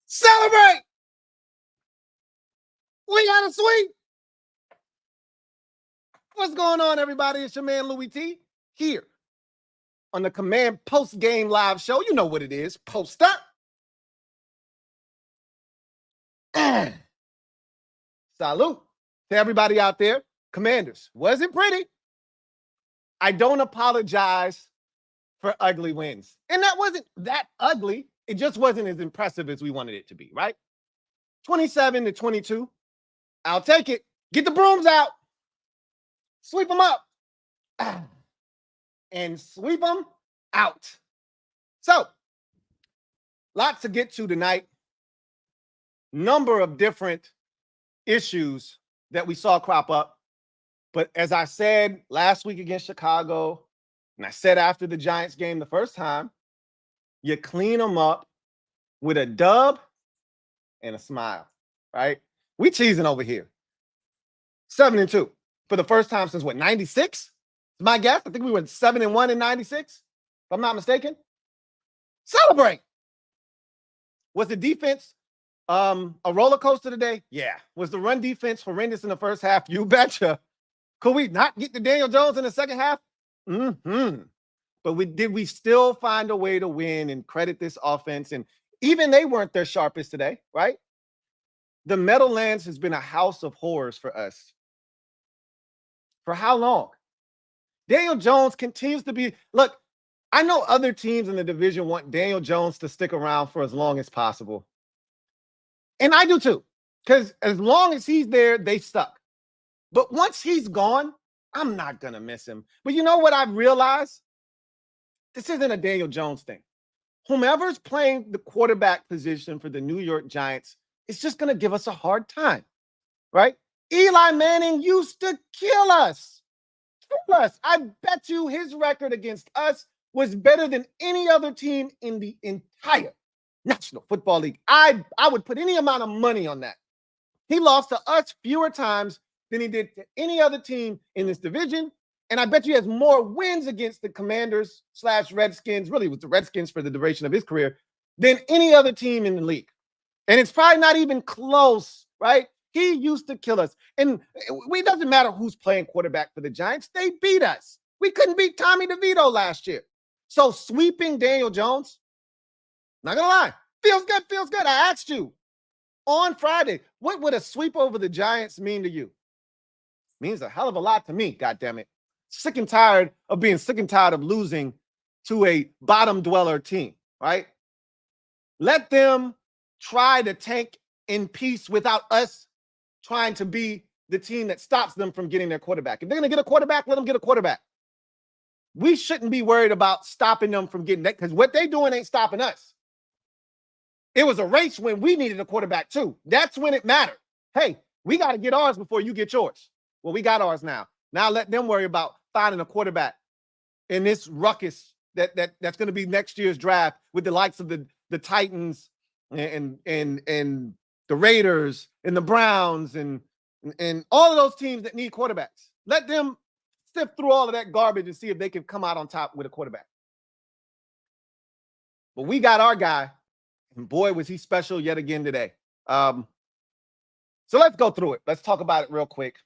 Celebrate! We got a sweep. What's going on, everybody? It's your man Louie Tee here on the Command Post Game Live Show. You know what it is. Post up. Salute to everybody out there. Commanders, wasn't pretty. I don't apologize for ugly wins. And that wasn't that ugly. It just wasn't as impressive as we wanted it to be, right? 27-22. I'll take it. Get the brooms out. Sweep them up. And sweep them out. So, lots to get to tonight. Number of different issues that we saw crop up. But as I said last week against Chicago, and I said after the Giants game the first time, you clean them up with a dub and a smile, right? We cheesing over here. 7-2 for the first time since what, 96? My guess. I think we went 7-1 in 96, if I'm not mistaken. Celebrate. Was the defense a roller coaster today? Yeah. Was the run defense horrendous in the first half? You betcha. Could we not get to Daniel Jones in the second half? But did we still find a way to win and credit this offense? And even they weren't their sharpest today, right? The Meadowlands has been a house of horrors for us. For how long? Daniel Jones continues to be, look, I know other teams in the division want Daniel Jones to stick around for as long as possible. And I do too, because as long as he's there, they suck. But once he's gone, I'm not going to miss him. But you know what I've realized? This isn't a Daniel Jones thing. Whomever's playing the quarterback position for the New York Giants is just going to give us a hard time, right? Eli Manning used to kill us. I bet you his record against us was better than any other team in the entire National Football League. I would put any amount of money on that. He lost to us fewer times than he did to any other team in this division. And I bet you he has more wins against the Commanders/Redskins, really it was the Redskins for the duration of his career, than any other team in the league. And it's probably not even close, right? He used to kill us. And it doesn't matter who's playing quarterback for the Giants. They beat us. We couldn't beat Tommy DeVito last year. So sweeping Daniel Jones, not going to lie, feels good, feels good. I asked you on Friday, what would a sweep over the Giants mean to you? Means a hell of a lot to me, goddammit. Sick and tired of being sick and tired of losing to a bottom dweller team, right? Let them try to tank in peace without us trying to be the team that stops them from getting their quarterback. If they're going to get a quarterback, let them get a quarterback. We shouldn't be worried about stopping them from getting that because what they're doing ain't stopping us. It was a race when we needed a quarterback too. That's when it mattered. Hey, we got to get ours before you get yours. Well, we got ours now. Now let them worry about finding a quarterback in this ruckus that's going to be next year's draft with the likes of the Titans and the Raiders and the Browns and all of those teams that need quarterbacks. Let them sift through all of that garbage and see if they can come out on top with a quarterback. But we got our guy, and boy, was he special yet again today. So let's go through it. Let's talk about it real quick.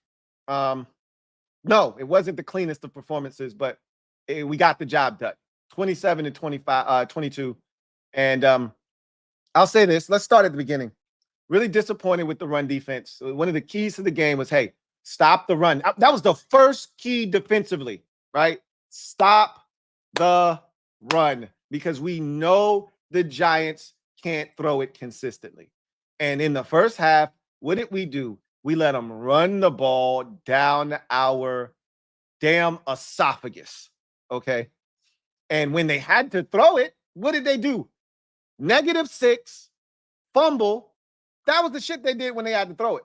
No, it wasn't the cleanest of performances, but we got the job done. 27-22. And I'll say this. Let's start at the beginning. Really disappointed with the run defense. One of the keys to the game was, hey, stop the run. That was the first key defensively, right? Stop the run because we know the Giants can't throw it consistently. And in the first half, what did we do? we let them run the ball down our damn esophagus, okay? And when they had to throw it, what did they do? -6, fumble. That was the shit they did when they had to throw it.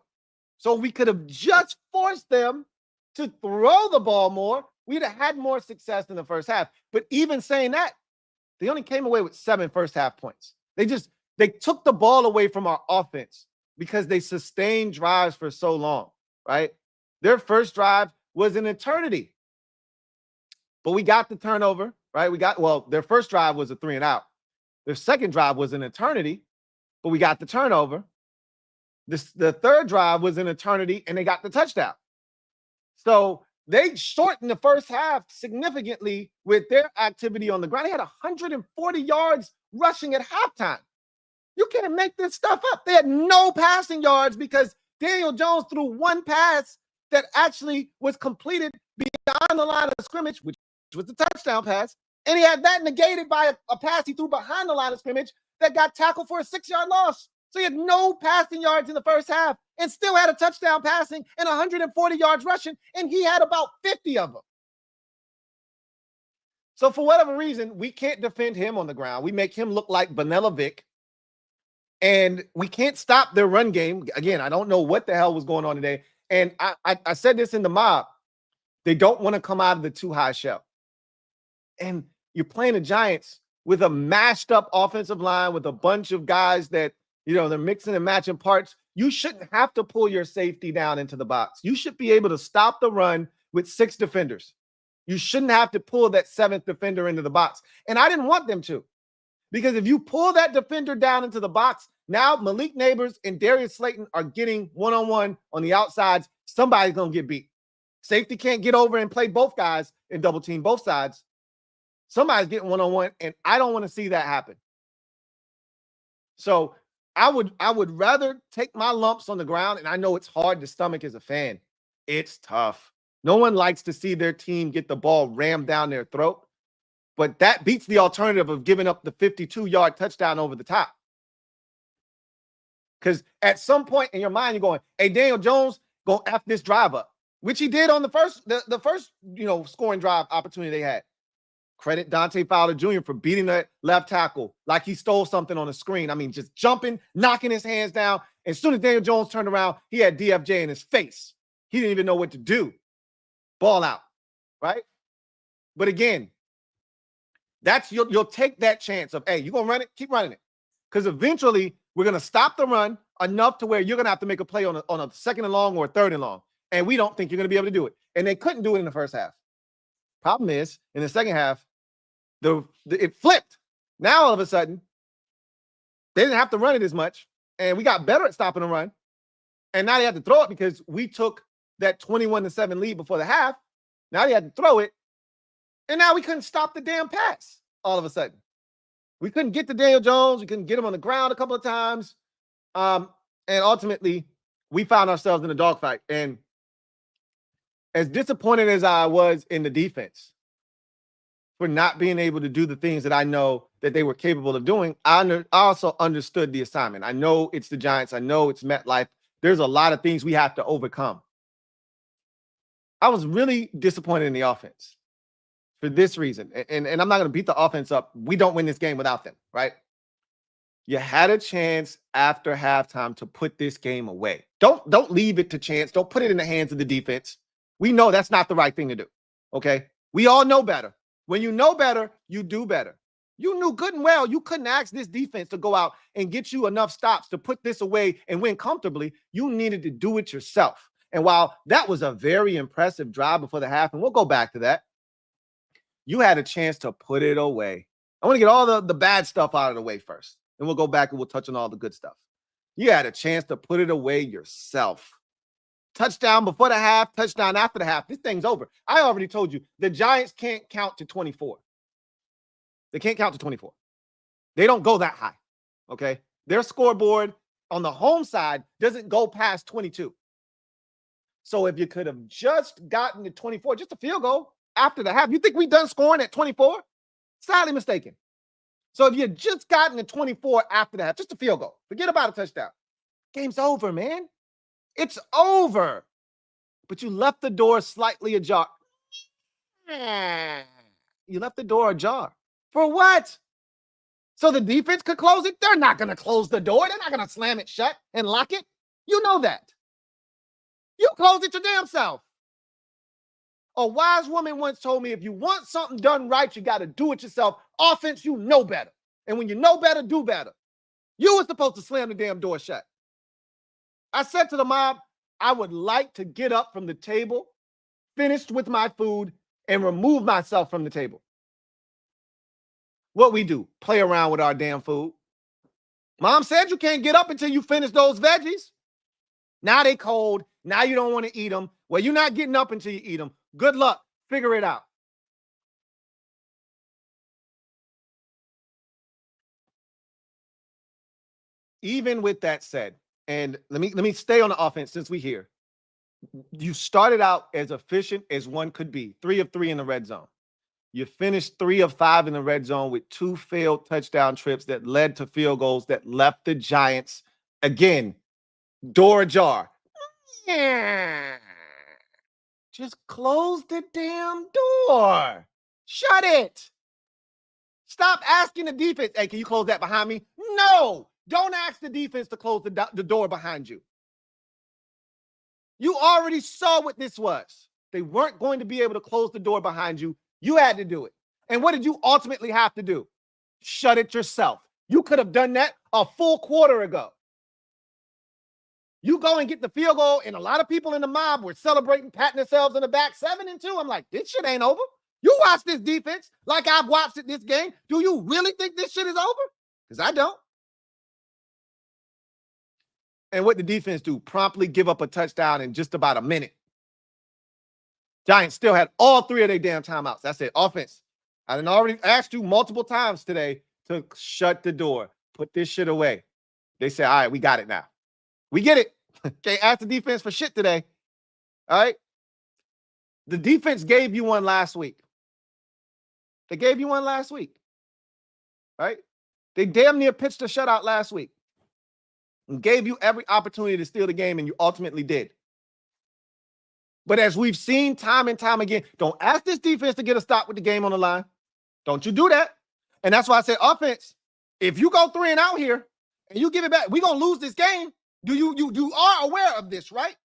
So we could have just forced them to throw the ball more. We'd have had more success in the first half. But even saying that, they only came away with 7 first half points. They took the ball away from our offense because they sustained drives for so long, right? Their first drive was an eternity. But we got the turnover, right? Their first drive was a 3 and out. Their second drive was an eternity, but we got the turnover. The third drive was an eternity, and they got the touchdown. So they shortened the first half significantly with their activity on the ground. They had 140 yards rushing at halftime. You can't make this stuff up. They had no passing yards because Daniel Jones threw one pass that actually was completed beyond the line of scrimmage, which was the touchdown pass. And he had that negated by a pass he threw behind the line of scrimmage that got tackled for a 6-yard loss. So he had no passing yards in the first half and still had a touchdown passing and 140 yards rushing, and he had about 50 of them. So for whatever reason, we can't defend him on the ground. We make him look like Vanilla Vic, and we can't stop their run game. Again, I don't know what the hell was going on today. And I said this in the mob. They don't want to come out of the too high shell. And you're playing the Giants with a mashed up offensive line with a bunch of guys that, they're mixing and matching parts. You shouldn't have to pull your safety down into the box. You should be able to stop the run with 6 defenders. You shouldn't have to pull that 7th defender into the box. And I didn't want them to, because if you pull that defender down into the box, now Malik Neighbors and Darius Slayton are getting one-on-one on the outsides. Somebody's going to get beat. Safety can't get over and play both guys and double team both sides. Somebody's getting one-on-one, and I don't want to see that happen. So I would rather take my lumps on the ground, and I know it's hard to stomach as a fan. It's tough. No one likes to see their team get the ball rammed down their throat, but that beats the alternative of giving up the 52-yard touchdown over the top. Because at some point in your mind, you're going, hey, Daniel Jones, go F this drive up, which he did on the first scoring drive opportunity they had. Credit Dante Fowler Jr. for beating that left tackle like he stole something on the screen. I mean, just jumping, knocking his hands down. As soon as Daniel Jones turned around, he had DFJ in his face. He didn't even know what to do. Ball out, right? But again, you'll take that chance of, hey, you're going to run it? Keep running it. Because eventually, we're going to stop the run enough to where you're going to have to make a play on a 2nd and long or a 3rd and long. And we don't think you're going to be able to do it. And they couldn't do it in the first half. Problem is, in the second half, it flipped. Now, all of a sudden, they didn't have to run it as much, and we got better at stopping the run. And now they had to throw it because we took that 21-7 lead before the half. Now they had to throw it, and now we couldn't stop the damn pass all of a sudden. We couldn't get to Daniel Jones. We couldn't get him on the ground a couple of times. And ultimately, we found ourselves in a dogfight. And as disappointed as I was in the defense for not being able to do the things that I know that they were capable of doing, I also understood the assignment. I know it's the Giants. I know it's MetLife. There's a lot of things we have to overcome. I was really disappointed in the offense for this reason. And I'm not going to beat the offense up. We don't win this game without them, right? You had a chance after halftime to put this game away. Don't leave it to chance. Don't put it in the hands of the defense. We know that's not the right thing to do, okay? We all know better. When you know better, you do better. You knew good and well you couldn't ask this defense to go out and get you enough stops to put this away and win comfortably. You needed to do it yourself. And while that was a very impressive drive before the half, and we'll go back to that, you had a chance to put it away. I want to get all the bad stuff out of the way first. Then we'll go back and we'll touch on all the good stuff. You had a chance to put it away yourself. Touchdown before the half, touchdown after the half. This thing's over. I already told you, the Giants can't count to 24. They can't count to 24. They don't go that high, okay? Their scoreboard on the home side doesn't go past 22. So if you could have just gotten to 24, just a field goal after the half, you think we done scoring at 24? Sadly mistaken. So if you had just gotten to 24 after the half, just a field goal, forget about a touchdown. Game's over, man. It's over. But you left the door slightly ajar. You left the door ajar. For what? So the defense could close it? They're not going to close the door. They're not going to slam it shut and lock it. You know that. You closed it your damn self. A wise woman once told me, if you want something done right, you got to do it yourself. Offense, you know better. And when you know better, do better. You were supposed to slam the damn door shut. I said to the mob, I would like to get up from the table, finished with my food, and remove myself from the table. What we do? Play around with our damn food. Mom said you can't get up until you finish those veggies. Now they cold. Now you don't want to eat them. Well, you're not getting up until you eat them. Good luck. Figure it out. Even with that said, and let me stay on the offense since we're here. You started out as efficient as one could be. 3 of 3 in the red zone. You finished 3 of 5 in the red zone with 2 failed touchdown trips that led to field goals that left the Giants, again, door ajar. Just close the damn door. Shut it. Stop asking the defense, hey, can you close that behind me? No. Don't ask the defense to close the door behind you. You already saw what this was. They weren't going to be able to close the door behind you. You had to do it. And what did you ultimately have to do? Shut it yourself. You could have done that a full quarter ago. You go and get the field goal, and a lot of people in the mob were celebrating, patting themselves in the back, 7-2. I'm like, this shit ain't over. You watch this defense like I've watched it this game. Do you really think this shit is over? Because I don't. And what the defense do? Promptly give up a touchdown in just about a minute. Giants still had all 3 of their damn timeouts. I said, offense, I done already asked you multiple times today to shut the door. Put this shit away. They said, all right, we got it now. We get it. Can't ask the defense for shit today. All right? The defense gave you one last week. They gave you one last week. All right? They damn near pitched a shutout last week and gave you every opportunity to steal the game, and you ultimately did. But as we've seen time and time again, don't ask this defense to get a stop with the game on the line. Don't you do that. And that's why I say, offense, if you go 3 and out here and you give it back, we're going to lose this game. You are aware of this, right?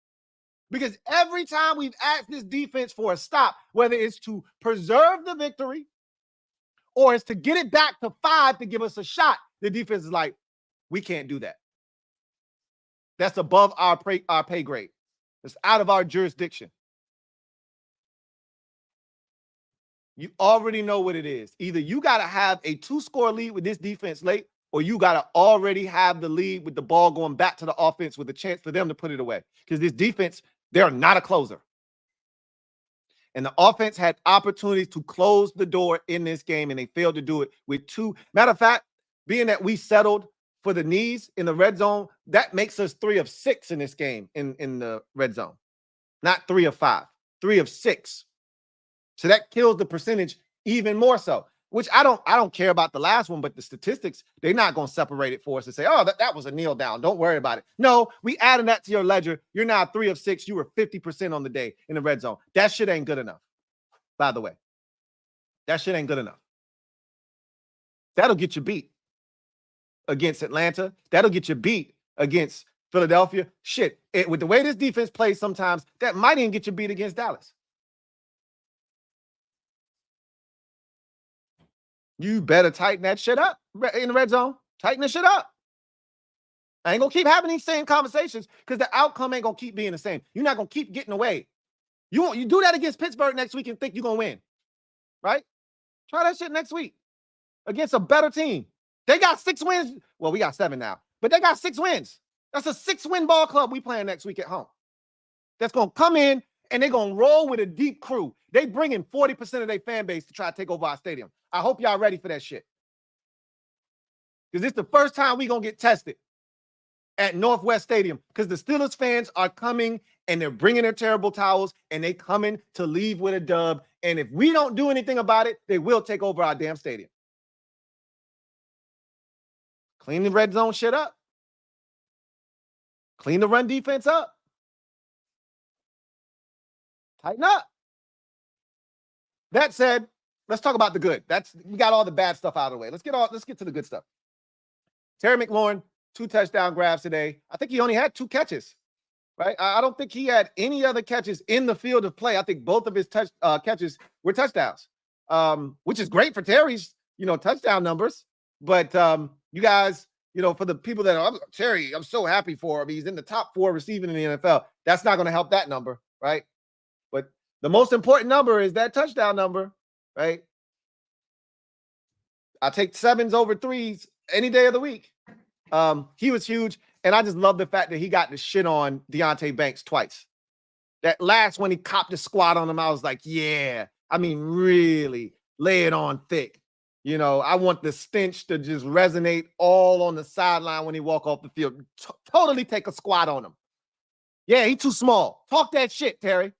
Because every time we've asked this defense for a stop, whether it's to preserve the victory or it's to get it back to 5 to give us a shot, the defense is like, we can't do that. That's above our pay grade. It's out of our jurisdiction. You already know what it is. Either you got to have a 2-score lead with this defense late, or you got to already have the lead with the ball going back to the offense with a chance for them to put it away. Because this defense, they're not a closer. And the offense had opportunities to close the door in this game, and they failed to do it with 2. Matter of fact, being that we settled for the knees in the red zone, that makes us 3 of 6 in this game in the red zone. Not 3 of 5, 3 of 6. So that kills the percentage even more so, which I don't care about the last one, but the statistics, they're not going to separate it for us and say, oh, that was a kneel down. Don't worry about it. No, we added that to your ledger. You're now 3 of 6. You were 50% on the day in the red zone. That shit ain't good enough, by the way. That shit ain't good enough. That'll get you beat against Atlanta. That'll get you beat against Philadelphia. Shit, with the way this defense plays sometimes, that might even get you beat against Dallas. You better tighten that shit up in the red zone. Tighten the shit up. I ain't going to keep having these same conversations because the outcome ain't going to keep being the same. You're not going to keep getting away. You do that against Pittsburgh next week and think you're going to win, right? Try that shit next week against a better team. They got 6 wins. Well, we got 7 now, but they got 6 wins. That's a 6-win ball club we playing next week at home. That's going to come in and they're going to roll with a deep crew. They bring in 40% of their fan base to try to take over our stadium. I hope y'all ready for that shit. Because it's the first time we going to get tested at Northwest Stadium because the Steelers fans are coming and they're bringing their terrible towels and they coming to leave with a dub. And if we don't do anything about it, they will take over our damn stadium. Clean the red zone shit up. Clean the run defense up. Tighten up. That said, let's talk about the good. We got all the bad stuff out of the way. Let's get to the good stuff. Terry McLaurin, 2 touchdown grabs today. I think he only had 2 catches, right? I don't think he had any other catches in the field of play. I think both of his catches were touchdowns, which is great for Terry's, touchdown numbers. But you guys, for the people that are Terry, I'm so happy for him. He's in the top 4 receiving in the NFL. That's not going to help that number, right? But the most important number is that touchdown number, right? I take 7s over 3s any day of the week. He was huge, and I just love the fact that he got to shit on Deonte Banks twice. That last one, he copped the squat on him. I was like, yeah, I mean, really lay it on thick. I want the stench to just resonate all on the sideline when he walk off the field. Totally take a squat on him. Yeah, he too small. Talk that shit, Terry.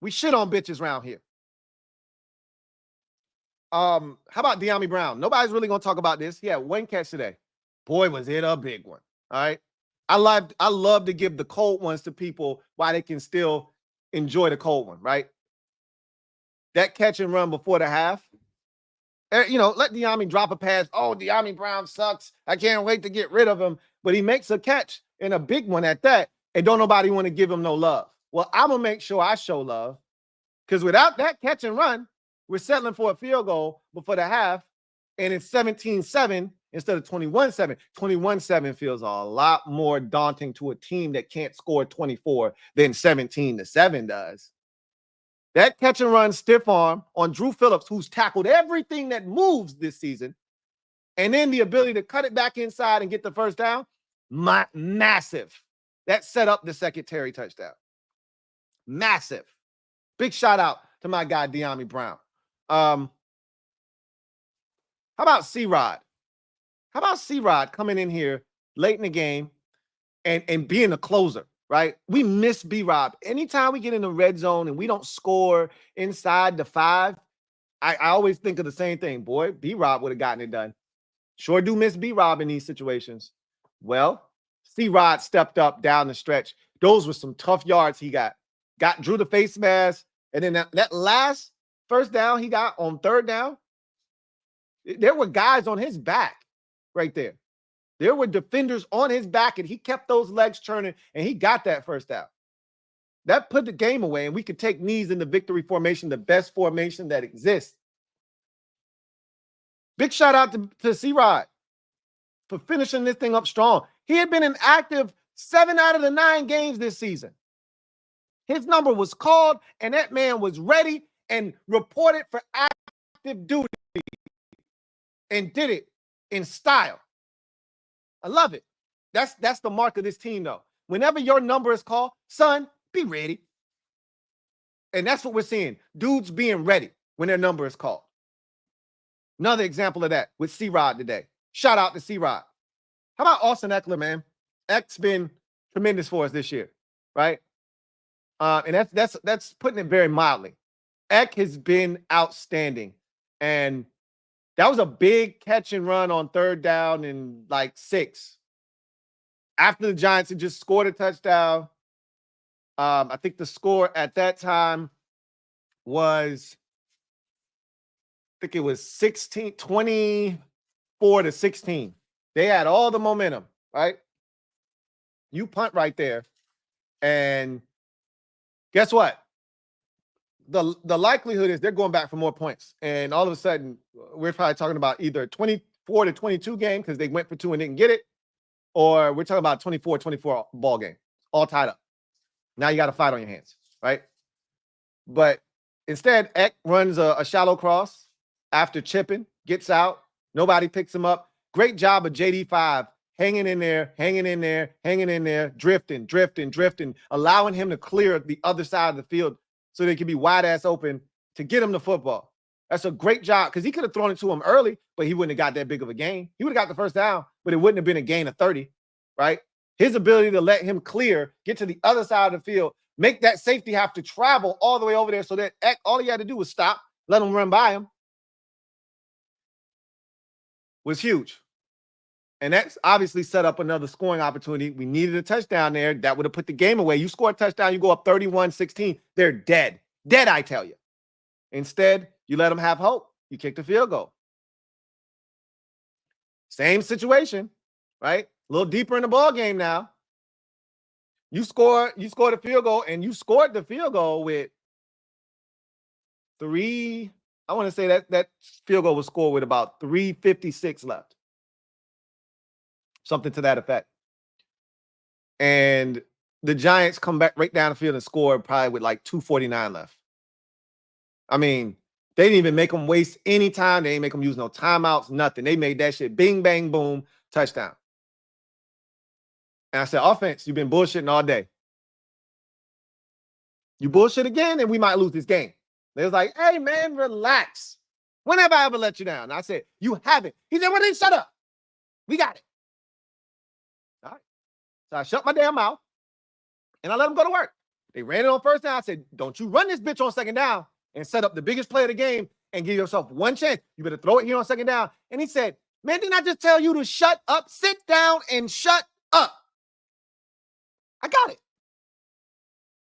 We shit on bitches around here. How about De'Ami Brown? Nobody's really gonna talk about this. He had 1 catch today. Boy, was it a big one. All right. I love to give the cold ones to people while they can still enjoy the cold one, right? That catch and run before the half. Let De'Ami drop a pass. Oh, De'Ami Brown sucks. I can't wait to get rid of him. But he makes a catch, and a big one at that, and don't nobody want to give him no love. Well, I'm going to make sure I show love, because without that catch and run, we're settling for a field goal before the half, and it's 17-7 instead of 21-7. 21-7 feels a lot more daunting to a team that can't score 24 than 17-7 does. That catch and run stiff arm on Drew Phillips, who's tackled everything that moves this season, and then the ability to cut it back inside and get the first down, massive. That set up the second Terry touchdown. Massive. Big shout out to my guy, De'Ami Brown. How about C-Rod? How about C-Rod coming in here late in the game and being a closer, right? We miss B-Rob. Anytime we get in the red zone and we don't score inside the 5, I always think of the same thing. Boy, B-Rob would have gotten it done. Sure do miss B-Rob in these situations. Well, C-Rod stepped up down the stretch. Those were some tough yards he got. Drew the face mask, and then that last first down he got on third down, there were guys on his back right there. There were defenders on his back, and he kept those legs churning, and he got that first down. That put the game away, and we could take knees in the victory formation, the best formation that exists. Big shout out to C-Rod for finishing this thing up strong. He had been inactive 7 out of the 9 games this season. His number was called, and that man was ready and reported for active duty and did it in style. I love it. That's the mark of this team, though. Whenever your number is called, son, be ready. And that's what we're seeing. Dudes being ready when their number is called. Another example of that with C-Rod today. Shout out to C-Rod. How about Austin Eckler, man? Eck's been tremendous for us this year, right? And that's putting it very mildly. Eck has been outstanding. And that was a big catch and run on third down in like 6. After the Giants had just scored a touchdown. I think the score at that time was, I think it was 24-16. They had all the momentum, right? You punt right there. And guess what? The likelihood is they're going back for more points. And all of a sudden, we're probably talking about either a 24-22 game because they went for 2 and didn't get it, or we're talking about 24-24 ball game, all tied up. Now you got a fight on your hands, right? But instead, Eck runs a shallow cross after chipping, gets out. Nobody picks him up. Great job of JD5 hanging in there, drifting, allowing him to clear the other side of the field so they can be wide ass open to get him the football. That's a great job because he could have thrown it to him early, but he wouldn't have got that big of a gain. He would have got the first down, but it wouldn't have been a gain of 30, right? His ability to let him clear, get to the other side of the field, make that safety have to travel all the way over there so that all he had to do was stop, let him run by him, was huge. And that's obviously set up another scoring opportunity. We needed a touchdown there. That would have put the game away. You score a touchdown, you go up 31-16. They're dead. Dead, I tell you. Instead, you let them have hope. You kick the field goal. Same situation, right? A little deeper in the ball game now. You scored a field goal, and you scored the field goal with I want to say that field goal was scored with about 3:56 left. Something to that effect. And the Giants come back right down the field and score probably with like 2:49 left. I mean, they didn't even make them waste any time. They didn't make them use no timeouts, nothing. They made that shit bing, bang, boom, touchdown. And I said, offense, you've been bullshitting all day. You bullshit again, and we might lose this game. They was like, hey, man, relax. When have I ever let you down? And I said, you haven't. He said, well, then shut up. We got it. All right. So I shut my damn mouth, and I let them go to work. They ran it on first down. I said, don't you run this bitch on second down and set up the biggest play of the game and give yourself one chance. You better throw it here on second down. And he said, man, didn't I just tell you to shut up, sit down, and shut up? I got it.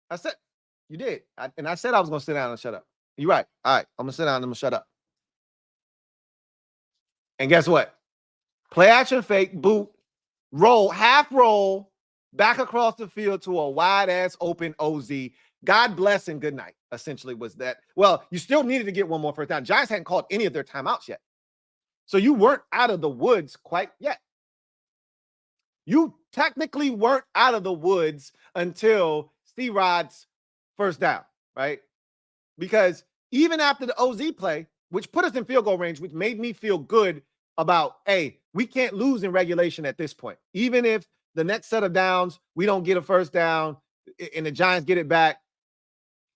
I said, you did. And I said I was going to sit down and shut up. You're right. All right. I'm going to sit down and I'm going to shut up. And guess what? Play action fake, boot, roll, half roll, back across the field to a wide-ass open OZ. God bless and good night, essentially was that. Well, you still needed to get one more first down. Giants hadn't called any of their timeouts yet. So you weren't out of the woods quite yet. You technically weren't out of the woods until C-Rod's first down, right? Because even after the OZ play, which put us in field goal range, which made me feel good about, hey, we can't lose in regulation at this point. Even if the next set of downs, we don't get a first down and the Giants get it back,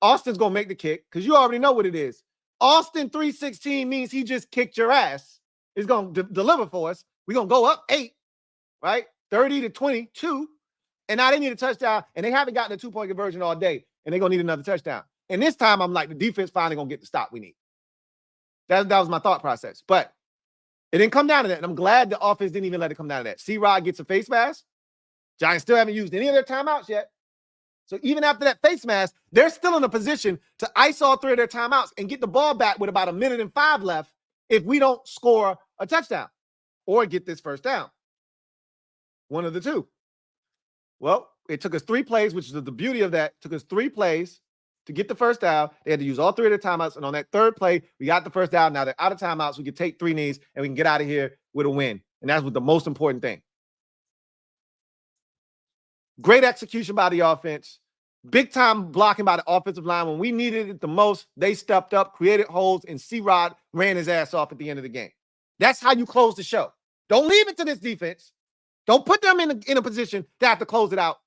Austin's going to make the kick because you already know what it is. Austin 316 means he just kicked your ass. He's going to deliver for us. We're going to go up 8, right? 30-22. And now they need a touchdown, and they haven't gotten a 2-point conversion all day, and they're going to need another touchdown. And this time, I'm like, the defense finally going to get the stop we need. That was my thought process. But it didn't come down to that, and I'm glad the offense didn't even let it come down to that. C-Rod gets a face mask. Giants still haven't used any of their timeouts yet. So even after that face mask, they're still in a position to ice all 3 of their timeouts and get the ball back with about 1:05 left if we don't score a touchdown or get this first down. One of the two. Well, it took us 3 plays, which is the beauty of that. It took us 3 plays to get the first down. They had to use all 3 of their timeouts. And on that 3rd play, we got the first down. Now they're out of timeouts. We can take 3 knees and we can get out of here with a win. And that's what the most important thing. Great execution by the offense. Big time blocking by the offensive line. When we needed it the most, they stepped up, created holes, and C-Rod ran his ass off at the end of the game. That's how you close the show. Don't leave it to this defense. Don't put them in a position to have to close it out.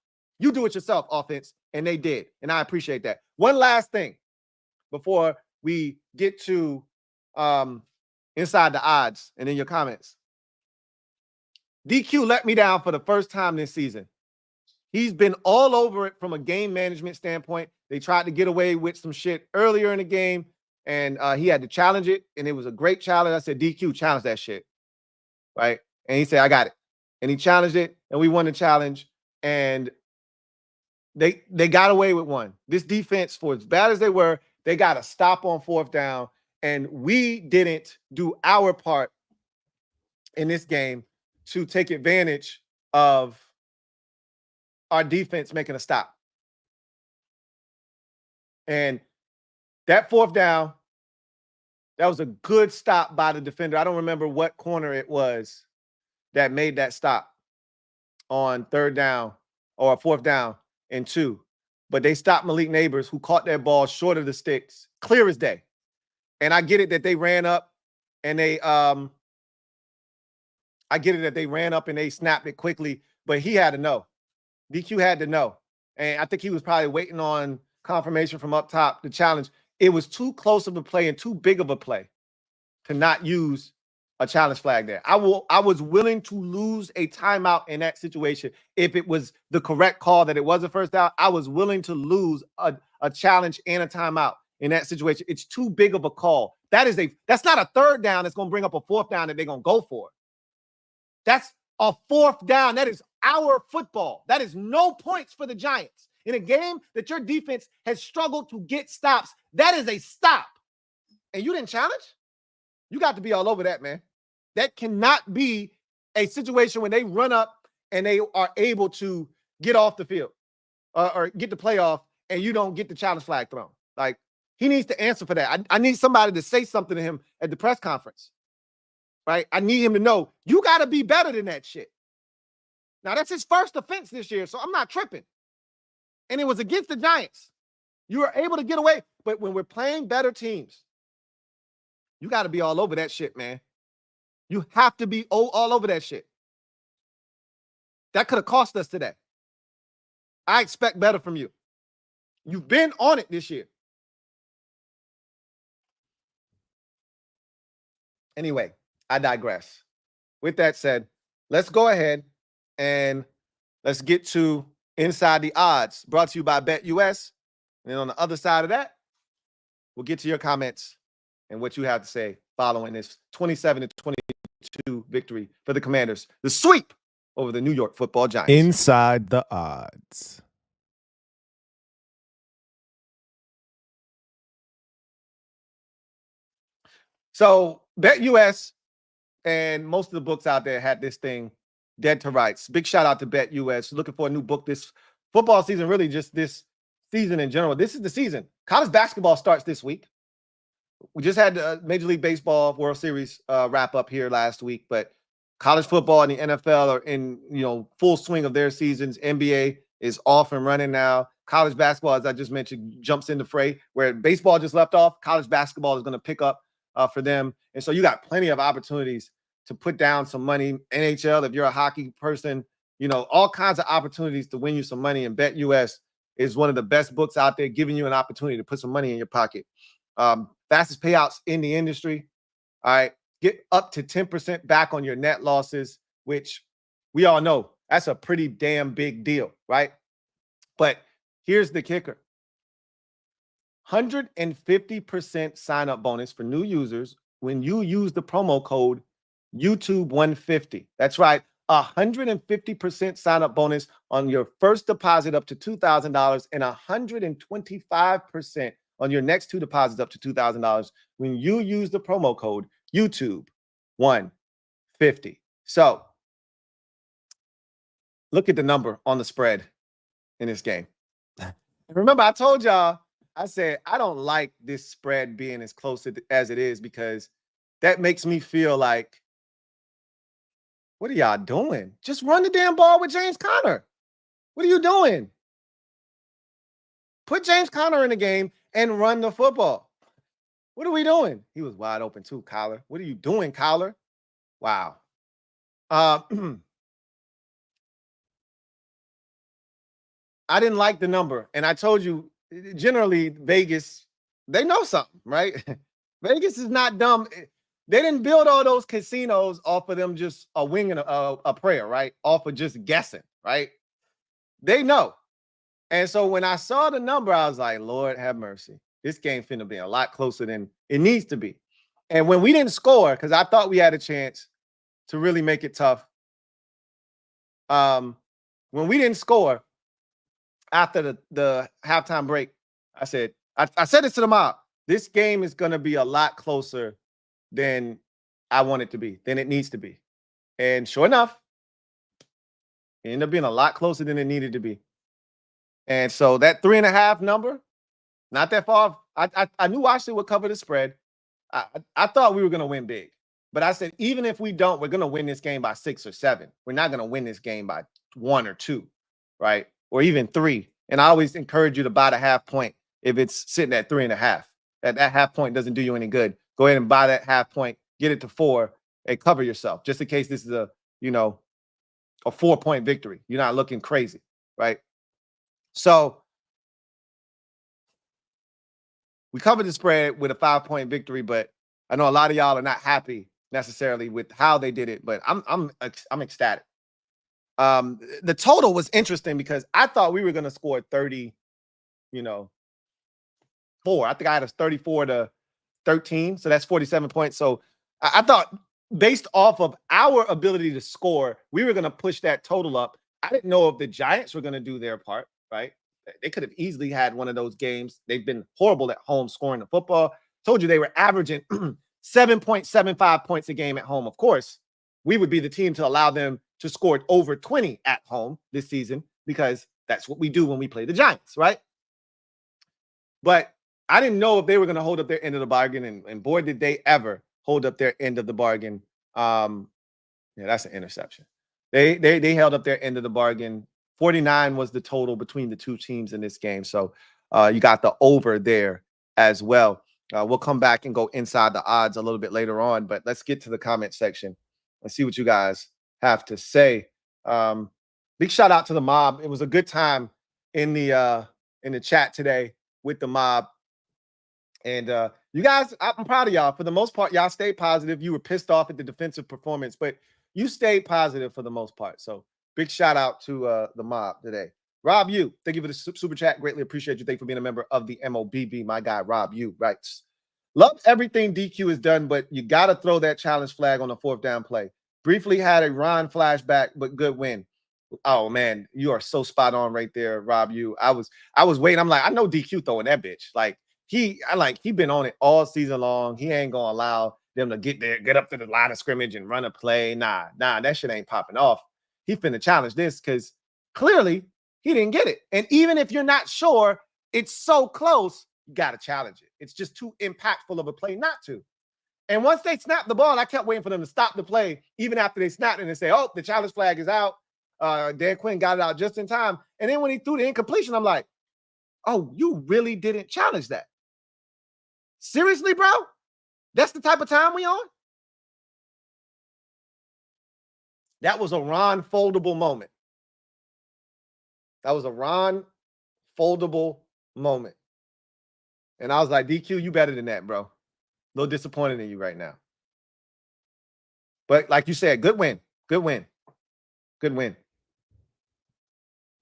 You do it yourself, offense, and they did, and I appreciate that. One last thing before we get to inside the odds and in your comments. DQ let me down for the first time this season. He's been all over it from a game management standpoint. They tried to get away with some shit earlier in the game, and he had to challenge it, and it was a great challenge. I said, DQ, challenge that shit, right? And he said, I got it. And he challenged it, and we won the challenge, and they got away with one. This defense, for as bad as they were, they got a stop on 4th down, and we didn't do our part in this game to take advantage of our defense making a stop. And that 4th down, that was a good stop by the defender. I don't remember what corner it was that made that stop on 3rd down or 4th down and 2. But they stopped Malik Neighbors, who caught that ball short of the sticks, clear as day. And I get it that they ran up and they snapped it quickly, but he had to know. DQ had to know. And I think he was probably waiting on confirmation from up top, the challenge. It was too close of a play and too big of a play to not use a challenge flag there. I was willing to lose a timeout in that situation if it was the correct call that it was a first down. I was willing to lose a challenge and a timeout in that situation. It's too big of a call. That's not a 3rd down that's going to bring up a 4th down that they're going to go for. That's a 4th down. That is our football. That is no points for the Giants. In a game that your defense has struggled to get stops, that is a stop. And you didn't challenge? You got to be all over that, man. That cannot be a situation when they run up and they are able to get off the field or get the playoff and you don't get the challenge flag thrown. Like, he needs to answer for that. I need somebody to say something to him at the press conference, right? I need him to know, you got to be better than that shit. Now, that's his first offense this year, so I'm not tripping. And it was against the Giants. You were able to get away. But when we're playing better teams, you got to be all over that shit, man. You have to be all over that shit. That could have cost us today. I expect better from you. You've been on it this year. Anyway, I digress. With that said, let's go ahead and let's get to Inside the Odds, brought to you by BetUS. And then on the other side of that, we'll get to your comments and what you have to say following this 27-22 victory for the Commanders. The sweep over the New York Football Giants. Inside the Odds. So BetUS and most of the books out there had this thing dead to rights. Big shout out to BetUS. Looking for a new book this football season, really just this season in general. This is the season. College basketball starts this week. We just had the Major League Baseball World Series wrap up here last week, but college football and the NFL are in, full swing of their seasons. NBA is off and running now. College basketball, as I just mentioned, jumps in the fray. Where baseball just left off, college basketball is going to pick up for them. And so you got plenty of opportunities to put down some money. NHL, if you're a hockey person, all kinds of opportunities to win you some money. And BetUS is one of the best books out there, giving you an opportunity to put some money in your pocket. Fastest payouts in the industry. All right. Get up to 10% back on your net losses, which we all know that's a pretty damn big deal, right? But here's the kicker. 150% sign-up bonus for new users when you use the promo code YouTube150. That's right. 150% sign-up bonus on your first deposit up to $2,000 and 125% on your next 2 deposits up to $2,000 when you use the promo code YouTube150. So look at the number on the spread in this game. Remember, I told y'all, I said, I don't like this spread being as close as it is because that makes me feel like, what are y'all doing? Just run the damn ball with James Conner. What are you doing? Put James Conner in the game and run the football. What are we doing? He was wide open too, Kyler. What are you doing, Kyler? Wow. I didn't like the number. And I told you, generally, Vegas, they know something, right? Vegas is not dumb. They didn't build all those casinos off of them just a wing and a prayer, right? Off of just guessing, right? They know. And so when I saw the number, I was like, Lord have mercy. This game finna be a lot closer than it needs to be. And when we didn't score, because I thought we had a chance to really make it tough. When we didn't score after the halftime break, I said this to the mob. This game is going to be a lot closer than I want it to be, than it needs to be. And sure enough, it ended up being a lot closer than it needed to be. And so that 3.5 number, not that far. I knew Washington would cover the spread. I thought we were going to win big. But I said, even if we don't, we're going to win this game by 6 or 7. We're not going to win this game by 1 or 2, right? Or even 3. And I always encourage you to buy the half point if it's sitting at 3.5. That half point doesn't do you any good. Go ahead and buy that half point, get it to 4, and cover yourself, just in case this is a 4-point victory. You're not looking crazy, right? So we covered the spread with a 5-point victory, but I know a lot of y'all are not happy necessarily with how they did it, but I'm ecstatic. The total was interesting because I thought we were going to score 30, 4. I think I had us 34-13, so that's 47 points. So I thought based off of our ability to score, we were going to push that total up. I didn't know if the Giants were going to do their part, right? They could have easily had one of those games. They've been horrible at home scoring the football. Told you they were averaging 7.75 points a game at home. Of course, we would be the team to allow them to score over 20 at home this season because that's what we do when we play the Giants, right? But I didn't know if they were going to hold up their end of the bargain, and boy, did they ever hold up their end of the bargain. Yeah, that's an interception. They held up their end of the bargain. 49 was the total between the two teams in this game. So you got the over there as well. We'll come back and go inside the odds a little bit later on, but let's get to the comment section and see what you guys have to say. Big shout out to the mob. It was a good time in the chat today with the mob. And you guys, I'm proud of y'all. For the most part, y'all stayed positive. You were pissed off at the defensive performance, but you stayed positive for the most part. So big shout out to the mob today. Rob U, thank you for the super chat. Greatly appreciate you. Thank you for being a member of the MOBB. My guy, Rob U, writes, love everything DQ has done, but you got to throw that challenge flag on the 4th down play. Briefly had a Ron flashback, but good win. Oh man, you are so spot on right there, Rob U. I was waiting. I'm like, I know DQ throwing that bitch. Like he been on it all season long. He ain't gonna allow them to get up to the line of scrimmage and run a play. Nah, that shit ain't popping off. He finna challenge this because clearly he didn't get it. And even if you're not sure, it's so close, you gotta challenge it. It's just too impactful of a play not to. And once they snapped the ball, I kept waiting for them to stop the play, even after they snapped it and say, oh, the challenge flag is out. Dan Quinn got it out just in time. And then when he threw the incompletion, I'm like, oh, you really didn't challenge that? Seriously, bro? That's the type of time we on? That was a Ron foldable moment. That was a Ron foldable moment. And I was like, DQ, you better than that, bro. A little disappointed in you right now. But like you said, good win. Good win. Good win.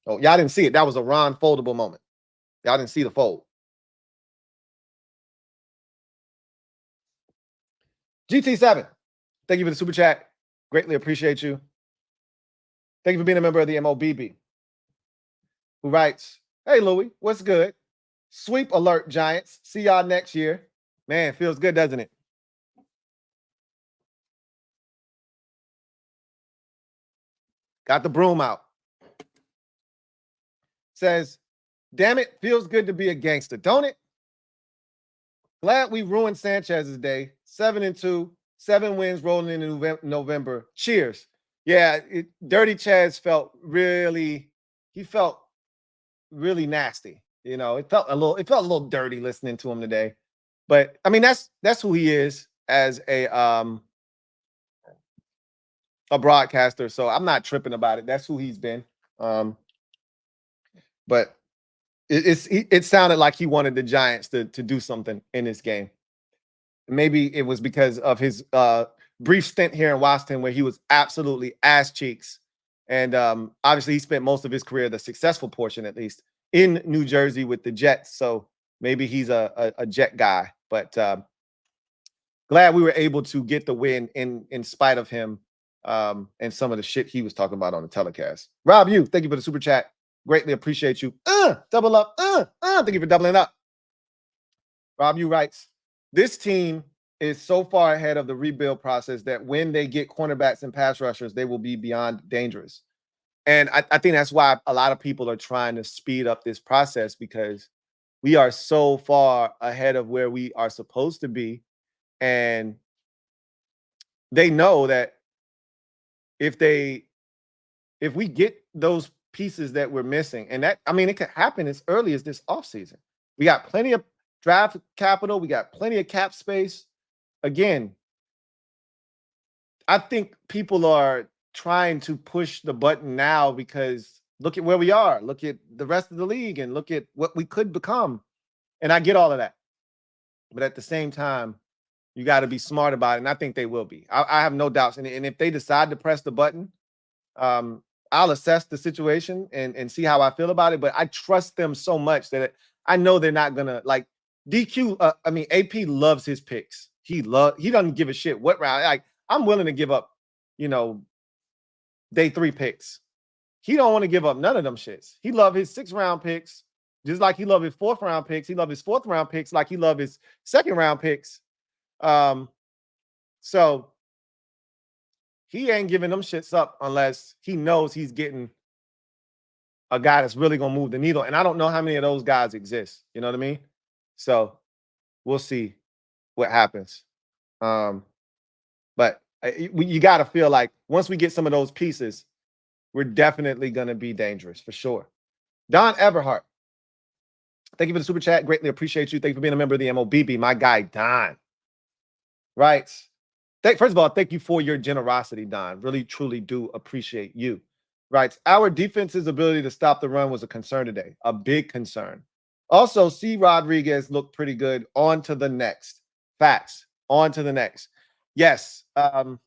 Oh, y'all didn't see it. That was a Ron foldable moment. Y'all didn't see the fold. GT7, thank you for the super chat. Greatly appreciate you. Thank you for being a member of the MOBB. Who writes, hey, Louie, what's good? Sweep alert, Giants. See y'all next year. Man, feels good, doesn't it? Got the broom out. Says, damn it, feels good to be a gangster, don't it? Glad we ruined Sanchez's day. 7-2, 7 wins rolling into November. Cheers. Yeah, Dirty Chaz felt really nasty. You know, it felt a little dirty listening to him today. But I mean, that's who he is as a broadcaster. So I'm not tripping about it. That's who he's been. But it sounded like he wanted the Giants to do something in this game. Maybe it was because of his brief stint here in Washington where he was absolutely ass cheeks. And obviously he spent most of his career, the successful portion at least, in New Jersey with the Jets. So maybe he's a Jet guy. But glad we were able to get the win in spite of him and some of the shit he was talking about on the telecast. Rob, thank you for the super chat. Greatly appreciate you. Double up. Thank you for doubling up. Rob, writes, this team is so far ahead of the rebuild process that when they get cornerbacks and pass rushers, they will be beyond dangerous. And I think that's why a lot of people are trying to speed up this process, because we are so far ahead of where we are supposed to be. And they know that if we get those pieces that we're missing, and that, I mean, it could happen as early as this offseason. We got plenty of draft capital. We got plenty of cap space. Again, I think people are trying to push the button now because look at where we are. Look at the rest of the league and look at what we could become. And I get all of that. But at the same time, you got to be smart about it. And I think they will be. I have no doubts. And if they decide to press the button, I'll assess the situation and see how I feel about it. But I trust them so much that I know they're not going to, like, DQ. I mean, AP loves his picks. He doesn't give a shit what round. Like, I'm willing to give up, day 3 picks. He don't want to give up none of them shits. He love his 6th-round picks, just like he love his 4th-round picks. He love his 4th-round picks, like he love his 2nd-round picks. So he ain't giving them shits up unless he knows he's getting a guy that's really gonna move the needle. And I don't know how many of those guys exist. You know what I mean? So we'll see what happens. But you got to feel like once we get some of those pieces, we're definitely going to be dangerous for sure. Don Everhart, thank you for the super chat. Greatly appreciate you. Thank you for being a member of the MOBB. My guy, Don. Right. First of all, thank you for your generosity, Don. Really, truly do appreciate you. Right. Our defense's ability to stop the run was a concern today, a big concern. Also, C. Rodriguez looked pretty good. On to the next. Facts. On to the next. Yes. Our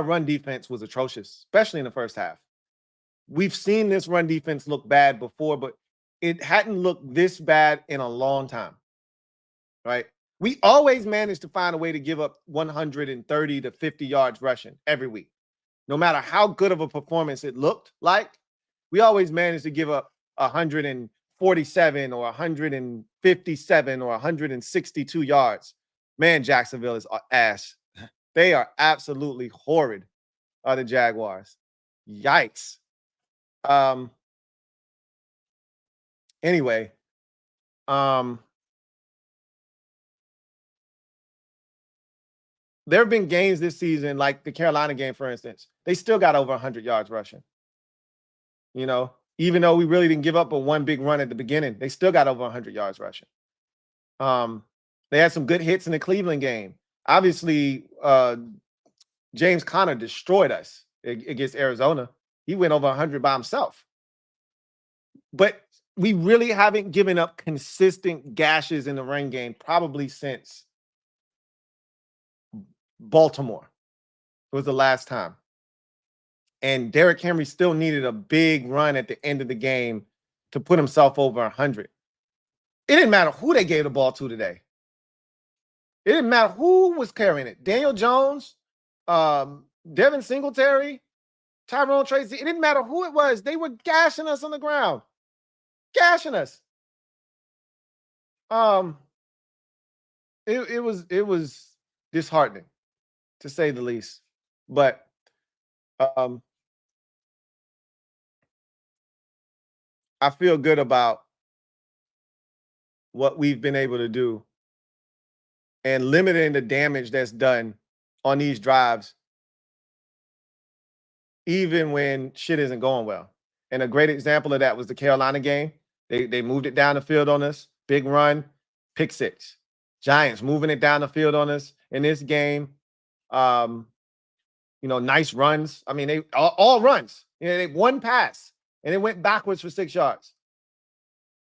run defense was atrocious, especially in the first half. We've seen this run defense look bad before, but it hadn't looked this bad in a long time. Right? We always managed to find a way to give up 130 to 50 yards rushing every week. No matter how good of a performance it looked like, we always managed to give up 147 or 157 or 162 yards. Man, Jacksonville is ass. They are absolutely horrid, the Jaguars. Yikes. Anyway, there have been games this season, like the Carolina game, for instance. They still got over 100 yards rushing. Even though we really didn't give up but one big run at the beginning, they still got over 100 yards rushing. They had some good hits in the Cleveland game. Obviously, James Conner destroyed us against Arizona. He went over 100 by himself. But we really haven't given up consistent gashes in the run game probably since Baltimore. It was the last time. And Derrick Henry still needed a big run at the end of the game to put himself over 100. It didn't matter who they gave the ball to today. It didn't matter who was carrying it. Daniel Jones, Devin Singletary, Tyrone Tracy. It didn't matter who it was. They were gashing us on the ground. Gashing us. It was disheartening, to say the least. But I feel good about what we've been able to do and limiting the damage that's done on these drives, even when shit isn't going well. And a great example of that was the Carolina game. They moved it down the field on us. Big run, pick 6. Giants moving it down the field on us in this game. Nice runs. I mean, they all runs. They one pass and it went backwards for 6 yards.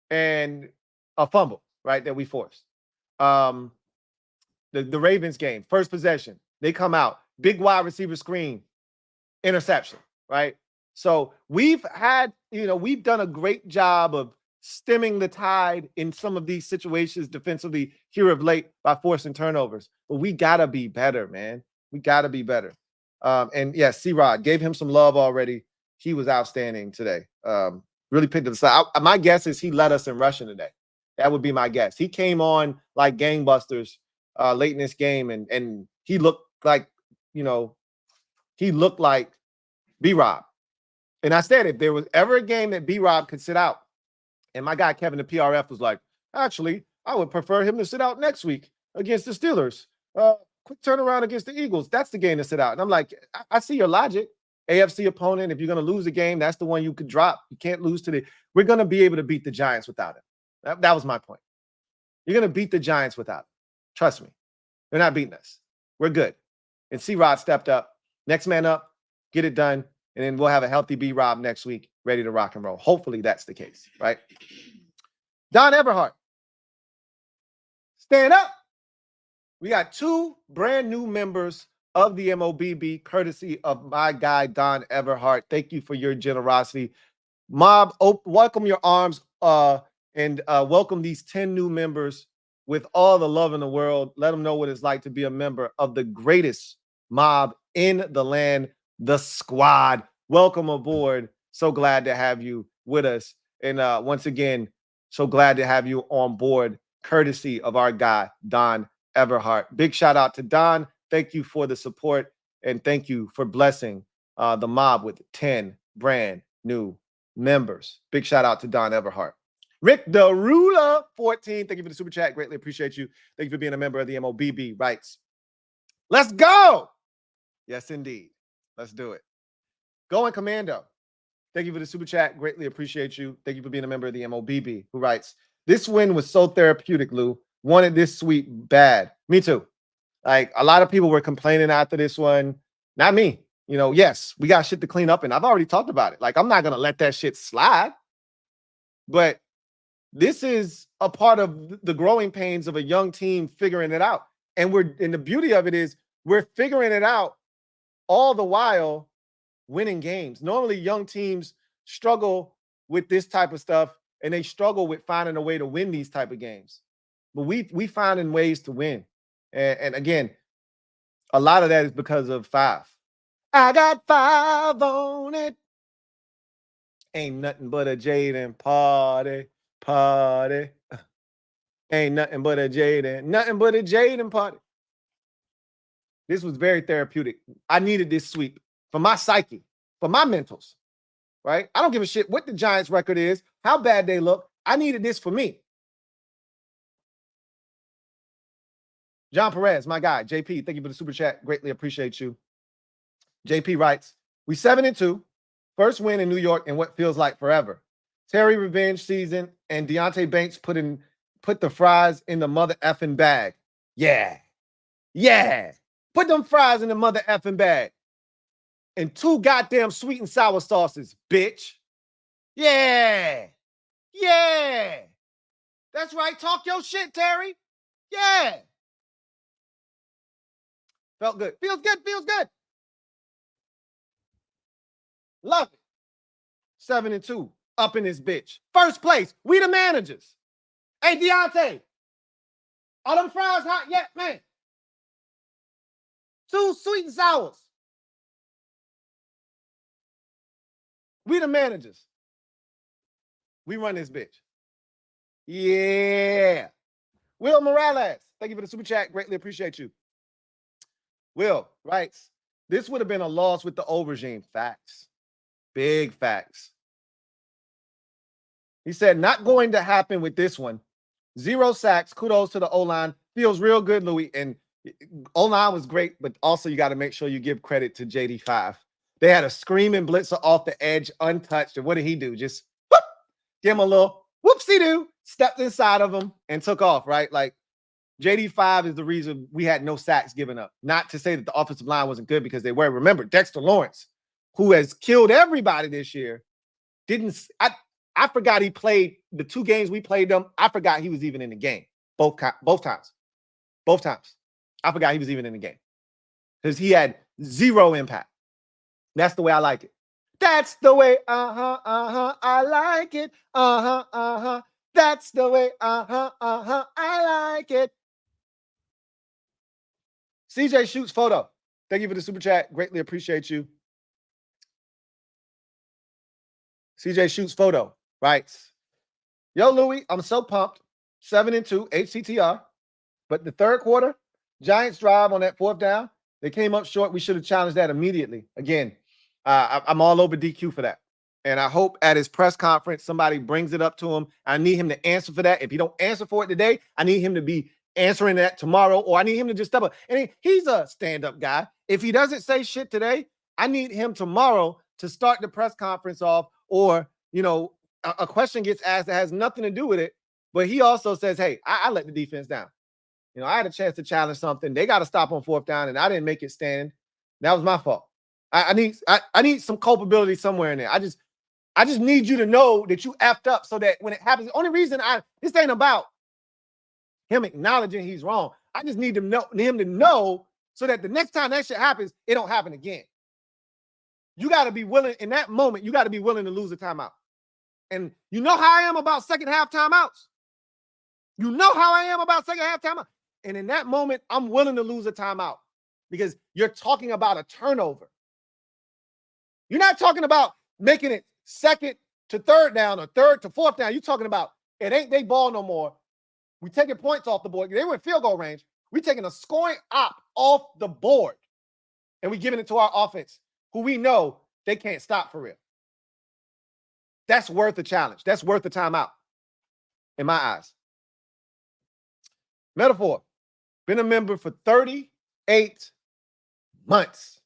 And a fumble, right, that we forced. The Ravens game, first possession, they come out, big wide receiver screen, interception, right? So we've done a great job of stemming the tide in some of these situations defensively here of late by forcing turnovers. But we got to be better, man. We got to be better. And yeah, C-Rod gave him some love already. He was outstanding today. Really picked up the side. My guess is he led us in rushing today. That would be my guess. He came on like gangbusters late in this game, and he looked like, B-Rob. And I said, if there was ever a game that B-Rob could sit out, and my guy Kevin, the PRF, was like, actually, I would prefer him to sit out next week against the Steelers. Quick turnaround against the Eagles. That's the game to sit out. And I'm like, I see your logic. AFC opponent, if you're going to lose a game, that's the one you could drop. You can't lose to we're going to be able to beat the Giants without him. That was my point. You're going to beat the Giants without him. Trust me. They're not beating us. We're good. And C-Rod stepped up. Next man up. Get it done. And then we'll have a healthy B-Rob next week, ready to rock and roll. Hopefully that's the case, right? Don Everhart. Stand up. We got 2 brand new members of the MOBB, courtesy of my guy, Don Everhart. Thank you for your generosity. Mob, welcome your arms and welcome these 10 new members with all the love in the world. Let them know what it's like to be a member of the greatest mob in the land, the squad. Welcome aboard. So glad to have you with us. And once again, so glad to have you on board, courtesy of our guy, Don Everhart. Big shout out to Don. Thank you for the support, and thank you for blessing the mob with 10 brand new members. Big shout out to Don Everhart. Rick the Ruler 14. Thank you for the super chat. Greatly appreciate you. Thank you for being a member of the MOBB. Writes, let's go. Yes, indeed. Let's do it. Going Commando. Thank you for the super chat. Greatly appreciate you. Thank you for being a member of the MOBB. Who writes, this win was so therapeutic, Lou. Wanted this sweep bad. Me too. Like, a lot of people were complaining after this one. Not me. You know, yes, we got shit to clean up, and I've already talked about it. Like, I'm not going to let that shit slide. But this is a part of the growing pains of a young team figuring it out. And the beauty of it is we're figuring it out all the while winning games. Normally, young teams struggle with this type of stuff, and they struggle with finding a way to win these type of games. But we finding ways to win. And again, a lot of that is because of 5. I got 5 on it. Ain't nothing but a Jaden party. Ain't nothing but a Jaden party. This was very therapeutic. I needed this sweep for my psyche, for my mentals, right? I don't give a shit what the Giants record is, how bad they look. I needed this for me. John Perez, my guy. JP, thank you for the super chat. Greatly appreciate you. JP writes, we 7-2. First win in New York in what feels like forever. Terry revenge season, and Deontay Banks put the fries in the mother effing bag. Yeah. Put them fries in the mother effing bag. And 2 goddamn sweet and sour sauces, bitch. Yeah. That's right. Talk your shit, Terry. Yeah. Felt good. Feels good. Love it. 7-2. Up in this bitch. First place. We the managers. Hey, Deontay. Are them fries hot yet, man? 2 sweet and sours. We the managers. We run this bitch. Yeah. Will Morales. Thank you for the super chat. Greatly appreciate you. Will writes, this would have been a loss with the old regime. Facts. Big facts. He said, not going to happen with this one. 0 sacks. Kudos to the O-line. Feels real good, Louie. And O-line was great, but also you got to make sure you give credit to JD5. They had a screaming blitzer off the edge, untouched. And what did he do? Just whoop, give him a little whoopsie-doo, stepped inside of him, and took off, right? Like, JD5 is the reason we had no sacks given up. Not to say that the offensive line wasn't good, because they were. Remember, Dexter Lawrence, who has killed everybody this year, I forgot he played the 2 games we played them. I forgot he was even in the game. Both times. I forgot he was even in the game because he had 0 impact. That's the way I like it. That's the way, I like it. That's the way, I like it. CJ Shoots photo. Thank you for the super chat. Greatly appreciate you. CJ Shoots photo. Writes, yo, Louie, I'm so pumped. 7-2, HCTR. But the third quarter, Giants drive on that 4th down. They came up short. We should have challenged that immediately. Again, I'm all over DQ for that. And I hope at his press conference, somebody brings it up to him. I need him to answer for that. If he don't answer for it today, I need him to be answering that tomorrow, or I need him to just step up. And he's a stand-up guy. If he doesn't say shit today, I need him tomorrow to start the press conference off, or, a question gets asked that has nothing to do with it, but he also says, hey, I let the defense down. I had a chance to challenge something. They got to stop on 4th down, and I didn't make it stand. That was my fault. I need some culpability somewhere in there. I just need you to know that you effed up, so that when it happens, the only reason this ain't about him acknowledging he's wrong. I just need him to know so that the next time that shit happens, it don't happen again. You got to be willing in that moment. You got to be willing to lose a timeout. And you know how I am about second half timeouts. And in that moment, I'm willing to lose a timeout, because you're talking about a turnover. You're not talking about making it second to third down or third to fourth down. You're talking about it ain't they ball no more. We taking points off the board. They were in field goal range. We taking a scoring op off the board, and we giving it to our offense, who we know they can't stop for real. That's worth a challenge. That's worth a timeout, in my eyes. Metaphor, been a member for 38 months.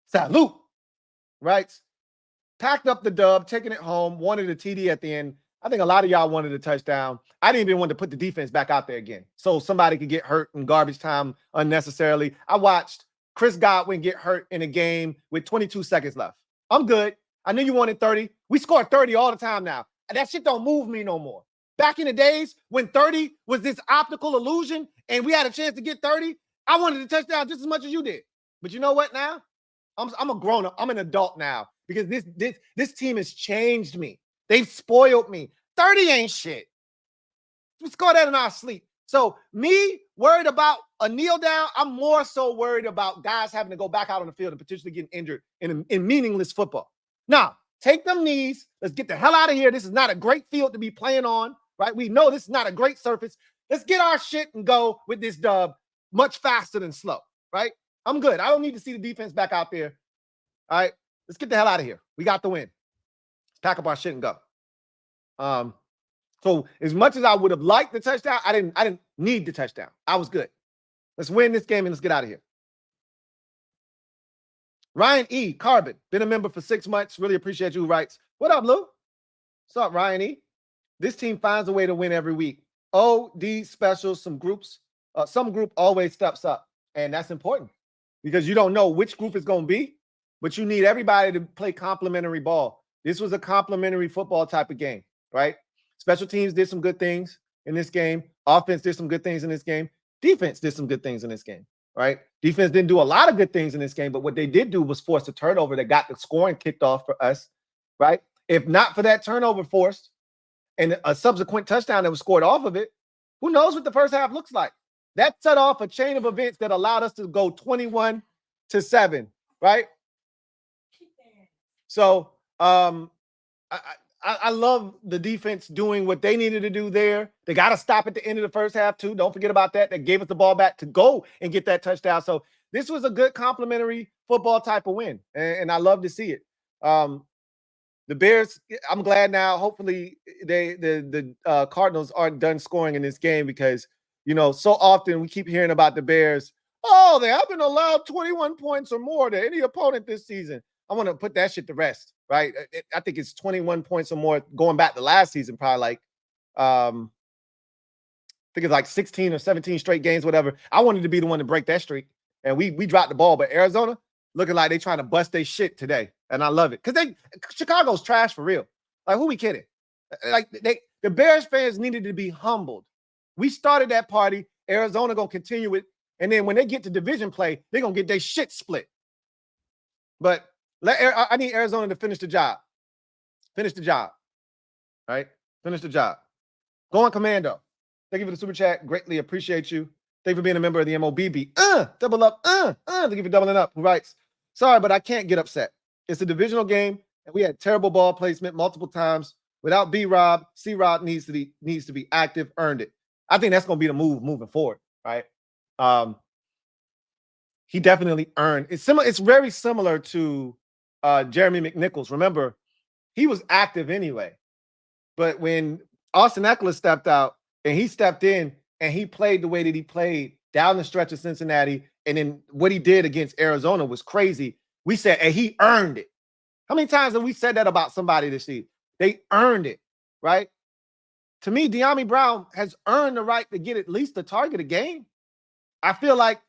Salute, right? Packed up the dub, taking it home, wanted a TD at the end. I think a lot of y'all wanted a touchdown. I didn't even want to put the defense back out there again so somebody could get hurt in garbage time unnecessarily. I watched Chris Godwin get hurt in a game with 22 seconds left. I'm good. I knew you wanted 30. We scored 30 all the time now. And that shit don't move me no more. Back in the days when 30 was this optical illusion and we had a chance to get 30, I wanted a touchdown just as much as you did. But you know what now? I'm a grown-up. I'm an adult now because this team has changed me. They've spoiled me. 30 ain't shit. We score that in our sleep. So me worried about a kneel down, I'm more so worried about guys having to go back out on the field and potentially getting injured in meaningless football. Now, take them knees. Let's get the hell out of here. This is not a great field to be playing on, right? We know this is not a great surface. Let's get our shit and go with this dub much faster than slow, right? I'm good. I don't need to see the defense back out there. All right, let's get the hell out of here. We got the win. Let's pack up our shit and go. So as much as I would have liked the touchdown, I didn't need the touchdown. I was good. Let's win this game and let's get out of here. Ryan E. Carbon, been a member for 6 months. Really appreciate you. Writes, what up, Lou? What's up, Ryan E? This team finds a way to win every week. OD specials, some group always steps up. And that's important because you don't know which group it's going to be, but you need everybody to play complementary ball. This was a complementary football type of game, right? Special teams did some good things in this game. Offense did some good things in this game. Defense did some good things in this game, right? Defense didn't do a lot of good things in this game, but what they did do was force a turnover that got the scoring kicked off for us, right? If not for that turnover forced and a subsequent touchdown that was scored off of it, who knows what the first half looks like? That set off a chain of events that allowed us to go 21-7, right? So I love the defense doing what they needed to do there. They got to stop at the end of the first half, too. Don't forget about that. They gave us the ball back to go and get that touchdown. So this was a good complimentary football type of win, and I love to see it. The Bears, I'm glad now. Hopefully, the Cardinals aren't done scoring in this game because, you know, so often we keep hearing about the Bears. Oh, they haven't allowed 21 points or more to any opponent this season. I want to put that shit to rest, right? I think it's 21 points or more going back to last season, probably like, I think it's like 16 or 17 straight games, whatever. I wanted to be the one to break that streak, and we dropped the ball. But Arizona looking like they trying to bust their shit today, and I love it because Chicago's trash for real. Like, who we kidding? Like the Bears fans needed to be humbled. We started that party. Arizona gonna continue it, and then when they get to division play, they're gonna get their shit split. But I need Arizona to finish the job. Finish the job. All right? Finish the job. Go on commando. Thank you for the super chat. Greatly appreciate you. Thank you for being a member of the MOBB. Double up. Thank you for doubling up. Who writes, sorry, but I can't get upset. It's a divisional game, and we had terrible ball placement multiple times. Without B-Rob, C-Rob needs to be active, earned it. I think that's going to be the move moving forward, right? He definitely earned. It's very similar to Jeremy McNichols. Remember, he was active anyway. But when Austin Eckler stepped out and he stepped in and he played the way that he played down the stretch of Cincinnati, and then what he did against Arizona was crazy. We said, hey, he earned it. How many times have we said that about somebody this season? They earned it, right? To me, De'Ami Brown has earned the right to get at least a target a game. I feel like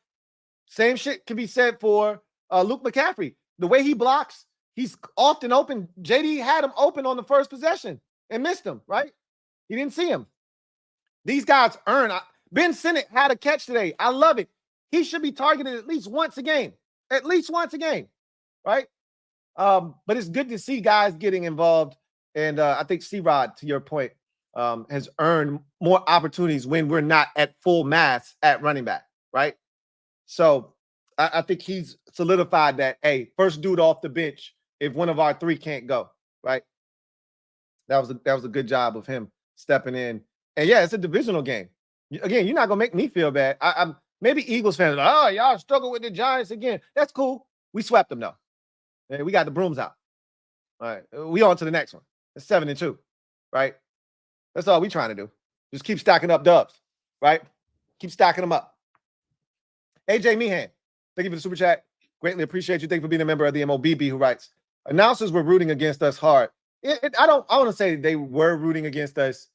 same shit can be said for Luke McCaffrey. The way he blocks, he's often open. JD had him open on the first possession and missed him, right? He didn't see him. These guys earn. Ben Sinnott had a catch today. I love it. He should be targeted at least once a game. At least once a game, right? But it's good to see guys getting involved. And I think C-Rod, to your point, has earned more opportunities when we're not at full mass at running back, right? So I think he's solidified that, hey, first dude off the bench if one of our three can't go, right? That was a good job of him stepping in. And yeah, it's a divisional game. Again, you're not gonna make me feel bad. I'm maybe Eagles fans, like, oh, y'all struggle with the Giants again. That's cool. We swept them though. And we got the brooms out. All right, we on to the next one. It's 7-2, right? That's all we trying to do. Just keep stacking up dubs, right? Keep stacking them up. AJ Meehan, thank you for the super chat. Greatly appreciate you. Thank you for being a member of the MOBB who writes, announcers were rooting against us hard. I want to say they were rooting against us.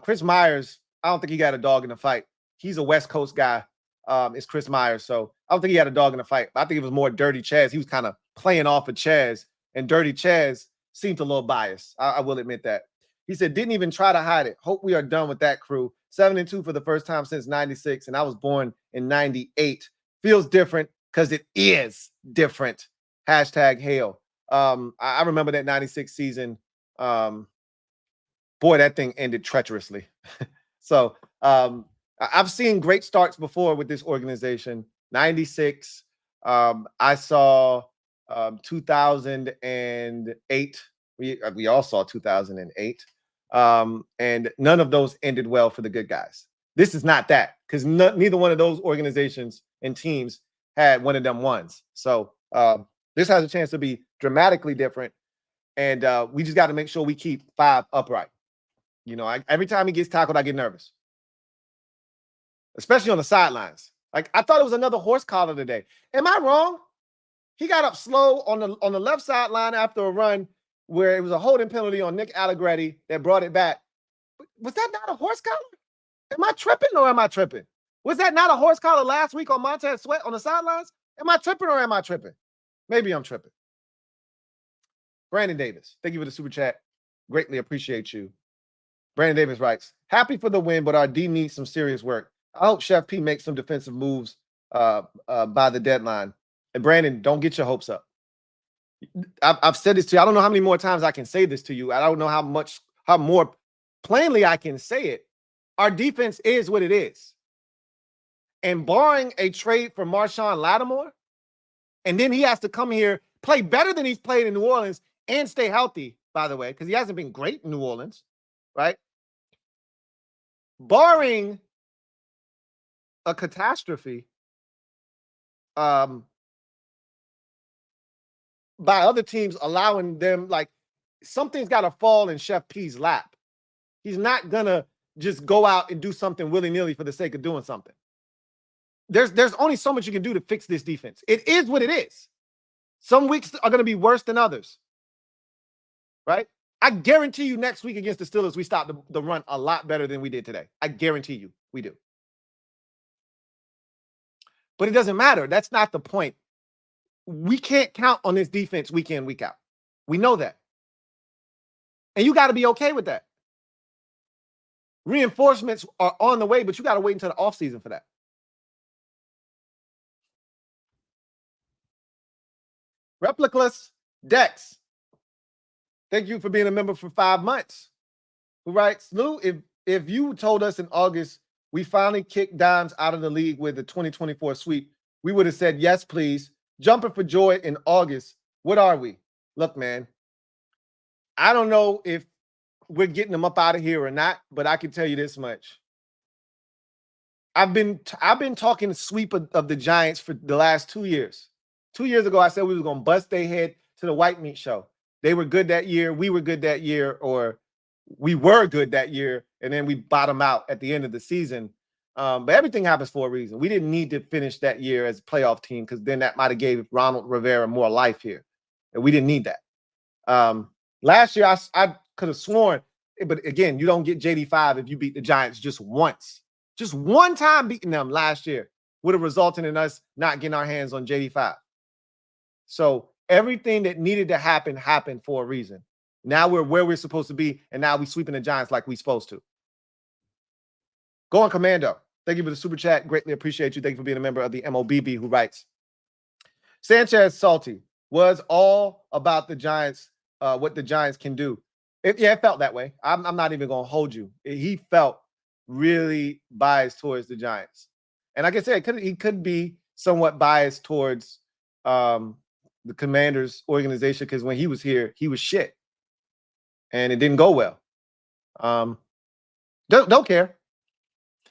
Chris Myers, I don't think he got a dog in the fight. He's a West Coast guy. It's Chris Myers. So I don't think he had a dog in the fight. I think it was more Dirty Chaz. He was kind of playing off of Chaz, and Dirty Chaz seemed a little biased. I will admit that. He said, didn't even try to hide it. Hope we are done with that crew. 7-2 for the first time since 96, and I was born in 98. Feels different because it is different. Hashtag hail. I remember that 96 season. Boy, that thing ended treacherously. So I've seen great starts before with this organization. 96. I saw 2008. We all saw 2008. And none of those ended well for the good guys. This is not that, because neither one of those organizations and teams had one of them ones. So this has a chance to be dramatically different. And we just got to make sure we keep 5 upright. You know, every time he gets tackled, I get nervous, especially on the sidelines. Like, I thought it was another horse collar today. Am I wrong? He got up slow on the left sideline after a run where it was a holding penalty on Nick Allegretti that brought it back. Was that not a horse collar? Am I tripping or am I tripping? Was that not a horse collar last week on Montez Sweat on the sidelines? Am I tripping or am I tripping? Maybe I'm tripping. Brandon Davis, thank you for the super chat. Greatly appreciate you. Brandon Davis writes, happy for the win, but our D needs some serious work. I hope Chef P makes some defensive moves by the deadline. And Brandon, don't get your hopes up. I've said this to you. I don't know how many more times I can say this to you. I don't know how more plainly I can say it. Our defense is what it is. And barring a trade for Marshawn Lattimore, and then he has to come here, play better than he's played in New Orleans, and stay healthy, by the way, because he hasn't been great in New Orleans, right? Barring a catastrophe by other teams allowing them, like, something's got to fall in Chef P's lap. He's not going to just go out and do something willy-nilly for the sake of doing something. There's only so much you can do to fix this defense. It is what it is. Some weeks are going to be worse than others, right? I guarantee you next week against the Steelers, we stop the run a lot better than we did today. I guarantee you we do. But it doesn't matter. That's not the point. We can't count on this defense week in, week out. We know that. And you got to be okay with that. Reinforcements are on the way, but you got to wait until the offseason for that. Replicless Dex, thank you for being a member for 5 months. Who writes, Lou, if you told us in August we finally kicked Dimes out of the league with the 2024 sweep, we would have said, yes, please. Jumping for joy in August. What are we? Look, man, I don't know if we're getting them up out of here or not, but I can tell you this much. I've been talking sweep of the Giants for the last 2 years. 2 years ago, I said we were going to bust their head to the white meat show. They were good that year. We were good that year, or we were good that year, and then we bottom out at the end of the season. But everything happens for a reason. We didn't need to finish that year as a playoff team because then that might have gave Ronald Rivera more life here. And we didn't need that. Last year, I could have sworn, but again, you don't get JD5 if you beat the Giants just once. Just one time beating them last year would have resulted in us not getting our hands on JD5. So everything that needed to happen happened for a reason. Now we're where we're supposed to be, and now we're sweeping the Giants like we're supposed to. Go on, Commando. Thank you for the super chat. Greatly appreciate you. Thank you for being a member of the MOBB who writes, Sanchez Salty was all about the Giants, what the Giants can do. It felt that way. I'm not even going to hold you. He felt really biased towards the Giants. And like I said, he could be somewhat biased towards the Commanders organization because when he was here, he was shit, and it didn't go well. Don't care.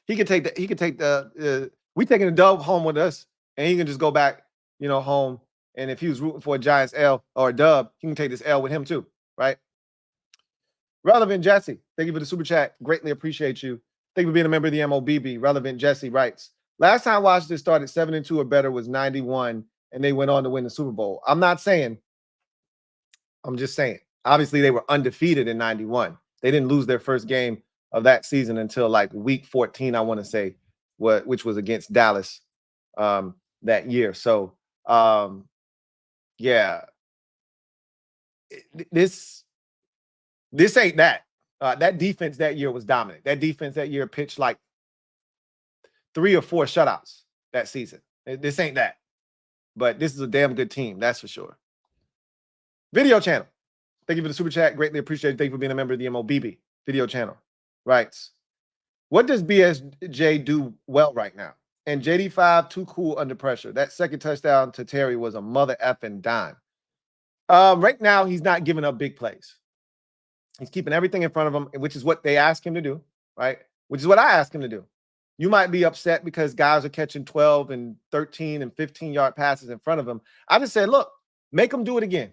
He could take the. He could take the. We taking the dub home with us, and he can just go back, home. And if he was rooting for a Giants L or a dub, he can take this L with him too, right? Relevant Jesse, thank you for the super chat. Greatly appreciate you. Thank you for being a member of the MOBB. Relevant Jesse writes, last time Washington started 7-2 or better was 91, and they went on to win the Super Bowl. I'm not saying. I'm just saying. Obviously, they were undefeated in 91. They didn't lose their first game of that season until like week 14, I want to say, which was against Dallas that year. So, yeah, this ain't that. That defense that year was dominant. That defense that year pitched like 3 or 4 shutouts that season. This ain't that. But this is a damn good team, that's for sure. Video channel. Thank you for the super chat. Greatly appreciate it. Thank you for being a member of the MOBB video channel. Writes, what does BSJ do well right now? And JD5, too cool under pressure. That second touchdown to Terry was a mother effing dime. Right now, he's not giving up big plays. He's keeping everything in front of him, which is what they ask him to do, right? Which is what I ask him to do. You might be upset because guys are catching 12 and 13 and 15-yard passes in front of him. I just said, look, make him do it again.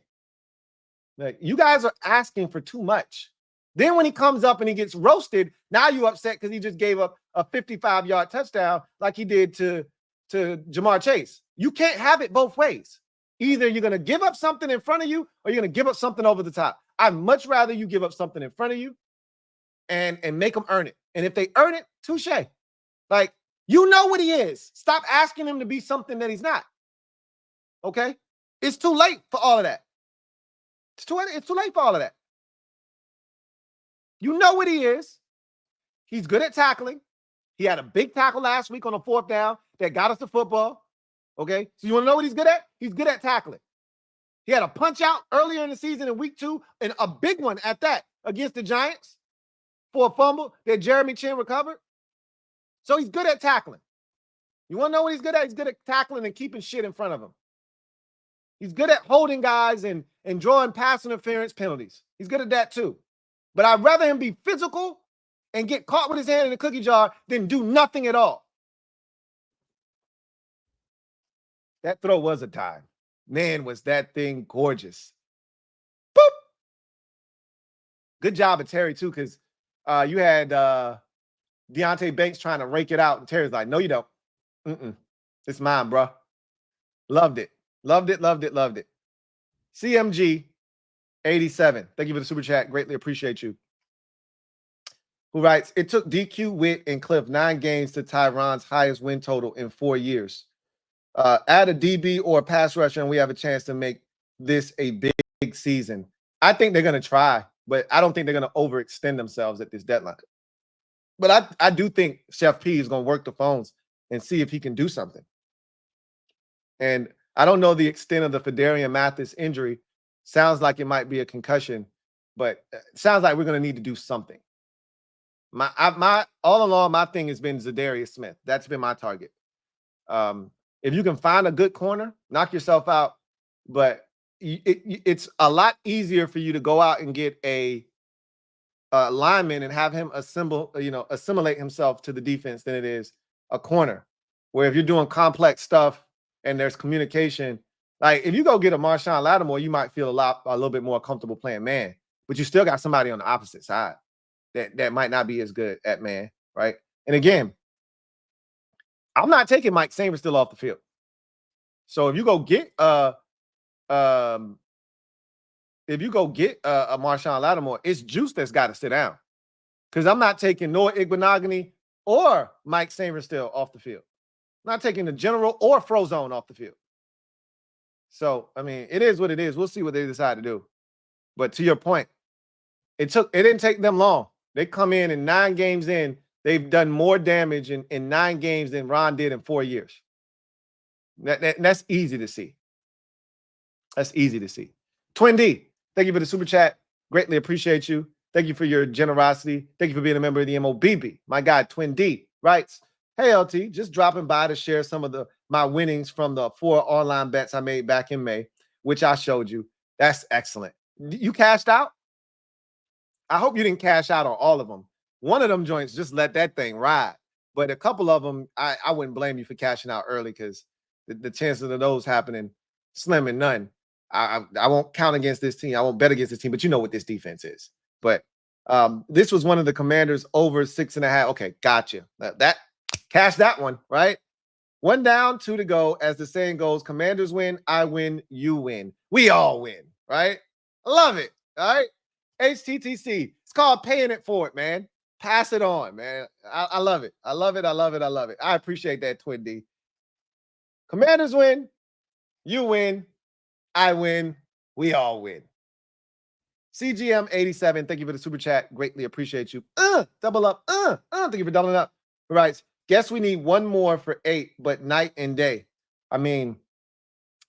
Like, you guys are asking for too much. Then when he comes up and he gets roasted, now you're upset because he just gave up a 55-yard touchdown like he did to Jamar Chase. You can't have it both ways. Either you're going to give up something in front of you or you're going to give up something over the top. I'd much rather you give up something in front of you and make them earn it. And if they earn it, touche. Like, you know what he is. Stop asking him to be something that he's not. Okay? It's too late for all of that. It's too late for all of that. You know what he is. He's good at tackling. He had a big tackle last week on a 4th down that got us the football. Okay? So you want to know what he's good at? He's good at tackling. He had a punch out earlier in the season in week 2, and a big one at that against the Giants for a fumble that Jeremy Chin recovered. So he's good at tackling. You want to know what he's good at? He's good at tackling and keeping shit in front of him. He's good at holding guys and drawing pass interference penalties. He's good at that too. But I'd rather him be physical and get caught with his hand in the cookie jar than do nothing at all. That throw was a dime. Man, was that thing gorgeous. Boop. Good job at Terry too, because you had Deontay Banks trying to rake it out, and Terry's like, no, you don't. It's mine, bro. Loved it. Loved it, loved it, loved it. CMG 87. Thank you for the super chat. Greatly appreciate you. Who writes, it took DQ, Witt, and Cliff 9 games to Tyron's highest win total in 4 years. Add a DB or a pass rusher, and we have a chance to make this a big season. I think they're going to try, but I don't think they're going to overextend themselves at this deadline. But I do think Chef P is going to work the phones and see if he can do something. And I don't know the extent of the Fedarian Mathis injury. Sounds like it might be a concussion, but it sounds like we're going to need to do something. My all along, my thing has been Zadarius Smith. That's been my target. If you can find a good corner, knock yourself out. But it's a lot easier for you to go out and get a lineman and have him assimilate himself to the defense than it is a corner. Where if you're doing complex stuff and there's communication, like if you go get a Marshawn Lattimore, you might feel a little bit more comfortable playing man, but you still got somebody on the opposite side that might not be as good at man, right? And again, I'm not taking Mike Sainristil still off the field. So if you go get a Marshawn Lattimore, it's Juice that's got to sit down. Because I'm not taking Noah Igbenogany or Mike Sainristil still off the field. I'm not taking the general or Frozone off the field. So, I mean, it is what it is. We'll see what they decide to do. But to your point, it didn't take them long. They come in and 9 games in, they've done more damage in 9 games than Ron did in 4 years. That's easy to see. That's easy to see. Twin D, thank you for the super chat. Greatly appreciate you. Thank you for your generosity. Thank you for being a member of the MOBB. My guy, Twin D, writes, Hey, LT, just dropping by to share some of my winnings from the 4 online bets I made back in May, which I showed you. That's excellent. You cashed out? I hope you didn't cash out on all of them. One of them joints, just let that thing ride. But a couple of them, I wouldn't blame you for cashing out early because the chances of those happening slim and none. I won't count against this team. I won't bet against this team, but you know what this defense is. But this was one of the Commanders over 6.5. Okay, gotcha. That cash that one, right? 1 down, 2 to go. As the saying goes, Commanders win, I win, you win. We all win, right? I love it. All right. HTTC. It's called paying it forward, man. Pass it on, man. I love it. I love it. I love it. I love it. I appreciate that, Twin D. Commanders win, you win, I win, we all win. CGM87, thank you for the super chat. Greatly appreciate you. Double up. Thank you for doubling up. All right. Guess we need one more for 8, but night and day. I mean,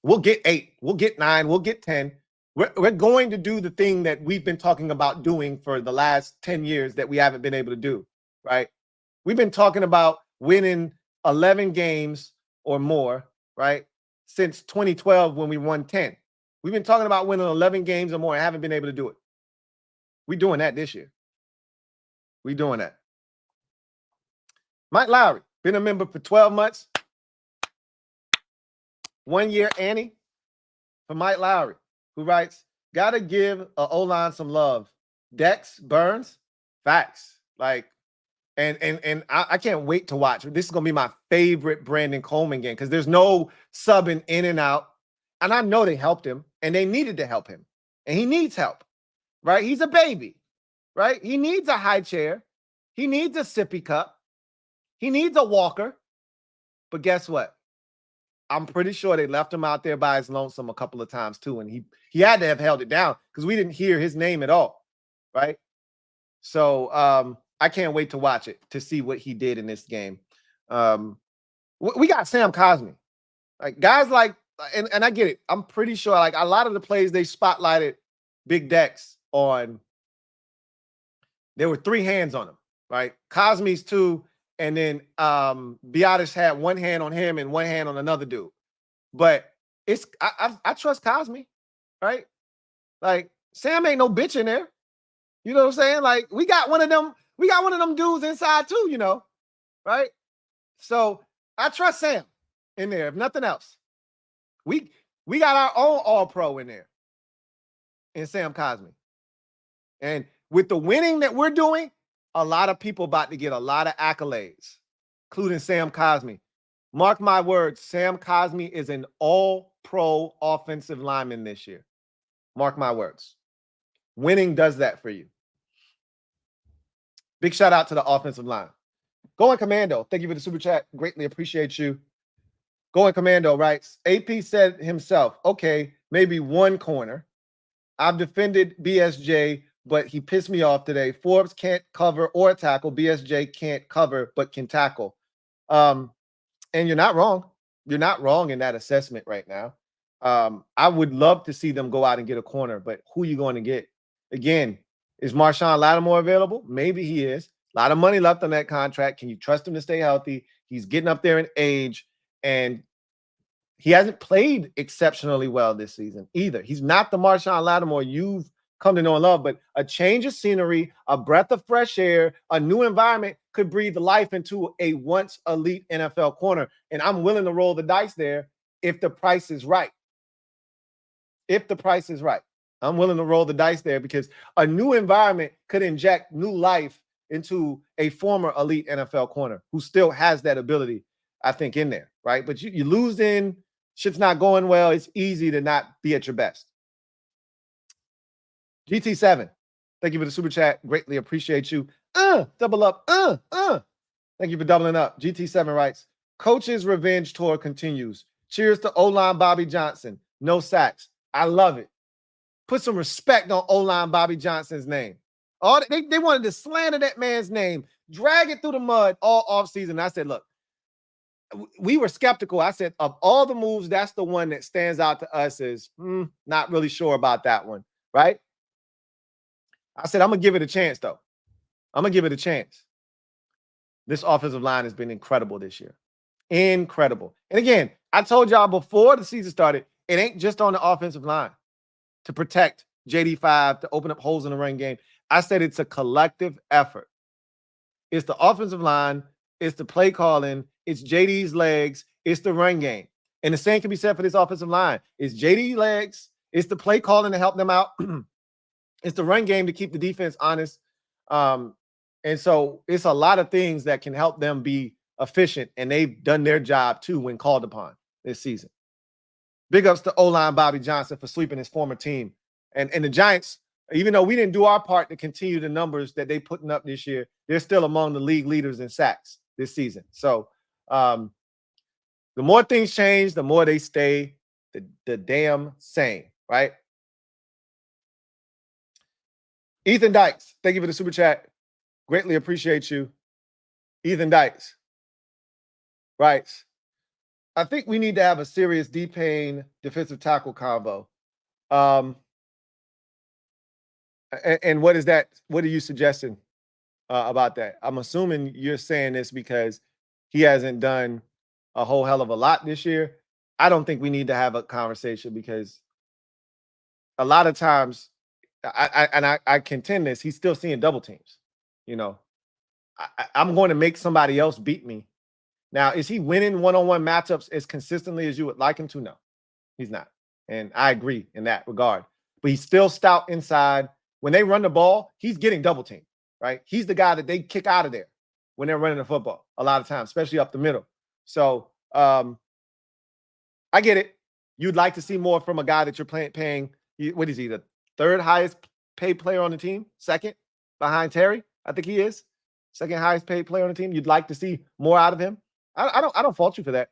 we'll get 8. We'll get 9. We'll get 10. We're going to do the thing that we've been talking about doing for the last 10 years that we haven't been able to do, right? We've been talking about winning 11 games or more, right? Since 2012 when we won 10. We've been talking about winning 11 games or more and haven't been able to do it. We're doing that this year. We're doing that. Mike Lowry, been a member for 12 months. 1 year, Annie, for Mike Lowry, who writes, gotta give a O-line some love. Dex, Burns, facts. Like, and I can't wait to watch. This is gonna be my favorite Brandon Coleman game because there's no subbing in and out. And I know they helped him and they needed to help him. And he needs help, right? He's a baby, right? He needs a high chair. He needs a sippy cup. He needs a walker. But guess what? I'm pretty sure they left him out there by his lonesome a couple of times too. And he had to have held it down because we didn't hear his name at all, right? So I can't wait to watch it, to see what he did in this game. We got Sam Cosmi. Like guys like, and I get it. I'm pretty sure like a lot of the plays they spotlighted Big Dex on, there were 3 hands on him, right? Cosmi's 2, and then Biotis had 1 hand on him and 1 hand on another dude. But it's I trust Cosmi, right? Like Sam ain't no bitch in there. You know what I'm saying? Like we got one of them dudes inside too, you know, right? So I trust Sam in there, if nothing else. We got our own all-pro in there in Sam Cosmi. And with the winning that we're doing, a lot of people about to get a lot of accolades, including Sam Cosmi. Mark my words, Sam Cosmi is an all-pro offensive lineman this year. Mark my words. Winning does that for you. Big shout out to the offensive line. Going Commando, thank you for the super chat. Greatly appreciate you. Going Commando writes, AP said himself, okay, maybe 1 corner. I've defended BSJ, but he pissed me off today. Forbes can't cover or tackle. BSJ can't cover, but can tackle. And you're not wrong. You're not wrong in that assessment right now. I would love to see them go out and get a corner, but who are you going to get? Again, is Marshawn Lattimore available? Maybe he is. A lot of money left on that contract. Can you trust him to stay healthy? He's getting up there in age, and he hasn't played exceptionally well this season either. He's not the Marshawn Lattimore you've come to know and love, but a change of scenery, a breath of fresh air, a new environment could breathe life into a once elite NFL corner. And I'm willing to roll the dice there if the price is right. If the price is right. I'm willing to roll the dice there because a new environment could inject new life into a former elite NFL corner who still has that ability, I think, in there, right? But you lose in, shit's not going well. It's easy to not be at your best. GT7, thank you for the super chat. Greatly appreciate you. Double up. Thank you for doubling up. GT7 writes, Coach's revenge tour continues. Cheers to O-line Bobby Johnson. No sacks. I love it. Put some respect on O-line Bobby Johnson's name. They wanted to slander that man's name, drag it through the mud all offseason. I said, look, we were skeptical. I said, of all the moves, that's the one that stands out to us as not really sure about that one, right? I said, I'm going to give it a chance, though. I'm going to give it a chance. This offensive line has been incredible this year. Incredible. And again, I told y'all before the season started, it ain't just on the offensive line to protect JD5, to open up holes in the run game. I said it's a collective effort. It's the offensive line, it's the play calling, it's JD's legs, it's the run game. And the same can be said for this offensive line. It's JD's legs, it's the play calling to help them out. It's the run game to keep the defense honest. And so it's a lot of things that can help them be efficient, and they've done their job too when called upon this season. Big ups to O-line Bobby Johnson for sweeping his former team. And the Giants, even though we didn't do our part to continue the numbers that they putting up this year, they're still among the league leaders in sacks this season. So the more things change, the more they stay the damn same, right? Ethan Dykes, thank you for the super chat. Greatly appreciate you. Ethan Dykes writes, I think we need to have a serious D-Payne defensive tackle combo. And what is that? What are you suggesting about that? I'm assuming you're saying this because he hasn't done a whole hell of a lot this year. I don't think we need to have a conversation because a lot of times, I contend this, he's still seeing double teams. You know, I'm going to make somebody else beat me. Now, is he winning one-on-one matchups as consistently as you would like him to? No, he's not. And I agree in that regard. But he's still stout inside. When they run the ball, he's getting double teamed, right? He's the guy that they kick out of there when they're running the football a lot of times, especially up the middle. So I get it. You'd like to see more from a guy that you're paying. What is he, the third highest paid player on the team? Second behind Terry, I think he is. Second highest paid player on the team. You'd like to see more out of him. I don't fault you for that,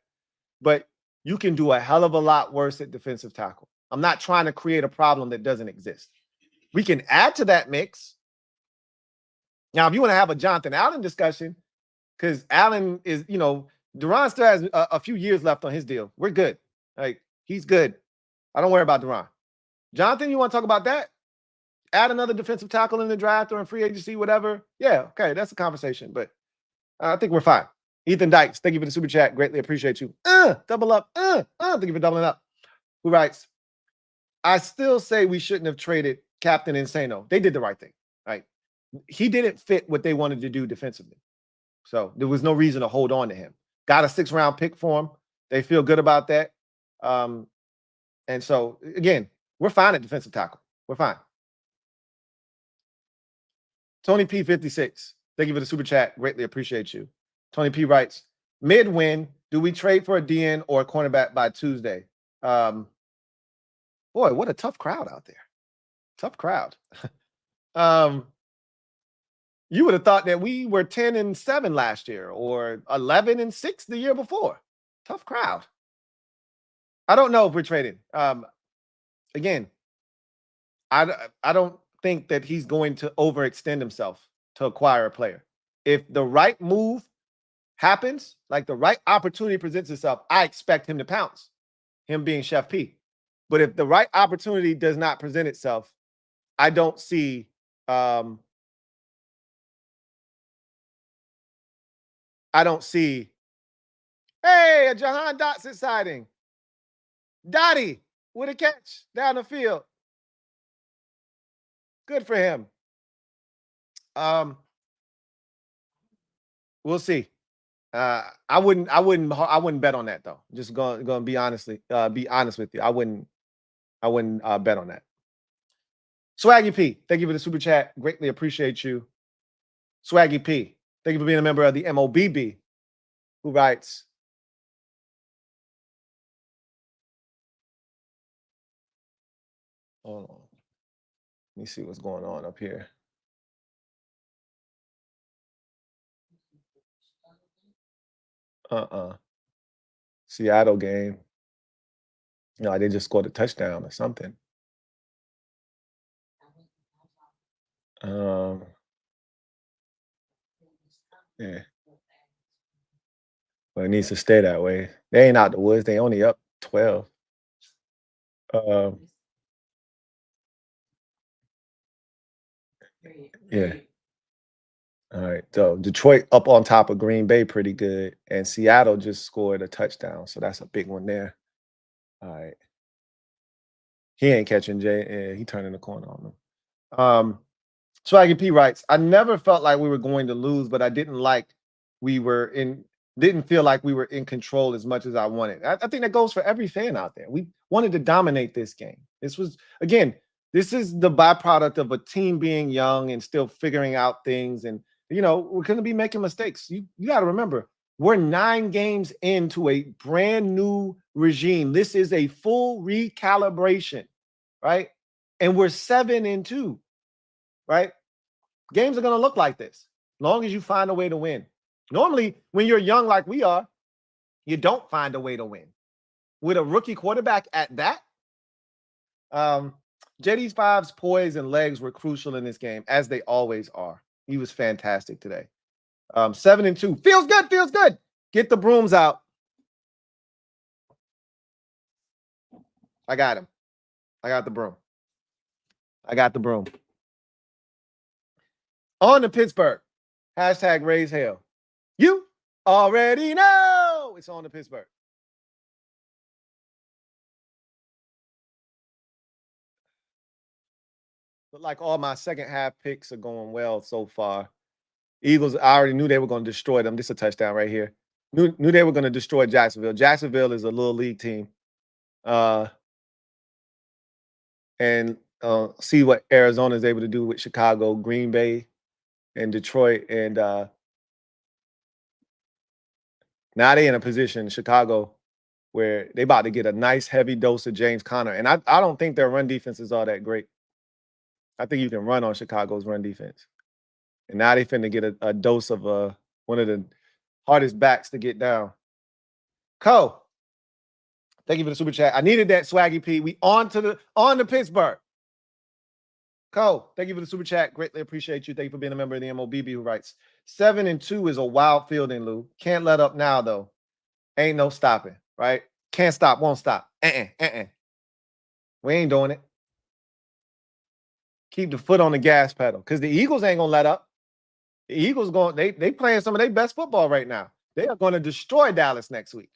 but you can do a hell of a lot worse at defensive tackle. I'm not trying to create a problem that doesn't exist. We can add to that mix. Now, if you want to have a Jonathan Allen discussion, because Allen is, you know, Duran still has a few years left on his deal. We're good. Like, he's good. I don't worry about Duran. Jonathan, you want to talk about that? Add another defensive tackle in the draft or in free agency, whatever. Yeah, okay, that's a conversation, but I think we're fine. Ethan Dykes, thank you for the super chat. Greatly appreciate you. Double up. Thank you for doubling up. Who writes, I still say we shouldn't have traded Captain Insano. They did the right thing, right? He didn't fit what they wanted to do defensively. So there was no reason to hold on to him. Got a 6th-round pick for him. They feel good about that. And so, again, we're fine at defensive tackle. We're fine. Tony P56, thank you for the super chat. Greatly appreciate you. Tony P writes, mid-win, do we trade for a DN or a cornerback by Tuesday? Boy, what a tough crowd out there. Tough crowd. You would have thought that we were 10-7 last year or 11-6 the year before. Tough crowd. I don't know if we're trading. Again, I don't think that he's going to overextend himself to acquire a player. If the right move happens, like the right opportunity presents itself, I expect him to pounce, him being Chef P. But if the right opportunity does not present itself, I don't see hey, a Jahan Dotson sighting. Dottie with a catch down the field. Good for him. We'll see. I wouldn't bet on that though. Just going to be honest with you. I wouldn't bet on that. Swaggy P, thank you for the super chat. Greatly appreciate you. Swaggy P, thank you for being a member of the MOBB, who writes, hold on. Let me see what's going on up here. Seattle game. No, they just scored a touchdown or something. Yeah. Well, it needs to stay that way. They ain't out the woods. They only up 12. Yeah. All right. So Detroit up on top of Green Bay pretty good. And Seattle just scored a touchdown. So that's a big one there. All right. He ain't catching Jay. He turning the corner on them. Swaggy P writes, I never felt like we were going to lose, but I didn't feel like we were in control as much as I wanted. I think that goes for every fan out there. We wanted to dominate this game. This is the byproduct of a team being young and still figuring out things. And, we're going to be making mistakes. You got to remember, we're 9 games into a brand new regime. This is a full recalibration, right? And we're 7-2. Right? Games are going to look like this, as long as you find a way to win. Normally, when you're young like we are, you don't find a way to win. With a rookie quarterback at that, JD5's poise and legs were crucial in this game, as they always are. He was fantastic today. 7-2. Feels good, feels good. Get the brooms out. I got him. I got the broom. I got the broom. On to Pittsburgh. Hashtag raise hell. You already know it's on to Pittsburgh. Look like all my second half picks are going well so far. Eagles, I already knew they were going to destroy them. This is a touchdown right here. Knew they were going to destroy Jacksonville. Jacksonville is a little league team. And see what Arizona is able to do with Chicago, Green Bay, and Detroit. And now they in a position, Chicago, where they about to get a nice heavy dose of James Conner. And I don't think their run defense is all that great. I think you can run on Chicago's run defense. And now they finna get a dose of one of the hardest backs to get down. Co, thank you for the super chat. I needed that, Swaggy P. We on to Pittsburgh. Co, thank you for the super chat. Greatly appreciate you. Thank you for being a member of the MOBB who writes, 7-2 is a wild fielding, Lou. Can't let up now, though. Ain't no stopping, right? Can't stop, won't stop. We ain't doing it. Keep the foot on the gas pedal, because the Eagles ain't gonna let up. The Eagles they playing some of their best football right now. They are going to destroy Dallas next week.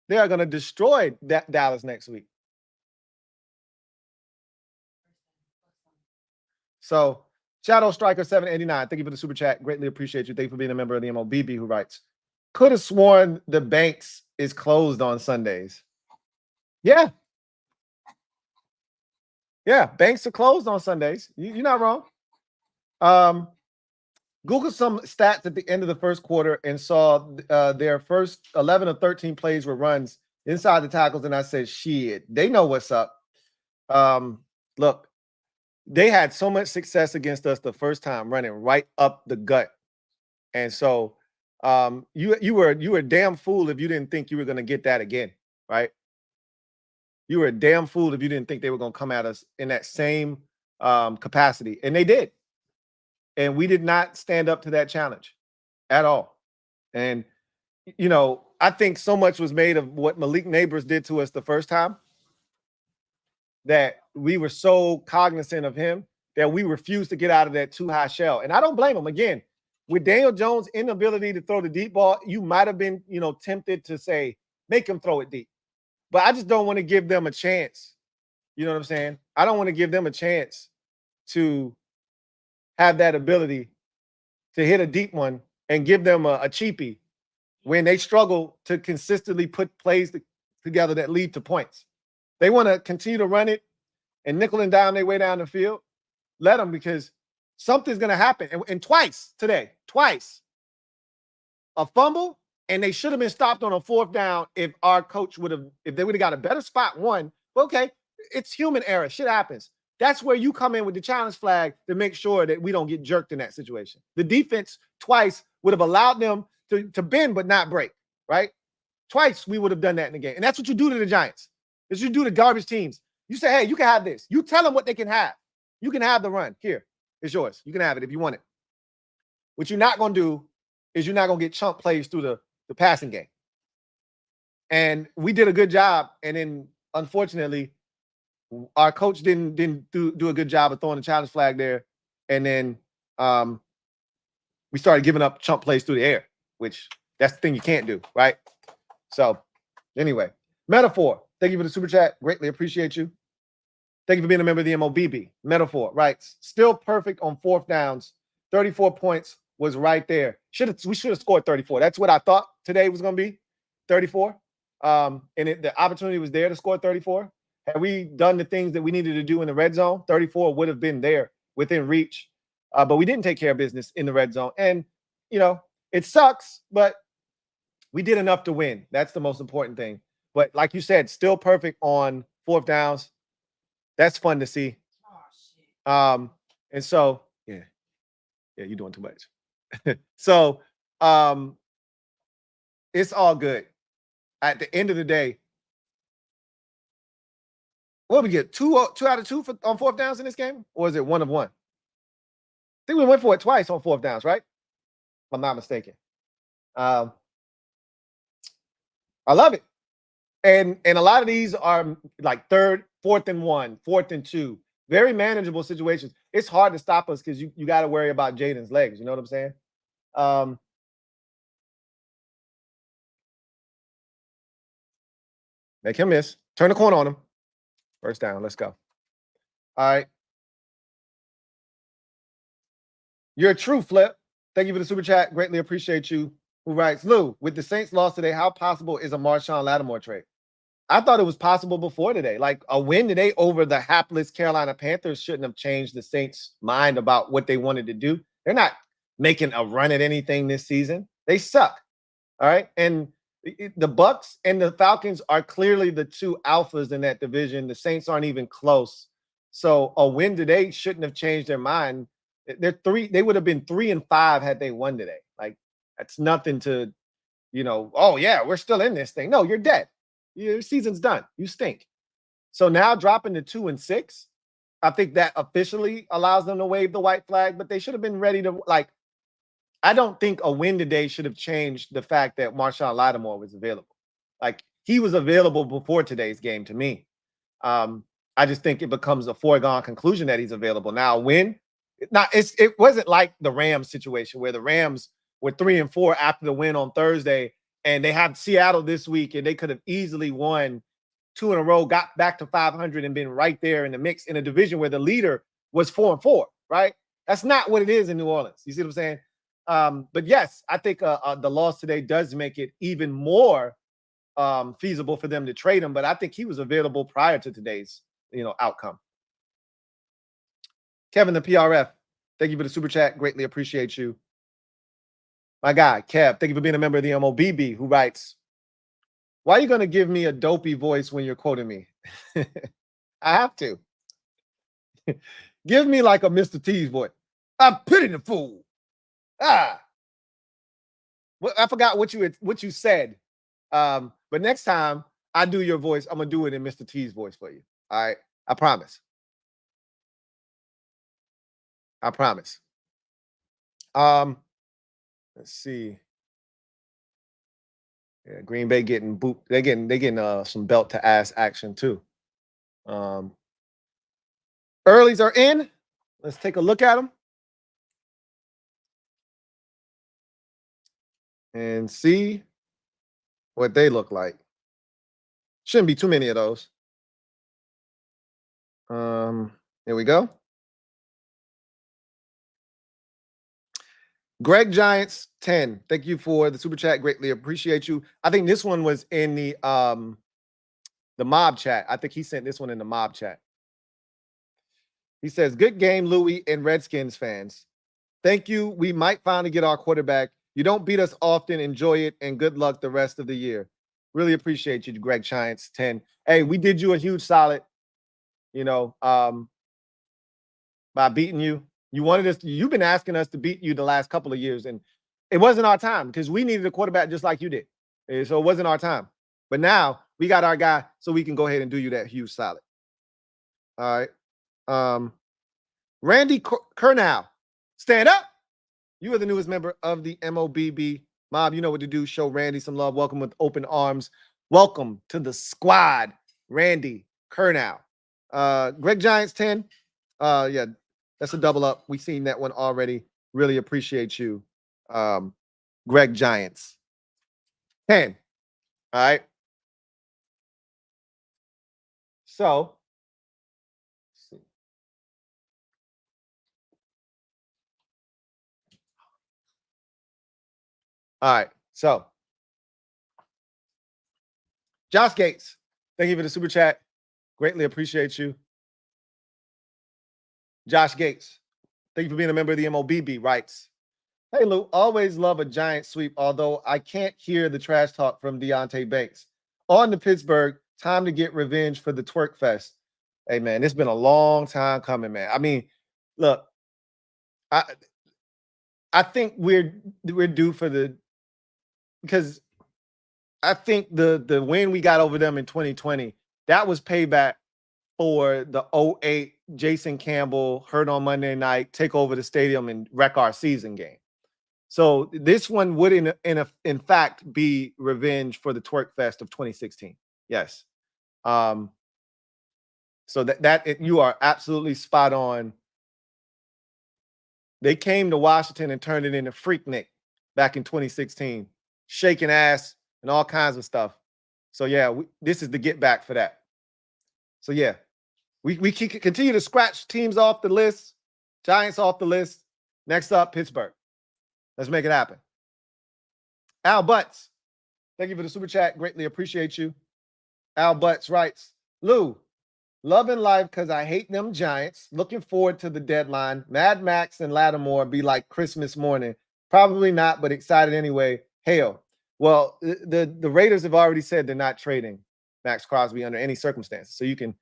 They are going to destroy Dallas next week. So, Shadow Striker 789, thank you for the super chat. Greatly appreciate you. Thank you for being a member of the MOBB who writes, could have sworn the banks is closed on Sundays. Yeah. Yeah, banks are closed on Sundays. You're not wrong. Google some stats at the end of the first quarter and saw their first 11 or 13 plays were runs inside the tackles, and I said, shit, they know what's up. Look, they had so much success against us the first time running right up the gut. And so you were a damn fool if you didn't think you were going to get that again, right? You were a damn fool if you didn't think they were going to come at us in that same capacity. And they did. And we did not stand up to that challenge at all. And, I think so much was made of what Malik Neighbors did to us the first time that we were so cognizant of him that we refused to get out of that too high shell. And I don't blame him. Again, with Daniel Jones' inability to throw the deep ball, you might have been, tempted to say, make him throw it deep. But I just don't want to give them a chance. You know what I'm saying? I don't want to give them a chance to have that ability to hit a deep one and give them a cheapie when they struggle to consistently put plays together that lead to points. They want to continue to run it and nickel and dime their way down the field. Let them, because something's going to happen. And twice today, a fumble, and they should have been stopped on a 4th down if our coach if they would have got a better spot, one. Okay, it's human error. Shit happens. That's where you come in with the challenge flag to make sure that we don't get jerked in that situation. The defense twice would have allowed them to bend but not break, right? Twice we would have done that in the game. And that's what you do to the Giants. That's what you do to garbage teams. You say, hey, you can have this. You tell them what they can have. You can have the run. Here, it's yours. You can have it if you want it. What you're not going to do is you're not going to get chunk plays through the passing game. And we did a good job. And then, unfortunately, our coach didn't do a good job of throwing the challenge flag there. And then we started giving up chump plays through the air, which that's the thing you can't do, right? So anyway, Metaphor, thank you for the super chat. Greatly appreciate you. Thank you for being a member of the MOBB. Metaphor, right? Still perfect on 4th downs. 34 points was right there. We should have scored 34. That's what I thought today was going to be, 34. And the opportunity was there to score 34. Had we done the things that we needed to do in the red zone, 34 would have been there within reach. But we didn't take care of business in the red zone. And, it sucks, but we did enough to win. That's the most important thing. But like you said, still perfect on 4th downs. That's fun to see. And so, yeah, you're doing too much. So, it's all good. At the end of the day, what did we get? Two out of two on 4th downs in this game? Or is it 1 of 1? I think we went for it twice on 4th downs, right? If I'm not mistaken. I love it. And a lot of these are like 3rd, 4th and 1, 4th and 2. Very manageable situations. It's hard to stop us because you got to worry about Jaden's legs. You know what I'm saying? Make him miss. Turn the corner on him. First down. Let's go. All right. You're a true Flip. Thank you for the super chat. Greatly appreciate you. Who writes, Lou, with the Saints loss today, how possible is a Marshawn Lattimore trade? I thought it was possible before today. Like a win today over the hapless Carolina Panthers shouldn't have changed the Saints' mind about what they wanted to do. They're not making a run at anything this season. They suck. All right. And the Bucs and the Falcons are clearly the 2 alphas in that division. The Saints aren't even close. So a win today shouldn't have changed their mind. They would have been 3-5 had they won today. Like that's nothing to, oh yeah, we're still in this thing. No, you're dead. Your season's done. You stink. So now dropping to 2-6, I think that officially allows them to wave the white flag, but they should have been ready to I don't think a win today should have changed the fact that Marshawn Lattimore was available. Like he was available before today's game to me. I just think it becomes a foregone conclusion that he's available now. It wasn't like the Rams situation where the Rams were 3-4 after the win on Thursday, and they have Seattle this week, and they could have easily won 2 in a row, got back to 500, and been right there in the mix in a division where the leader was 4-4. Right? That's not what it is in New Orleans. You see what I'm saying? But yes, I think the loss today does make it even more feasible for them to trade him. But I think he was available prior to today's outcome. Kevin, the PRF, thank you for the super chat. Greatly appreciate you. My guy, Kev, thank you for being a member of the MOBB, who writes, why are you going to give me a dopey voice when you're quoting me? I have to. Give me like a Mr. T's voice. I pity the fool. Well, I forgot what you said. But next time I do your voice, I'm going to do it in Mr. T's voice for you. All right? I promise. I promise. Let's see. Yeah, Green Bay getting boot. They're getting some belt to ass action too. Earlies are in. Let's take a look at them and see what they look like. Shouldn't be too many of those. Here we go. Greg Giants 10. Thank you for the super chat. Greatly appreciate you. I think this one was in the mob chat. I think he sent this one in the mob chat. He says, good game, Louie and Redskins fans. Thank you. We might finally get our quarterback. You don't beat us often. Enjoy it, and good luck the rest of the year. Really appreciate you, Greg Giants 10. Hey, we did you a huge solid, by beating you. You've been asking us to beat you the last couple of years, and it wasn't our time because we needed a quarterback just like you did. And so it wasn't our time. But now we got our guy, so we can go ahead and do you that huge solid. All right. Randy Kernow, stand up. You are the newest member of the MOBB mob. You know what to do. Show Randy some love. Welcome with open arms. Welcome to the squad, Randy Kernow. Greg Giants 10. Yeah, that's a double up. We've seen that one already. Really appreciate you Greg Giants. 10. All right. So, let's see. All right. So, Josh Gates, thank you for the super chat. Greatly appreciate you. Josh Gates, thank you for being a member of the MOBB, writes, hey, Lou, always love a giant sweep, although I can't hear the trash talk from Deontay Banks. On to Pittsburgh, time to get revenge for the twerk fest. Hey, man, it's been a long time coming, man. I mean, look, I think we're due for because I think the win we got over them in 2020, that was payback for the 08 Jason Campbell hurt on Monday night, take over the stadium and wreck our season game. So this one would in fact be revenge for the twerk fest of 2016. Yes. So you are absolutely spot on. They came to Washington and turned it into Freaknik back in 2016, shaking ass and all kinds of stuff. So yeah, this is the get back for that. So yeah, we continue to scratch teams off the list, Giants off the list. Next up, Pittsburgh. Let's make it happen. Al Butts, thank you for the super chat. Greatly appreciate you. Al Butts writes, Lou, loving life because I hate them Giants. Looking forward to the deadline. Mad Max and Lattimore be like Christmas morning. Probably not, but excited anyway. Hail. Well, the Raiders have already said they're not trading Max Crosby under any circumstances. So you can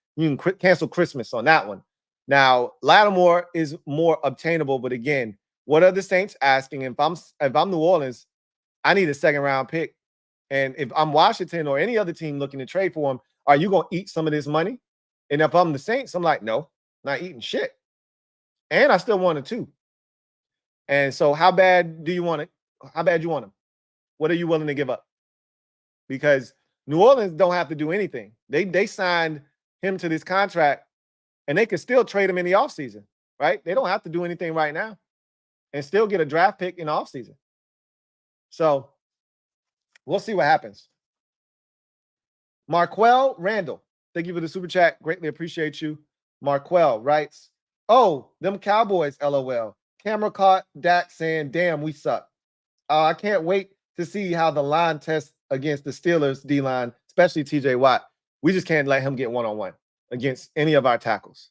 cancel Christmas on that one. Now, Lattimore is more obtainable, but again, what are the Saints asking? If I'm New Orleans, I need a second-round pick. And if I'm Washington or any other team looking to trade for him, are you going to eat some of this money? And if I'm the Saints, I'm like, no, not eating shit. And I still want a 2. And so how bad do you want it? How bad you want him? What are you willing to give up? Because New Orleans don't have to do anything. They signed him to this contract, and they could still trade him in the offseason, right? They don't have to do anything right now and still get a draft pick in the offseason. So we'll see what happens. Marquell Randall, thank you for the super chat. Greatly appreciate you. Marquell writes, oh, them Cowboys, LOL. Camera caught Dak saying, damn, we suck. I can't wait to see how the line tests against the Steelers D-line, especially TJ Watt. We just can't let him get one-on-one against any of our tackles.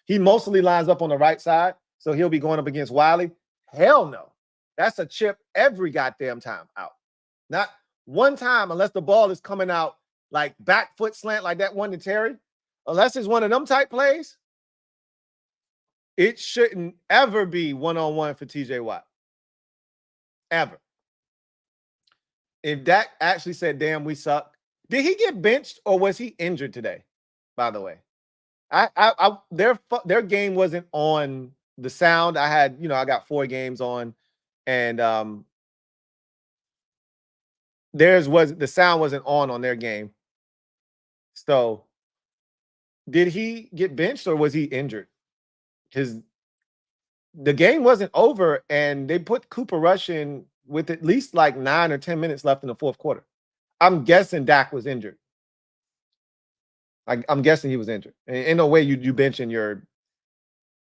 He mostly lines up on the right side, so he'll be going up against Wiley. Hell no. That's a chip every goddamn time out. Not one time unless the ball is coming out like back foot slant like that one to Terry. Unless it's one of them type plays, it shouldn't ever be one-on-one for TJ Watt. Ever. If Dak actually said, damn, we suck, did he get benched or was he injured today? By the way, their game wasn't on the sound. I got 4 games on, and the sound wasn't on their game. So did he get benched or was he injured? Because the game wasn't over and they put Cooper Rush in with at least like 9 or 10 minutes left in the fourth quarter. I'm guessing Dak was injured. I'm guessing he was injured. In no way you benching your,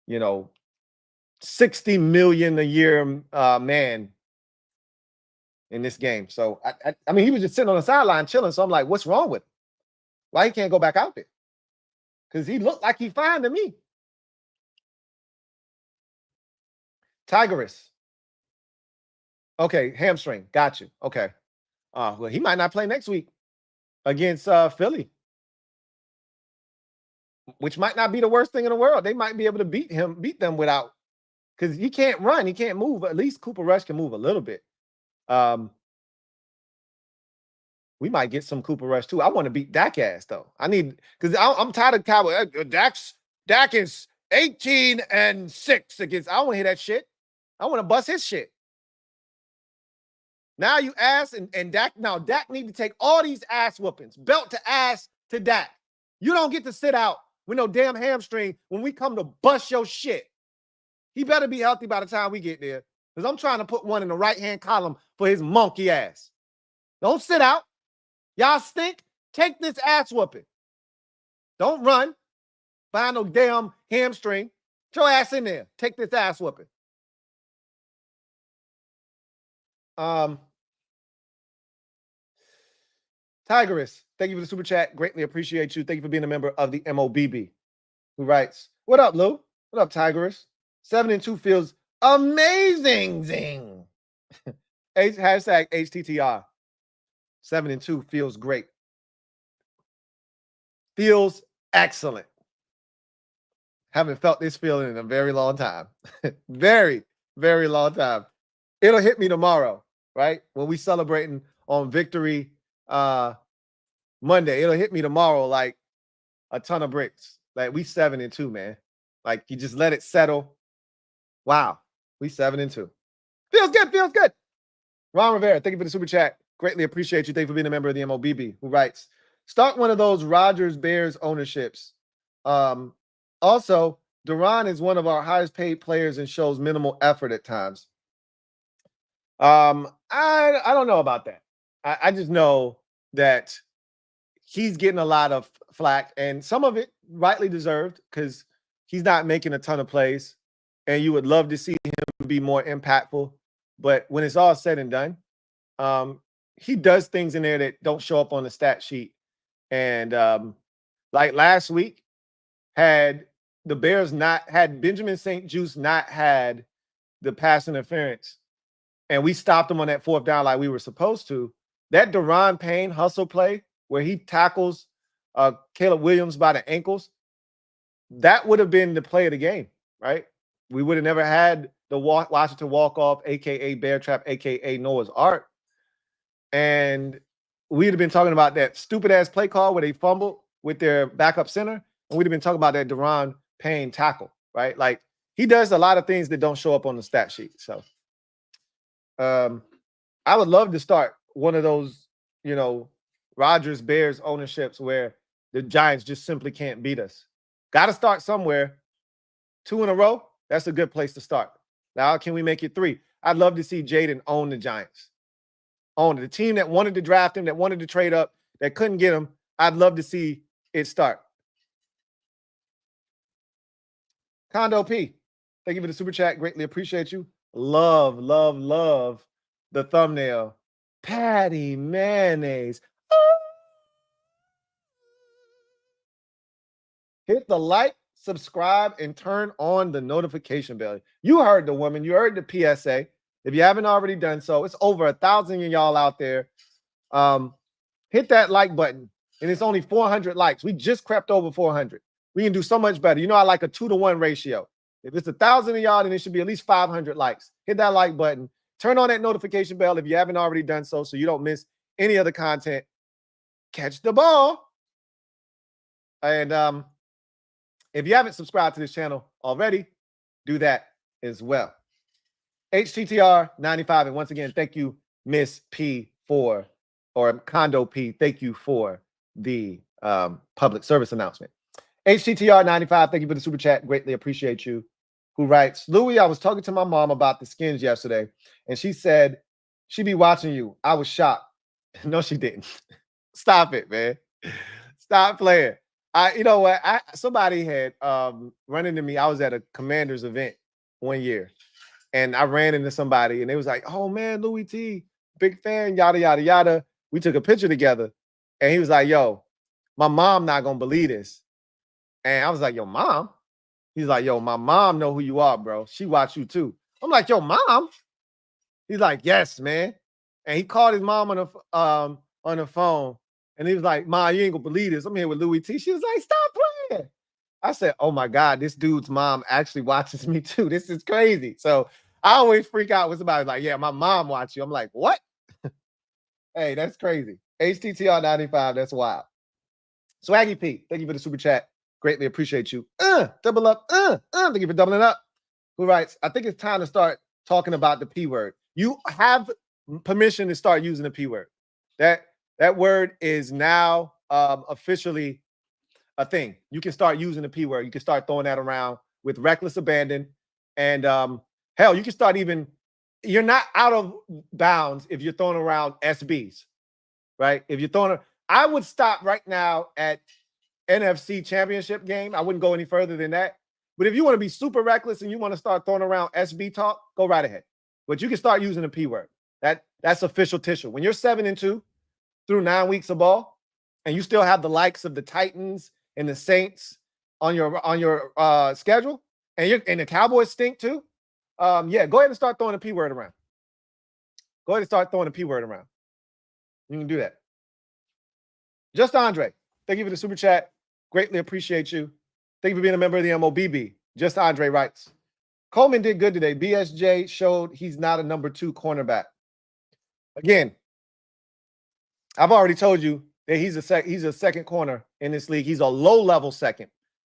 $60 million a year man in this game. So I mean, he was just sitting on the sideline chilling. So I'm like, what's wrong with him? Why he can't go back out there? Because he looked like he fine to me. Tigerus. Okay, hamstring. Got you. Okay. Well, he might not play next week against Philly, which might not be the worst thing in the world. They might be able to beat them without, because he can't run, he can't move. At least Cooper Rush can move a little bit. We might get some Cooper Rush too. I want to beat Dak ass though. Because I'm tired of Cowboy. Dak is 18-6 against. I don't want to hear that shit. I want to bust his shit. Now you ass and Dak. Now Dak need to take all these ass whoopings, belt to ass to Dak. You don't get to sit out with no damn hamstring when we come to bust your shit. He better be healthy by the time we get there. because I'm trying to put one in the right-hand column for his monkey ass. Don't sit out. Y'all stink. Take this ass whooping. Don't run. Find no damn hamstring. Get your ass in there. Take this ass whooping. Tigerus, thank you for the super chat. Greatly appreciate you. Thank you for being a member of the MOBB. Who writes, what up, Lou? What up, Tigerus? 7-2 feels amazing. Zing. Hashtag HTTR. 7-2 feels great. Feels excellent. Haven't felt this feeling in a very long time. Very, very long time. It'll hit me tomorrow, right? When we celebrating on Victory Monday, it'll hit me tomorrow like a ton of bricks. Like we 7-2, man. Like you just let it settle. Wow, we 7-2. Feels good, feels good. Ron Rivera, thank you for the super chat. Greatly appreciate you. Thank you for being a member of the MOBB. Who writes, start one of those Rodgers Bears ownerships. Also, Duran is one of our highest paid players and shows minimal effort at times. I don't know about that. I just know that he's getting a lot of flack, and some of it rightly deserved because he's not making a ton of plays, and you would love to see him be more impactful. But when it's all said and done, he does things in there that don't show up on the stat sheet. And like last week, had the Bears not had Benjamin St-Juste not had the pass interference, and we stopped him on that fourth down like we were supposed to, that Daron Payne hustle play where he tackles Caleb Williams by the ankles, that would have been the play of the game, right? We would have never had the Washington walk-off, a.k.a. Bear Trap, a.k.a. Noah's Ark. And we'd have been talking about that stupid-ass play call where they fumbled with their backup center, and we'd have been talking about that Daron Payne tackle, right? Like, he does a lot of things that don't show up on the stat sheet. So I would love to start one of those, Rodgers Bears ownerships where the Giants just simply can't beat us. Got to start somewhere. 2 in a row, that's a good place to start. Now, can we make it 3? I'd love to see Jaden own the Giants. Own the team that wanted to draft him, that wanted to trade up, that couldn't get him. I'd love to see it start. Condo P, thank you for the super chat. Greatly appreciate you. Love, love, love the thumbnail. Patty mayonnaise. Hit the like, subscribe, and turn on the notification bell. You heard the woman. You heard the PSA. If you haven't already done so, it's over 1,000 of y'all out there. Hit that like button, and it's only 400 likes. We just crept over 400. We can do so much better. I like a 2-to-1 ratio. If it's 1,000 of y'all, then it should be at least 500 likes. Hit that like button. Turn on that notification bell if you haven't already done so you don't miss any other content. Catch the ball. And if you haven't subscribed to this channel already, do that as well. HTTR 95. And once again, thank you, Miss P, or Condo P. Thank you for the public service announcement. HTTR 95. Thank you for the super chat. Greatly appreciate you. Who writes, Louie, I was talking to my mom about the skins yesterday, and she said she be watching you. I was shocked. No, she didn't. Stop it, man. Stop playing. You know what? Somebody had run into me. I was at a Commanders event one year, and I ran into somebody, and they was like, oh, man, Louie T, big fan, yada, yada, yada. We took a picture together, and he was like, yo, my mom not going to believe this. And I was like, yo, mom? He's like, yo, my mom know who you are, bro. She watch you too. I'm like, yo, mom? He's like, yes, man. And he called his mom on the phone, and he was like, Ma, you ain't gonna believe this. I'm here with Louie T. She was like, stop playing. I said, oh my God, this dude's mom actually watches me too. This is crazy. So I always freak out when somebody's like, yeah, my mom watch you. I'm like, what? Hey, that's crazy. HTTR 95, that's wild. Swaggy P, thank you for the super chat. Greatly appreciate you. Double up. Thank you for doubling up. Who writes, I think it's time to start talking about the P word. You have permission to start using the P word. That word is now officially a thing. You can start using the P word. You can start throwing that around with reckless abandon. And hell, you can start even you're not out of bounds if you're throwing around SBs, right? If you're throwing, I would stop right now at NFC Championship game. I wouldn't go any further than that. But if you want to be super reckless and you want to start throwing around SB talk, go right ahead. But you can start using the P word. That's official tissue. When you're 7-2 through 9 weeks of ball, and you still have the likes of the Titans and the Saints on your schedule, and the Cowboys stink too. Yeah, go ahead and start throwing the P word around. Go ahead and start throwing the P word around. You can do that. Just Andre, thank you for the super chat. Greatly appreciate you. Thank you for being a member of the MOBB. Just Andre writes, Coleman did good today. BSJ showed he's not a number 2 cornerback. Again, I've already told you that he's a second corner in this league. He's a low-level second.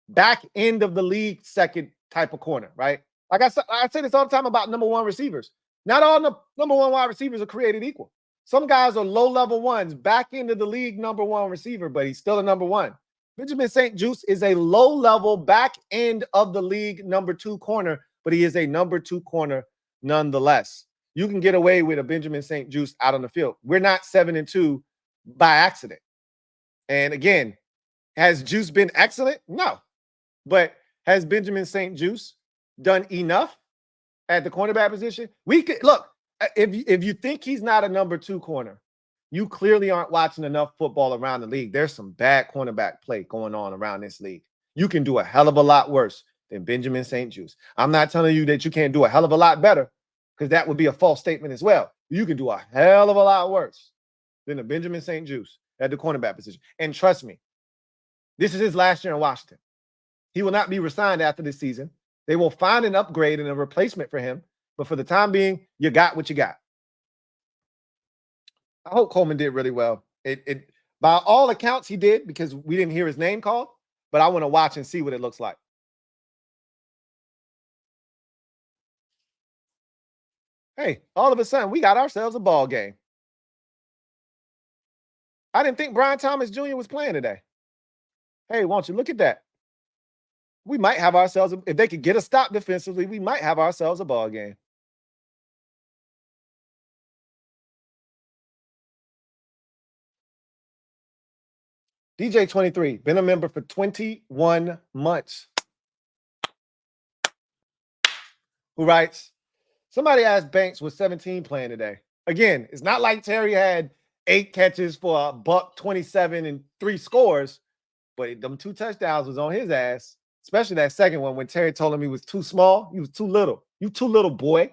Back end of the league second type of corner, right? Like I say this all the time about number 1 receivers. Not all the number 1 wide receivers are created equal. Some guys are low-level ones, back into the league number 1 receiver, but he's still a number 1. Benjamin St-Juste is a low-level back end of the league number 2 corner, but he is a number 2 corner nonetheless. You can get away with a Benjamin St-Juste out on the field. We're not 7-2 by accident. And again, has Juice been excellent? No. But has Benjamin St-Juste done enough at the cornerback position? We could look, if you think he's not a number 2 corner, you clearly aren't watching enough football around the league. There's some bad cornerback play going on around this league. You can do a hell of a lot worse than Benjamin St-Juste. I'm not telling you that you can't do a hell of a lot better, because that would be a false statement as well. You can do a hell of a lot worse than a Benjamin St-Juste at the cornerback position. And trust me, this is his last year in Washington. He will not be re-signed after this season. They will find an upgrade and a replacement for him. But for the time being, you got what you got. I hope Coleman did really well. By all accounts, he did, because we didn't hear his name called. But I want to watch and see what it looks like. Hey, all of a sudden, we got ourselves a ball game. I didn't think Brian Thomas Jr. was playing today. Hey, won't you look at that? We might have ourselves, if they could get a stop defensively, we might have ourselves a ball game. DJ23, been a member for 21 months. Who writes, somebody asked Banks was 17 playing today. Again, it's not like Terry had 8 catches for $127 and 3 scores, but them 2 touchdowns was on his ass, especially that second one when Terry told him he was too small. He was too little. You too little, boy.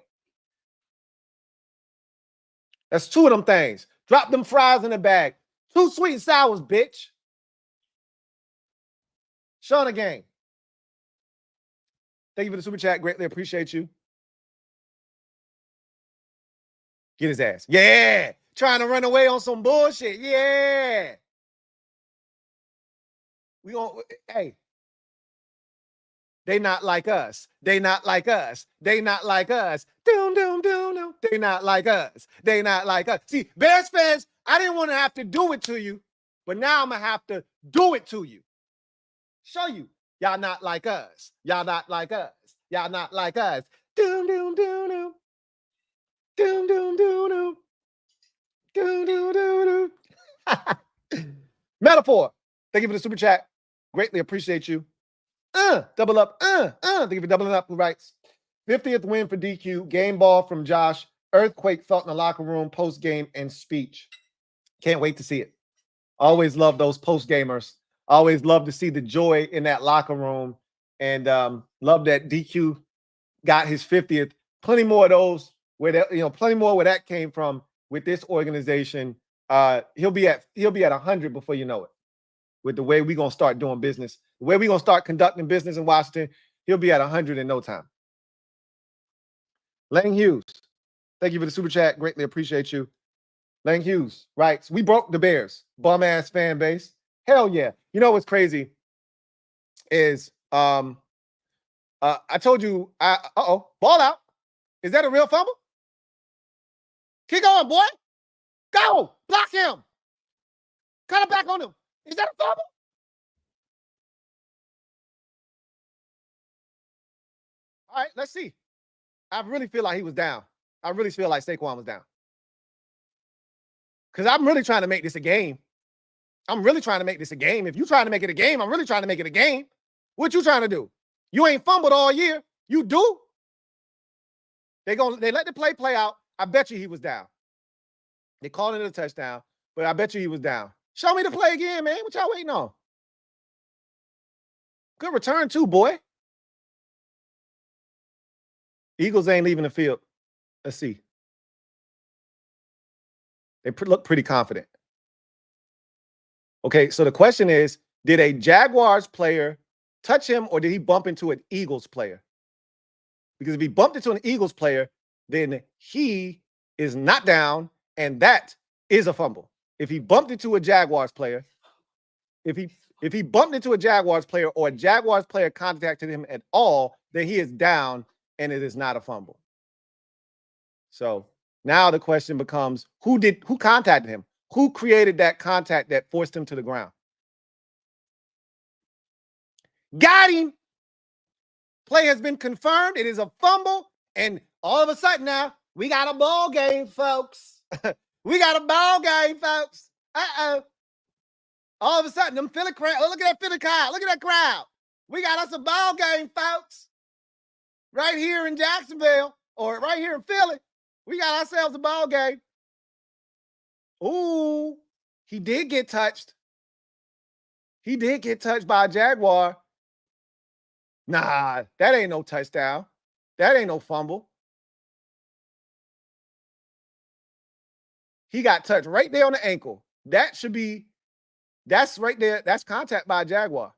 That's 2 of them things. Drop them fries in the bag. 2 sweet and sours, bitch. Sean again. Thank you for the super chat. Greatly appreciate you. Get his ass. Yeah. Trying to run away on some bullshit. Yeah. We gonna, hey. They not like us. They not like us. They not like us. Doom, doom, doom, doom. They not like us. They not like us. See, Bears fans, I didn't want to have to do it to you, but now I'm going to have to do it to you. Show you. Y'all not like us. Y'all not like us. Y'all not like us. Doom, doom, doom, doom. Doom, doom, doom, doom. Doom, doom, doom, doom. Metaphor. Thank you for the super chat. Greatly appreciate you. Double up. Thank you for doubling up. Who writes? 50th win for DQ. Game ball from Josh. Earthquake felt in the locker room, post game, and speech. Can't wait to see it. Always love those post gamers. Always love to see the joy in that locker room, and love that DQ got his 50th. Plenty more of those where that, plenty more where that came from with this organization. He'll be at 100 before you know it. With the way we're going to start doing business, the way we're going to start conducting business in Washington, he'll be at 100 in no time. Lang Hughes, thank you for the super chat. Greatly appreciate you. Lang Hughes writes, we broke the Bears. Bum-ass fan base. Hell yeah. You know what's crazy is I told you, ball out. Is that a real fumble? Keep going, boy. Go. Block him. Cut it back on him. Is that a fumble? All right, let's see. I really feel like he was down. I really feel like Saquon was down. Because I'm really trying to make this a game. I'm really trying to make this a game. If you're trying to make it a game, I'm really trying to make it a game. What you trying to do? You ain't fumbled all year. You do? They let the play out. I bet you he was down. They called it a touchdown, but I bet you he was down. Show me the play again, man. What y'all waiting on? Good return too, boy. Eagles ain't leaving the field. Let's see. They look pretty confident. Okay, so the question is, did a Jaguars player touch him or did he bump into an Eagles player? Because if he bumped into an Eagles player, then he is not down, and that is a fumble. If he bumped into a Jaguars player, if he bumped into a Jaguars player or a Jaguars player contacted him at all, then he is down and it is not a fumble. So now the question becomes, who contacted him? Who created that contact that forced him to the ground? Got him. Play has been confirmed. It is a fumble. And all of a sudden now, we got a ball game, folks. We got a ball game, folks. Uh-oh. All of a sudden, them Philly crowd. Oh, look at that Philly crowd. Look at that crowd. We got us a ball game, folks. Right here in Jacksonville or right here in Philly. We got ourselves a ball game. Ooh, he did get touched. He did get touched by a Jaguar. Nah, that ain't no touchdown. That ain't no fumble. He got touched right there on the ankle. That's right there. That's contact by a Jaguar.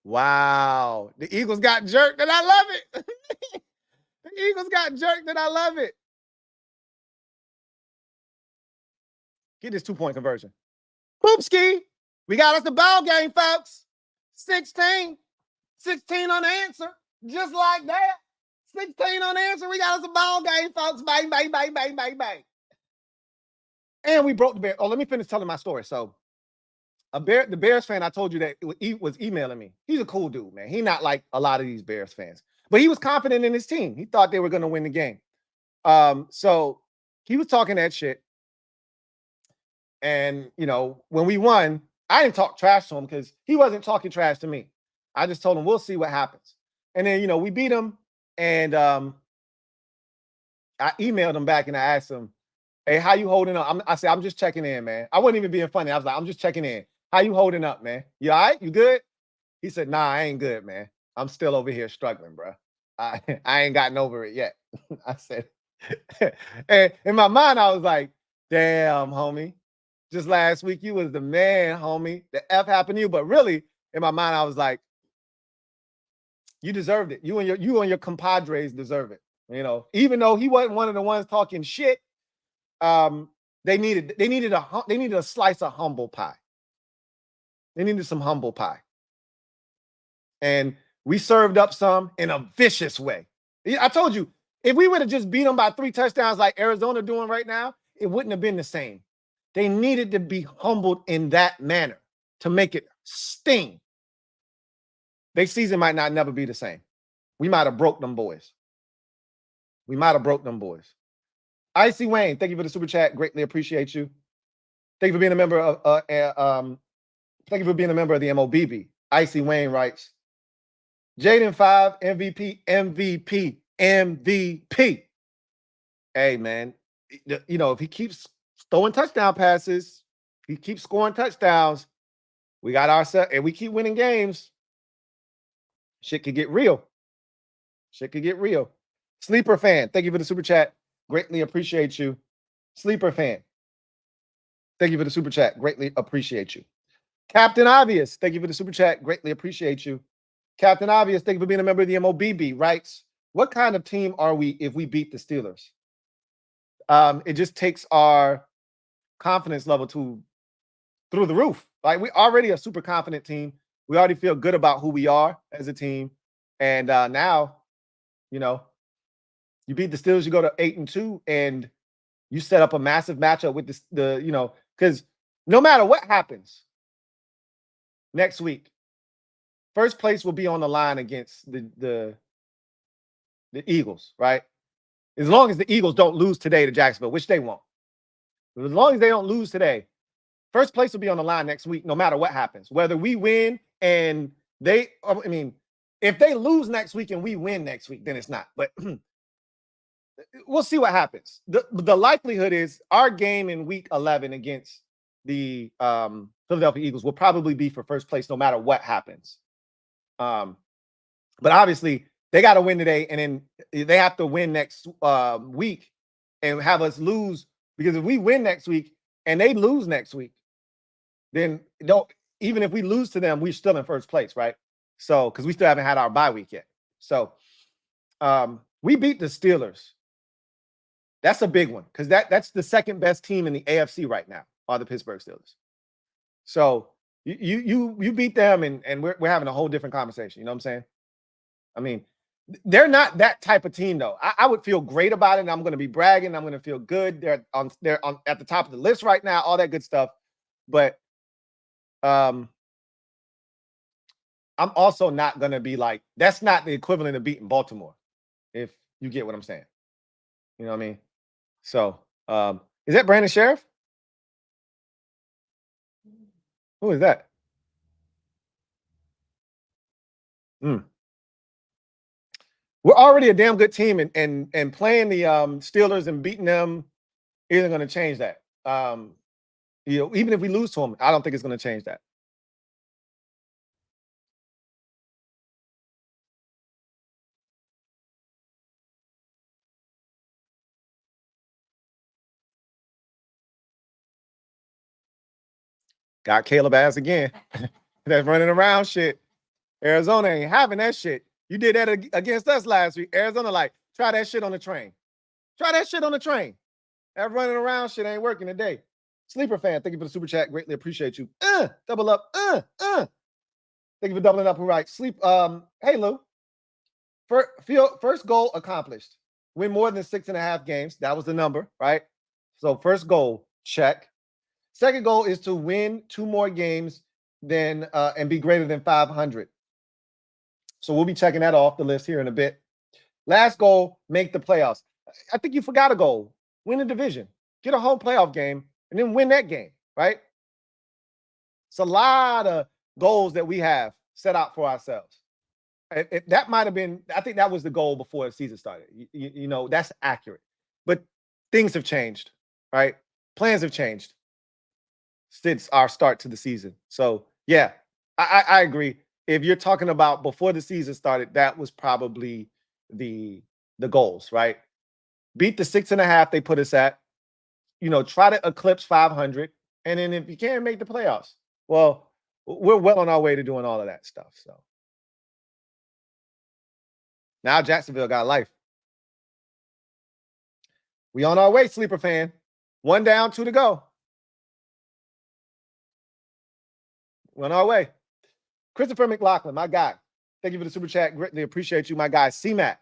Wow. The Eagles got jerked and I love it. The Eagles got jerked and I love it. Get this 2-point conversion. Boopski. We got us the ball game, folks. 16. 16 on the answer. Just like that. 16 on the answer. We got us a ball game, folks. Bang, bang, bang, bang, bang, bang. And we broke the Bears. Oh, let me finish telling my story. So the Bears fan I told you that was emailing me. He's a cool dude, man. He's not like a lot of these Bears fans. But he was confident in his team. He thought they were going to win the game. So he was talking that shit. And, you know, when we won, I didn't talk trash to him because he wasn't talking trash to me. I just told him, we'll see what happens. And then, you know, we beat him. And I emailed him back and I asked him, hey, how you holding up? I said, I'm just checking in, man. I wasn't even being funny. I was like, I'm just checking in. How you holding up, man? You all right? You good? He said, nah, I ain't good, man. I'm still over here struggling, bro. I ain't gotten over it yet. I said, and in my mind, I was like, damn, homie. Just last week, you was the man, homie. The F happened to you. But really, in my mind, I was like, you deserved it. You and your compadres deserve it. You know, even though he wasn't one of the ones talking shit, they needed a slice of humble pie. They needed some humble pie. And we served up some in a vicious way. I told you, if we would have just beat them by 3 touchdowns like Arizona doing right now, it wouldn't have been the same. They needed to be humbled in that manner to make it sting. Their season might not never be the same. We might have broke them boys. We might have broke them boys. Icy Wayne, thank you for the super chat. Greatly appreciate you. Thank you for being a member of thank you for being a member of the MOBB. Icy Wayne writes, Jaden 5, MVP. Hey, man, you know, if he keeps throwing touchdown passes, he keeps scoring touchdowns, we got ourselves, and we keep winning games, shit could get real. Shit could get real. Sleeper fan, thank you for the super chat. Greatly appreciate you. Sleeper fan, thank you for the super chat. Greatly appreciate you. Captain Obvious, thank you for the super chat. Greatly appreciate you. Captain Obvious, thank you for being a member of the MOBB, writes, what kind of team are we if we beat the Steelers? It just takes our confidence level through the roof. Like, we're already a super confident team. We already feel good about who we are as a team. And now, you know, you beat the Steelers, you go to 8-2, and you set up a massive matchup with the you know, because no matter what happens next week, first place will be on the line against the Eagles, right? As long as the Eagles don't lose today to Jacksonville, which they won't. As long as they don't lose today, first place will be on the line next week, no matter what happens. Whether we win and they, I mean, if they lose next week and we win next week, then it's not. But we'll see what happens. The likelihood is our game in week 11 against the Philadelphia Eagles will probably be for first place no matter what happens. But obviously, they got to win today, and then they have to win next week and have us lose. Because if we win next week and they lose next week, then even if we lose to them, we're still in first place, right? So, because we still haven't had our bye week yet. So, we beat the Steelers. That's a big one because that's the second best team in the AFC right now, are the Pittsburgh Steelers. So you beat them, and we're having a whole different conversation. You know what I'm saying? I mean, they're not that type of team, though. I would feel great about it. And I'm going to be bragging. I'm going to feel good. They're at the top of the list right now. All that good stuff. But I'm also not going to be like, that's not the equivalent of beating Baltimore, if you get what I'm saying. You know what I mean? So is that Brandon Sheriff? Who is that? We're already a damn good team, and playing the Steelers and beating them isn't going to change that. Even if we lose to them, I don't think it's going to change that. Got Caleb ass again. That's running around shit. Arizona ain't having that shit. You did that against us last week. Arizona, like, try that shit on the train. Try that shit on the train. That running around shit ain't working today. Sleeper fan, thank you for the super chat. Greatly appreciate you. Double up. Thank you for doubling up and right. Sleep. Hey, Lou. First goal accomplished. Win more than 6.5 games. That was the number, right? So first goal, check. Second goal is to win 2 more games than and be greater than 500. So we'll be checking that off the list here in a bit. Last goal, make the playoffs. I think you forgot a goal. Win the division. Get a home playoff game and then win that game, right? It's a lot of goals that we have set out for ourselves. That might have been, I think that was the goal before the season started. You know, that's accurate. But things have changed, right? Plans have changed since our start to the season. So, yeah, I agree. If you're talking about before the season started, that was probably the goals, right? Beat the 6.5 they put us at. You know, try to eclipse 500. And then if you can't make the playoffs, well, we're well on our way to doing all of that stuff. So now Jacksonville got life. We on our way, sleeper fan. 1 down, 2 to go. We're on our way. Christopher McLaughlin, my guy. Thank you for the super chat. Greatly appreciate you, my guy. C-Mac.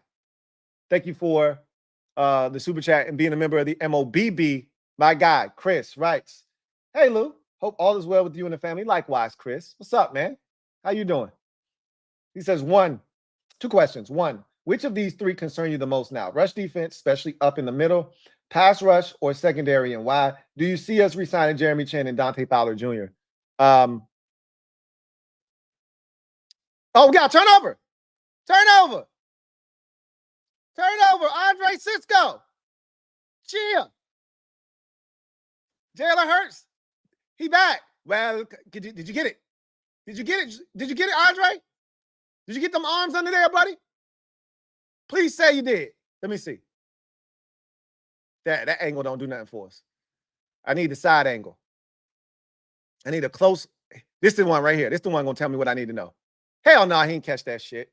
Thank you for the super chat and being a member of the MOBB. My guy, Chris, writes, hey, Lou. Hope all is well with you and the family. Likewise, Chris. What's up, man? How you doing? He says, 2 questions. 1, which of these 3 concern you the most now? Rush defense, especially up in the middle, pass rush, or secondary, and why? Do you see us re-signing Jeremy Chin and Dante Fowler Jr.? Oh, we got turnover. Turnover. Andre Cisco. Cheer. Jalen Hurts. He back. Well, did you get it? Did you get it? Did you get it, Andre? Did you get them arms under there, buddy? Please say you did. Let me see. That angle don't do nothing for us. I need the side angle. I need a close. This is the one right here. This is the one going to tell me what I need to know. Hell no, he ain't catch that shit.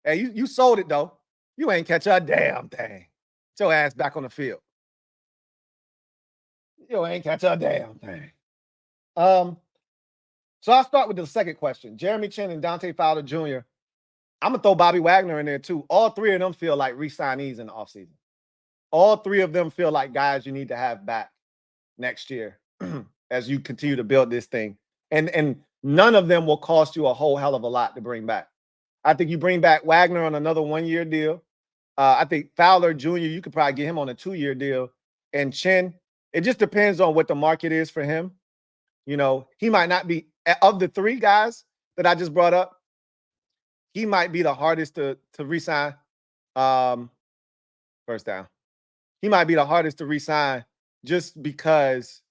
Hey, you sold it, though. You ain't catch a damn thing. Get your ass back on the field. You ain't catch a damn thing. So I'll start with the second question. Jeremy Chin and Dante Fowler Jr. I'm going to throw Bobby Wagner in there, too. All 3 of them feel like re-signees in the offseason. All 3 of them feel like guys you need to have back next year as you continue to build this thing. And none of them will cost you a whole hell of a lot to bring back. I think you bring back Wagner on another 1-year deal. I think Fowler Jr., you could probably get him on a 2-year deal. And Chin, it just depends on what the market is for him. You know, he might not be, of the 3 guys that I just brought up, he might be the hardest to re-sign. First down. He might be the hardest to re-sign just because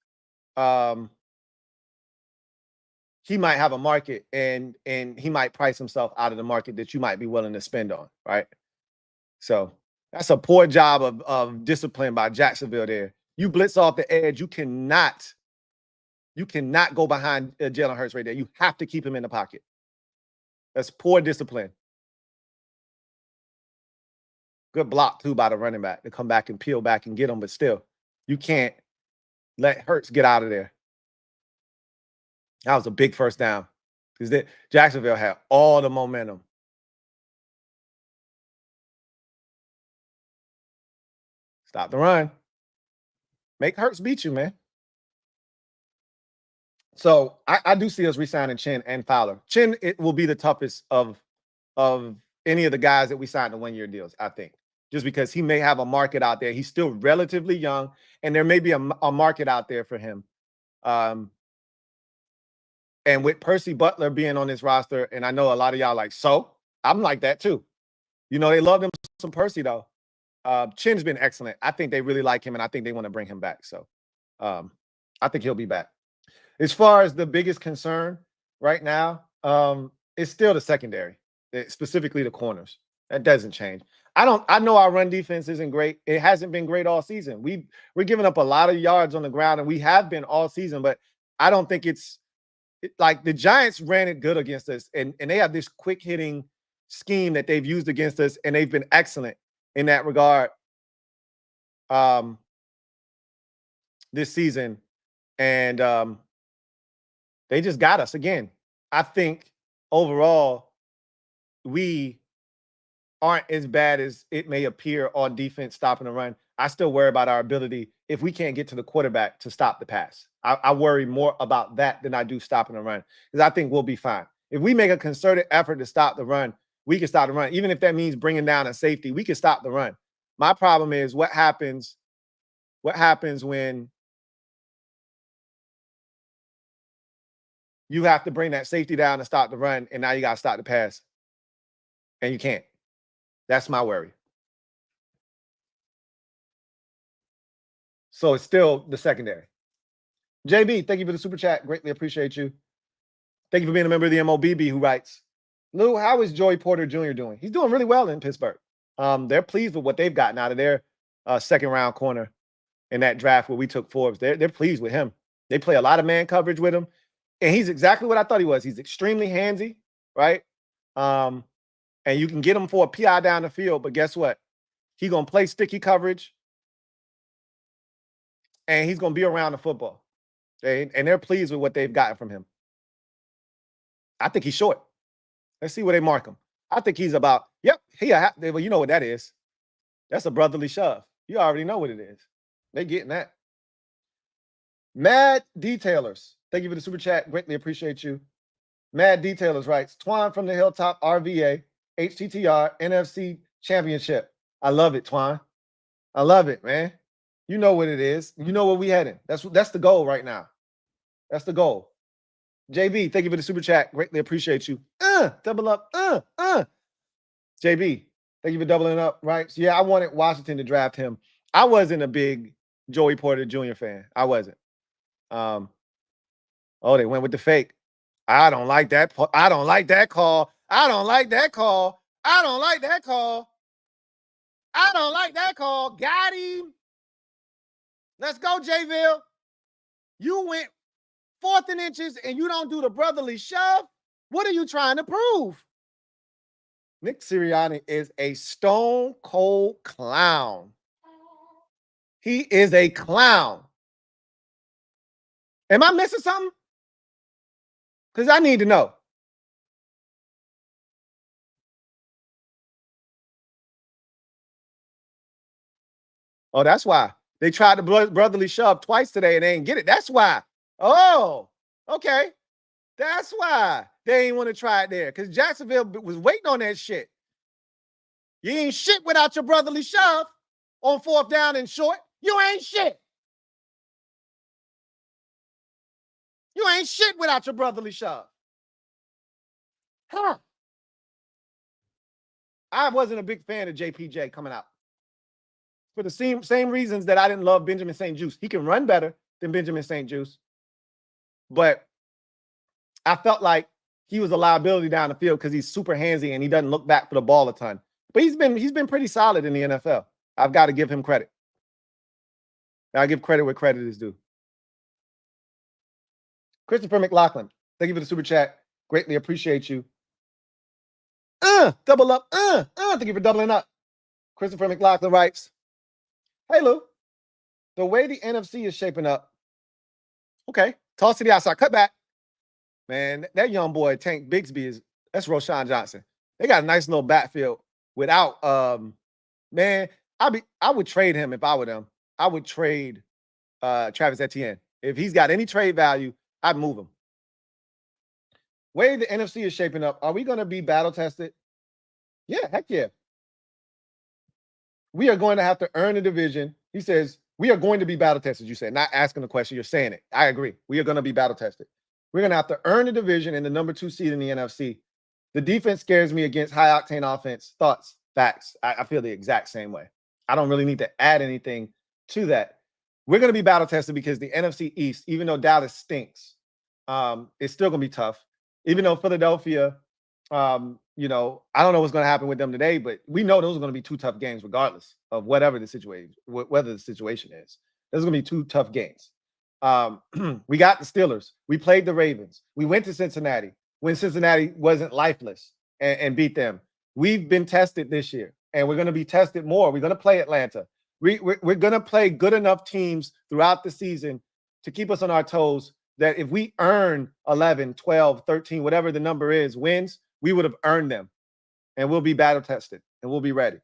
he might have a market and he might price himself out of the market that you might be willing to spend on, right? So that's a poor job of discipline by Jacksonville there. You blitz off the edge, you cannot go behind Jalen Hurts right there. You have to keep him in the pocket. That's poor discipline. Good block, too, by the running back to come back and peel back and get him, but still, you can't let Hurts get out of there. That was a big first down because Jacksonville had all the momentum. Stop the run. Make Hurts beat you, man. So I do see us re-signing Chin and Fowler. Chin, it will be the toughest of any of the guys that we signed to 1-year deals, I think, just because he may have a market out there. He's still relatively young, and there may be a market out there for him. And with Percy Butler being on this roster, and I know a lot of y'all like, so I'm like that too. You know, they love him some Percy though. Chin's been excellent. I think they really like him, and I think they want to bring him back. So I think he'll be back. As far as the biggest concern right now, it's still the secondary, specifically the corners. That doesn't change. I know our run defense isn't great. It hasn't been great all season. We're giving up a lot of yards on the ground, and we have been all season, but I don't think it's like the Giants ran it good against us, and they have this quick hitting scheme that they've used against us, and they've been excellent in that regard this season. And they just got us again. I think overall, we aren't as bad as it may appear on defense stopping the run. I still worry about our ability, if we can't get to the quarterback, to stop the pass. I worry more about that than I do stopping the run, because I think we'll be fine. If we make a concerted effort to stop the run, we can stop the run. Even if that means bringing down a safety, we can stop the run. My problem is what happens when you have to bring that safety down to stop the run, and now you got to stop the pass, and you can't. That's my worry. So it's still the secondary. JB, thank you for the super chat. Greatly appreciate you. Thank you for being a member of the MOBB, who writes, Lou, how is Joey Porter Jr. doing? He's doing really well in Pittsburgh. They're pleased with what they've gotten out of their second-round corner in that draft where we took Forbes. They're pleased with him. They play a lot of man coverage with him. And he's exactly what I thought he was. He's extremely handsy, right? And you can get him for a PI down the field, but guess what? He's going to play sticky coverage, and he's going to be around the football. And they're pleased with what they've gotten from him. I think he's short. Let's see where they mark him. I think he's about, well, you know what that is. That's a brotherly shove. You already know what it is. They're getting that. Mad Detailers. Thank you for the super chat. Greatly appreciate you. Mad Detailers writes, Twan from the Hilltop RVA, HTTR, NFC Championship. I love it, Twan. I love it, man. You know what it is. You know where we heading. That's the goal right now. That's the goal. JB, thank you for the super chat. Greatly appreciate you. Double up. JB, thank you for doubling up, right? So, yeah, I wanted Washington to draft him. I wasn't a big Joey Porter Jr. fan. I wasn't. Oh, they went with the fake. I don't like that. I don't like that call. I don't like that call. I don't like that call. I don't like that call. Got him. Let's go, Jayville. You went 4th and inches and you don't do the brotherly shove. What are you trying to prove? Nick Sirianni is a stone cold clown. He is a clown. Am I missing something? Because I need to know. Oh, that's why. They tried the brotherly shove twice today and they didn't get it. That's why. Oh, okay. That's why they ain't want to try it there, because Jacksonville was waiting on that shit. You ain't shit without your brotherly shove on 4th down and short. You ain't shit. You ain't shit without your brotherly shove. Huh. I wasn't a big fan of JPJ coming out for the same reasons that I didn't love Benjamin St-Juste. He can run better than Benjamin St-Juste, but I felt like he was a liability down the field because he's super handsy and he doesn't look back for the ball a ton. But he's been pretty solid in the NFL. I've got to give him credit. I give credit where credit is due. Christopher McLaughlin, thank you for the super chat. Greatly appreciate you. Double up. Thank you for doubling up. Christopher McLaughlin writes, hey, Lou, the way the NFC is shaping up, okay, toss to the outside, cut back. Man, that young boy, Tank Bigsby, that's Roshan Johnson. They got a nice little backfield without, man, I would trade him if I were them. I would trade Travis Etienne. If he's got any trade value, I'd move him. Way the NFC is shaping up, are we going to be battle tested? Yeah, heck yeah. We are going to have to earn a division. He says, we are going to be battle tested, you said, not asking the question, you're saying it. I agree. We are going to be battle tested. We're going to have to earn a division in the number 2 seed in the NFC. The defense scares me against high-octane offense. Thoughts? Facts. I feel the exact same way. I don't really need to add anything to that. We're going to be battle tested because the NFC East, even though Dallas stinks, it's still going to be tough. Even though Philadelphia, you know, I don't know what's going to happen with them today, but we know those are going to be 2 tough games regardless of whatever the situation, whether the situation is. Those are going to be 2 tough games. We got the Steelers. We played the Ravens. We went to Cincinnati when Cincinnati wasn't lifeless and beat them. We've been tested this year, and we're going to be tested more. We're going to play Atlanta. We're going to play good enough teams throughout the season to keep us on our toes that if we earn 11, 12, 13, whatever the number is, wins, we would have earned them. And we'll be battle tested, and we'll be ready.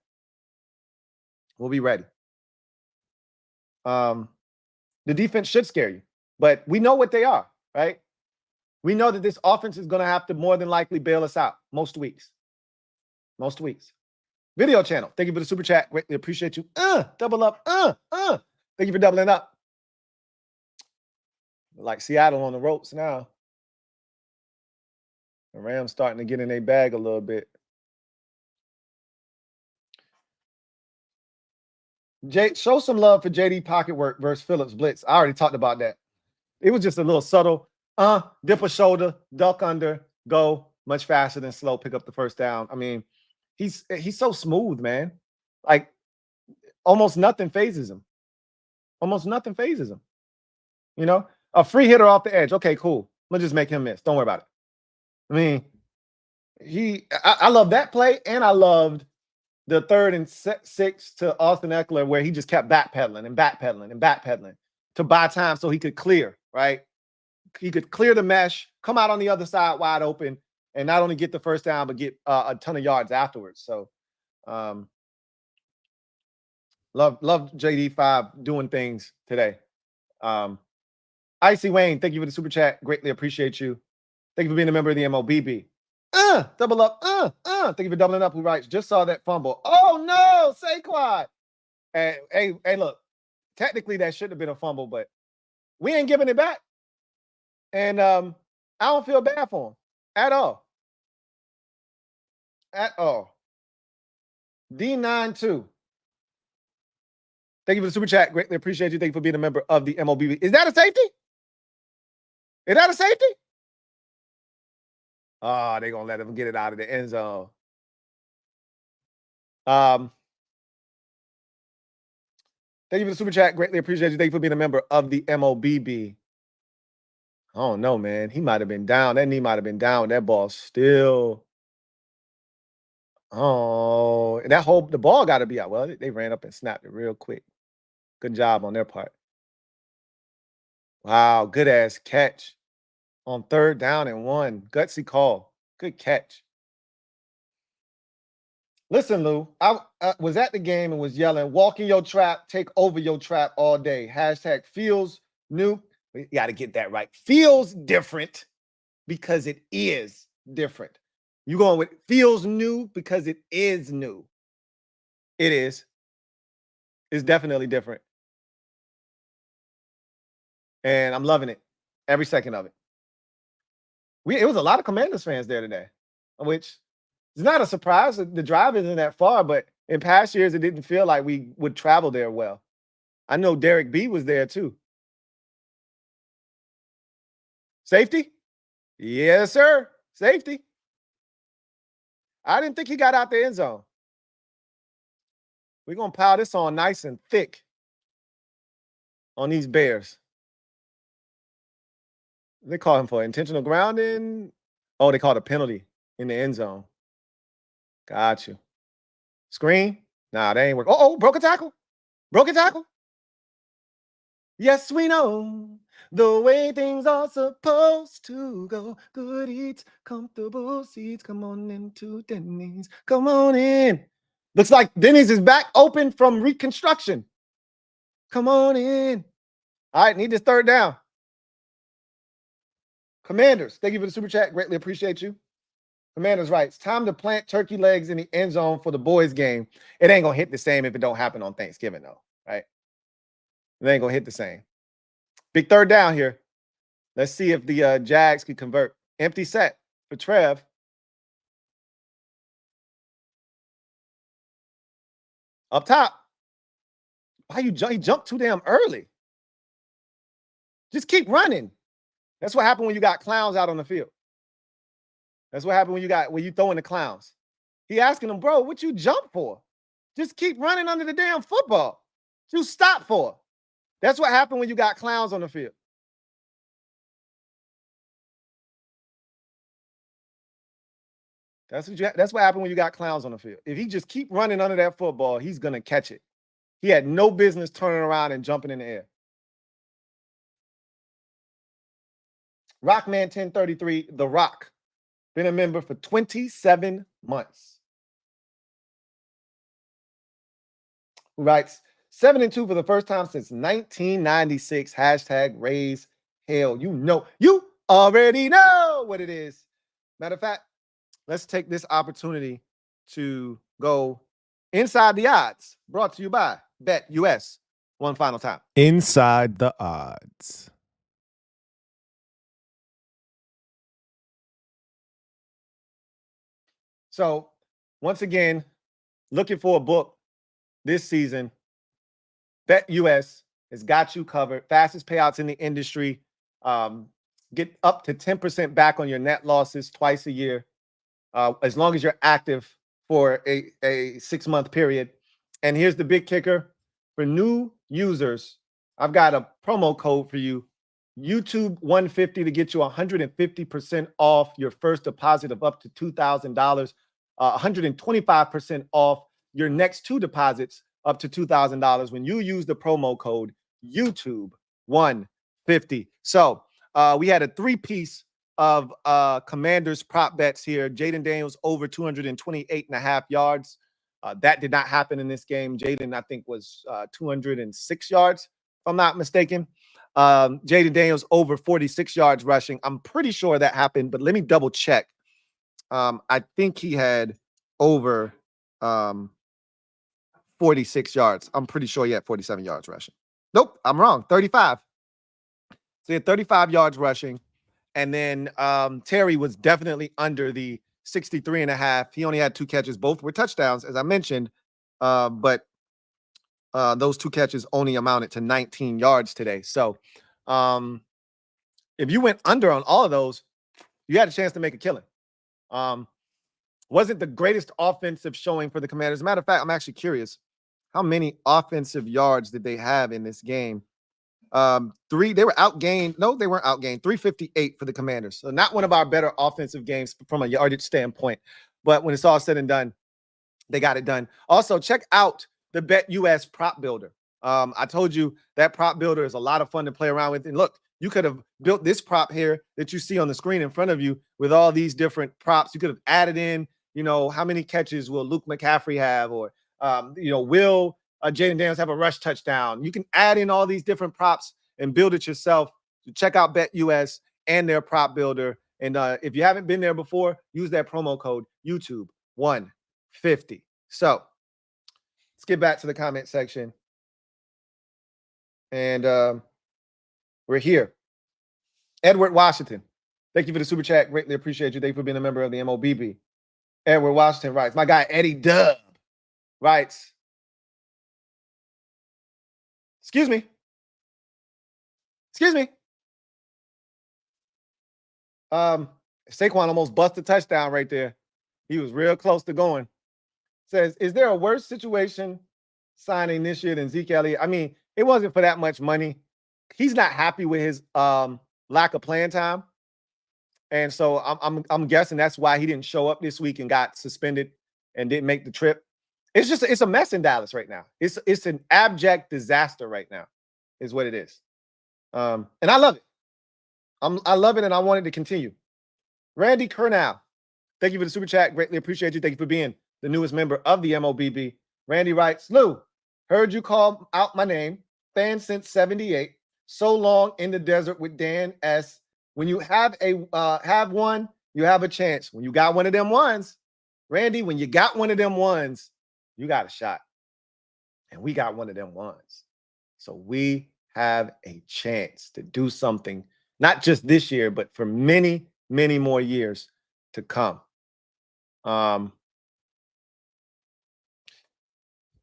We'll be ready. The defense should scare you, but we know what they are, right? We know that this offense is going to have to more than likely bail us out most weeks. Most weeks. Video channel, thank you for the super chat. Greatly appreciate you. Double up. Thank you for doubling up. Like Seattle on the ropes now. The Rams starting to get in their bag a little bit. Show some love for JD pocket work versus Phillips blitz. I already talked about that. It was just a little subtle. Dip a shoulder, duck under, go much faster than slow, pick up the first down. I mean, he's so smooth, man. Like almost nothing phases him. Almost nothing phases him. You know, a free hitter off the edge. Okay, cool. Let's just make him miss. Don't worry about it. I mean, I love that play, and I loved the 3rd and 6 to Austin Eckler where he just kept backpedaling and backpedaling and backpedaling to buy time so he could clear, right? He could clear the mesh, come out on the other side wide open, and not only get the first down, but get a ton of yards afterwards. So love JD5 doing things today. Icy Wayne, thank you for the super chat. Greatly appreciate you. Thank you for being a member of the MOBB. Double up. Thank you for doubling up. Who writes, just saw that fumble. Oh no, Saquon. Hey, look, technically that should have been a fumble, but we ain't giving it back. And I don't feel bad for him at all. At all. D92. Thank you for the super chat. Greatly appreciate you. Thank you for being a member of the MOBB. Is that a safety? Is that a safety? Oh, they're going to let him get it out of the end zone. Thank you for the super chat. Greatly appreciate you. Thank you for being a member of the MOBB. I don't know, man. He might have been down. That knee might have been down. That ball still. Oh, and the ball got to be out. Well, they ran up and snapped it real quick. Good job on their part. Wow, good ass catch on 3rd down and 1. Gutsy call. Good catch. Listen, Lou, I was at the game and was yelling, walk in your trap, take over your trap all day. # feels new. We got to get that right. Feels different. because it is different. You going with feels new because it is new. It is. It's definitely different. And I'm loving it. Every second of it. It was a lot of Commanders fans there today, which is not a surprise. The drive isn't that far, but in past years, it didn't feel like we would travel there well. I know Derek B was there too. Safety? Yes, sir. Safety. I didn't think he got out the end zone. We're going to pile this on nice and thick on these Bears. They call him for intentional grounding. Oh, they called a penalty in the end zone. Got you. Screen? Nah, they ain't work. Oh, broke a tackle. Broke a tackle. Yes, we know the way things are supposed to go. Good eats, comfortable seats. Come on into Denny's. Come on in. Looks like Denny's is back open from reconstruction. Come on in. All right, need this third down. Commanders, thank you for the super chat. Greatly appreciate you. Commanders writes, time to plant turkey legs in the end zone for the boys game. It ain't going to hit the same if it don't happen on Thanksgiving, though, right? It ain't going to hit the same. Big third down here. Let's see if the Jags can convert. Empty set for Trev. Up top. Why you jump? He jumped too damn early. Just keep running. That's what happened when you got clowns out on the field. That's what happened when you throwing the clowns. He asking him, bro, what you jump for? Just keep running under the damn football. You stop for. That's what happened when you got clowns on the field. That's what happened when you got clowns on the field. If he just keep running under that football, he's gonna catch it. He had no business turning around and jumping in the air. Rockman 1033, The Rock, been a member for 27 months. Who writes 7-2 for the first time since 1996. Hashtag raise hell. You already know what it is. Matter of fact, let's take this opportunity to go inside the odds. Brought to you by Bet US. One final time. Inside the odds. So, once again, looking for a book this season. Bet US has got you covered. Fastest payouts in the industry. Get up to 10% back on your net losses twice a year, as long as you're active for a 6-month period. And here's the big kicker. For new users, I've got a promo code for you. YouTube 150 to get you 150% off your first deposit of up to $2,000. 125% off your next 2 deposits up to $2,000 when you use the promo code YouTube 150. So we had a 3-piece of Commanders prop bets here. Jaden Daniels over 228.5 yards. That did not happen in this game. Jaden, I think, was 206 yards, if I'm not mistaken. Jaden Daniels over 46 yards rushing. I'm pretty sure that happened, but let me double check. I think he had over 46 yards. I'm pretty sure he had 47 yards rushing. Nope, I'm wrong. 35. So he had 35 yards rushing. And then Terry was definitely under the 63.5. He only had 2 catches. Both were touchdowns, as I mentioned. But those 2 catches only amounted to 19 yards today. So if you went under on all of those, you had a chance to make a killing. Wasn't the greatest offensive showing for the Commanders. As a matter of fact, I'm actually curious. How many offensive yards did they have in this game? 3. They were outgained. No, they weren't outgained. 358 for the Commanders. So not one of our better offensive games from a yardage standpoint. But when it's all said and done, they got it done. Also, check out the Bet US prop builder. I told you that prop builder is a lot of fun to play around with. And look, you could have built this prop here that you see on the screen in front of you with all these different props. You could have added in, how many catches will Luke McCaffrey have, or will Jaden Daniels have a rush touchdown? You can add in all these different props and build it yourself. So check out Bet US and their prop builder. And if you haven't been there before, use that promo code YouTube150. So let's get back to the comment section. And we're here. Edward Washington, thank you for the super chat. Greatly appreciate you. Thank you for being a member of the MOBB. Edward Washington writes, my guy Eddie Dub writes, excuse me. Saquon almost busted a touchdown right there. He was real close to going. Says, is there a worse situation signing this year than Zeke Elliott? I mean, it wasn't for that much money. He's not happy with his lack of playing time. And so I'm guessing that's why he didn't show up this week and got suspended and didn't make the trip. It's a mess in Dallas right now. It's an abject disaster right now, is what it is. And I love it. I love it, and I want it to continue. Randy Kernal, thank you for the super chat. Greatly appreciate you. Thank you for being the newest member of the MOBB. Randy writes, Lou, heard you call out my name. Fan since 78. So long in the desert with Dan S. When you have one, you have a chance. When you got one of them ones, Randy, when you got one of them ones, you got a shot. And we got one of them ones. So we have a chance to do something, not just this year, but for many, many more years to come.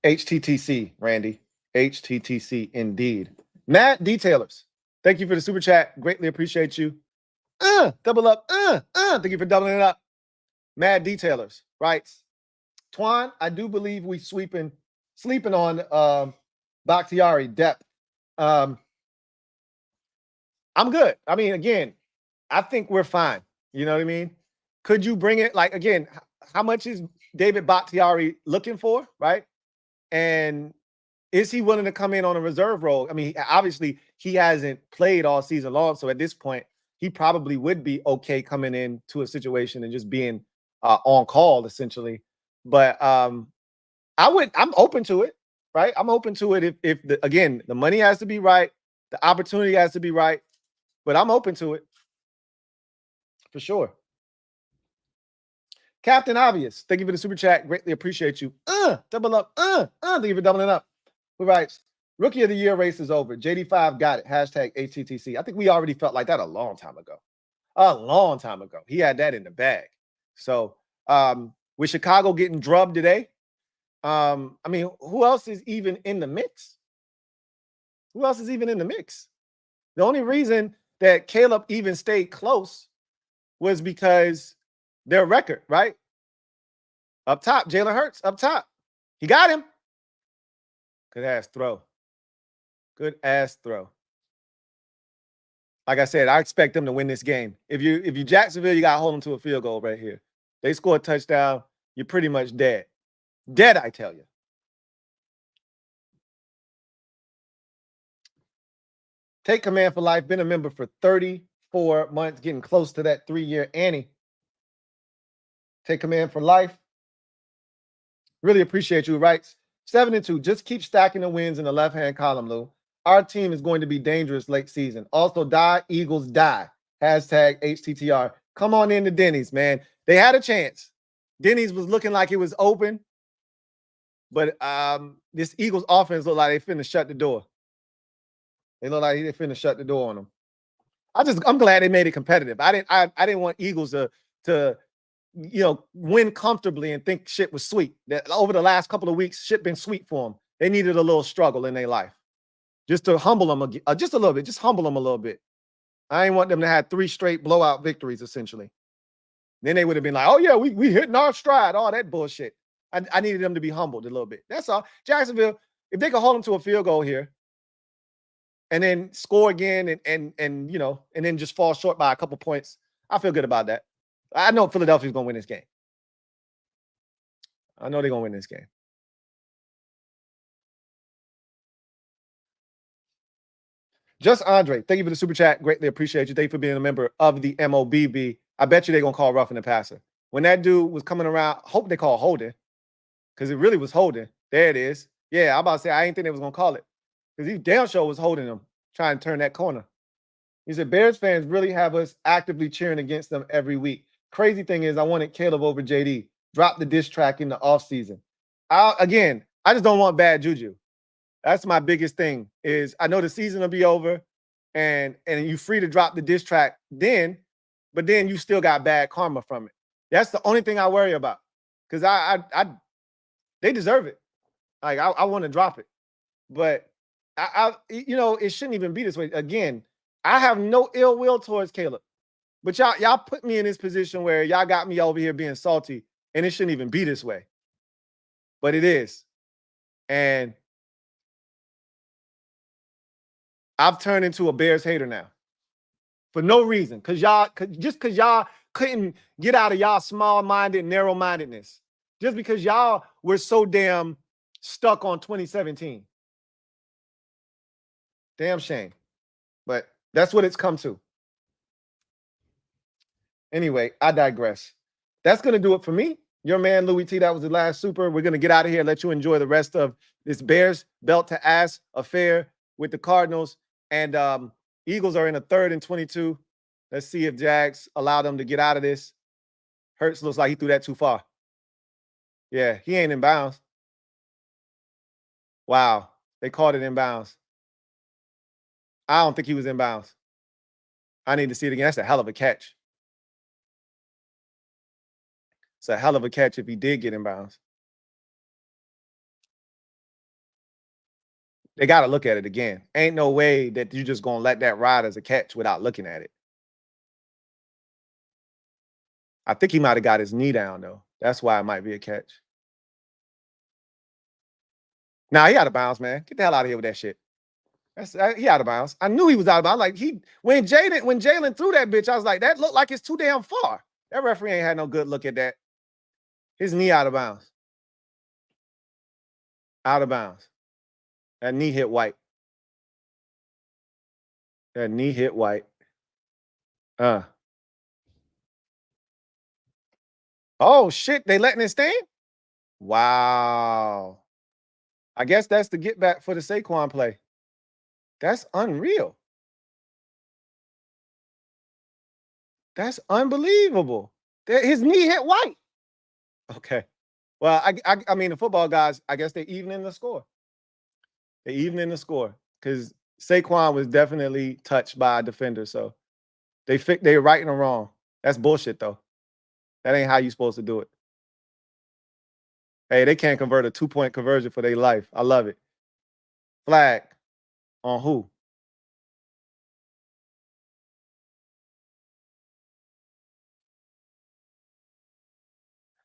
HTTC, Randy. HTTC indeed. Matt Detailers, thank you for the super chat. Greatly appreciate you. Double up. Thank you for doubling it up. Mad Detailers writes, Twan, I do believe we sleeping on Bakhtiari depth. I'm good. I mean, again, I think we're fine. You know what I mean? Could you bring it? Like, again, how much is David Bakhtiari looking for, right? And is he willing to come in on a reserve role? I mean, obviously, he hasn't played all season long. So at this point, he probably would be okay coming into a situation and just being on call, essentially. But I'm open to it, right? I'm open to it if the money has to be right, the opportunity has to be right. But I'm open to it for sure. Captain Obvious, thank you for the super chat. Greatly appreciate you. Double up. Thank you for doubling up. Who writes, Rookie of the Year race is over. JD5 got it. Hashtag HTTC. I think we already felt like that a long time ago. He had that in the bag. So with Chicago getting drubbed today, I mean, who else is even in the mix? The only reason that Caleb even stayed close was because their record, right? Up top, Jalen Hurts, up top. He got him. Good ass throw. Like I said, I expect them to win this game. If you Jacksonville, you got to hold them to a field goal right here. They score a touchdown, you're pretty much dead. Dead, I tell you. Take Command for Life. Been a member for 34 months, getting close to that 3-year Annie. Take Command for Life. Really appreciate you. Writes 7-2. Just keep stacking the wins in the left-hand column, Lou. Our team is going to be dangerous late season. Also, die, Eagles, die. Hashtag HTTR. Come on into Denny's, man. They had a chance. Denny's was looking like it was open. But this Eagles offense looked like they finna shut the door. They look like they finna shut the door on them. I'm glad they made it competitive. I didn't want Eagles to win comfortably and think shit was sweet. That over the last couple of weeks, shit been sweet for them. They needed a little struggle in their life. Just to humble them just a little bit. Just humble them a little bit. I ain't want them to have 3 straight blowout victories, essentially. Then they would have been like, oh, yeah, we hitting our stride, all that bullshit. I needed them to be humbled a little bit. That's all. Jacksonville, if they could hold them to a field goal here and then score again and then just fall short by a couple points, I feel good about that. I know Philadelphia's going to win this game. I know they're going to win this game. Just Andre, thank you for the super chat. Greatly appreciate you. Thank you for being a member of the MOBB. I bet you they're going to call roughing the passer. When that dude was coming around, hope they call holding because it really was holding. There it is. Yeah, I'm about to say I ain't think they was going to call it because he damn sure was holding him, trying to turn that corner. He said, Bears fans really have us actively cheering against them every week. Crazy thing is, I wanted Caleb over JD. Drop the diss track in the offseason. Again, I just don't want bad juju. That's my biggest thing is I know the season will be over and you're free to drop the diss track then, but then you still got bad karma from it. That's the only thing I worry about because they deserve it. Like I want to drop it, but it shouldn't even be this way. Again, I have no ill will towards Caleb, but y'all put me in this position where y'all got me over here being salty, and it shouldn't even be this way, but it is, and I've turned into a Bears hater now for no reason, because y'all couldn't get out of y'all small-minded, narrow-mindedness, just because y'all were so damn stuck on 2017. Damn shame. But that's what it's come to. Anyway, I digress. That's going to do it for me. Your man, Louie T. That was the last super. We're going to get out of here, let you enjoy the rest of this Bears belt to ass affair with the Cardinals. And Eagles are in a 3rd and 22. Let's see if Jags allow them to get out of this. Hurts looks like he threw that too far. Yeah, he ain't in bounds. Wow, they called it in bounds. I don't think he was in bounds. I need to see it again. That's a hell of a catch. It's a hell of a catch if he did get in bounds. They got to look at it again. Ain't no way that you just going to let that ride as a catch without looking at it. I think he might have got his knee down, though. That's why it might be a catch. Nah, he out of bounds, man. Get the hell out of here with that shit. He out of bounds. I knew he was out of bounds. Like when Jalen threw that bitch, I was like, that looked like it's too damn far. That referee ain't had no good look at that. His knee out of bounds. Out of bounds. That knee hit White. That knee hit White. Oh, shit. They letting it stand? Wow. I guess that's the get back for the Saquon play. That's unreal. That's unbelievable. His knee hit White. Okay. Well, I mean, the football guys, I guess they evening the score. They evening the score because Saquon was definitely touched by a defender. So they're right and wrong. That's bullshit, though. That ain't how you supposed to do it. Hey, they can't convert a 2-point conversion for their life. I love it. Flag on who?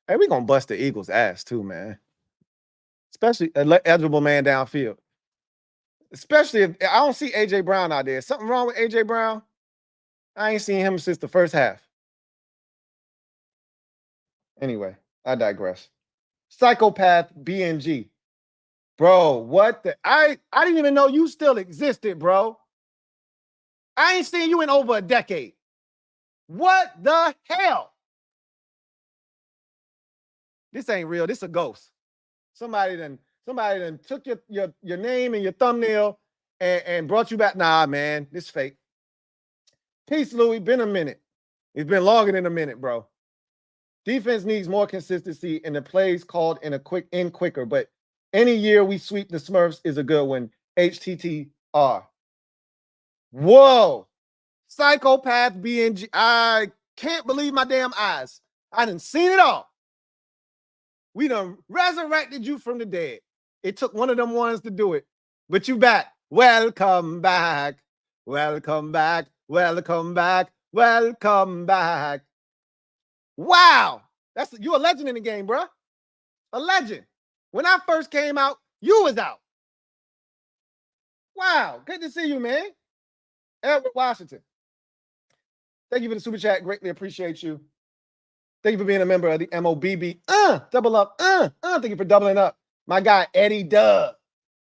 Hey, we gonna bust the Eagles' ass too, man. Especially an eligible man downfield. Especially if I don't see AJ Brown out there. Something wrong with AJ Brown? I ain't seen him since the first half. Anyway, I digress. Psychopath BNG. Bro, what the? I didn't even know you still existed, bro. I ain't seen you in over a decade. What the hell? This ain't real. This a ghost. Somebody then took your name and your thumbnail and brought you back. Nah, man, this fake. Peace, Louie. Been a minute. It's been longer than a minute, bro. Defense needs more consistency and the plays called quicker. But any year we sweep the Smurfs is a good one. HTTR. Whoa. Psychopath BNG. I can't believe my damn eyes. I done seen it all. We done resurrected you from the dead. It took one of them ones to do it. But you back. Welcome back. Welcome back. Welcome back. Welcome back. Wow. You a legend in the game, bro. A legend. When I first came out, you was out. Wow. Good to see you, man. Edward Washington. Thank you for the super chat. Greatly appreciate you. Thank you for being a member of the MOBB. Double up. Thank you for doubling up. My guy, Eddie Dub.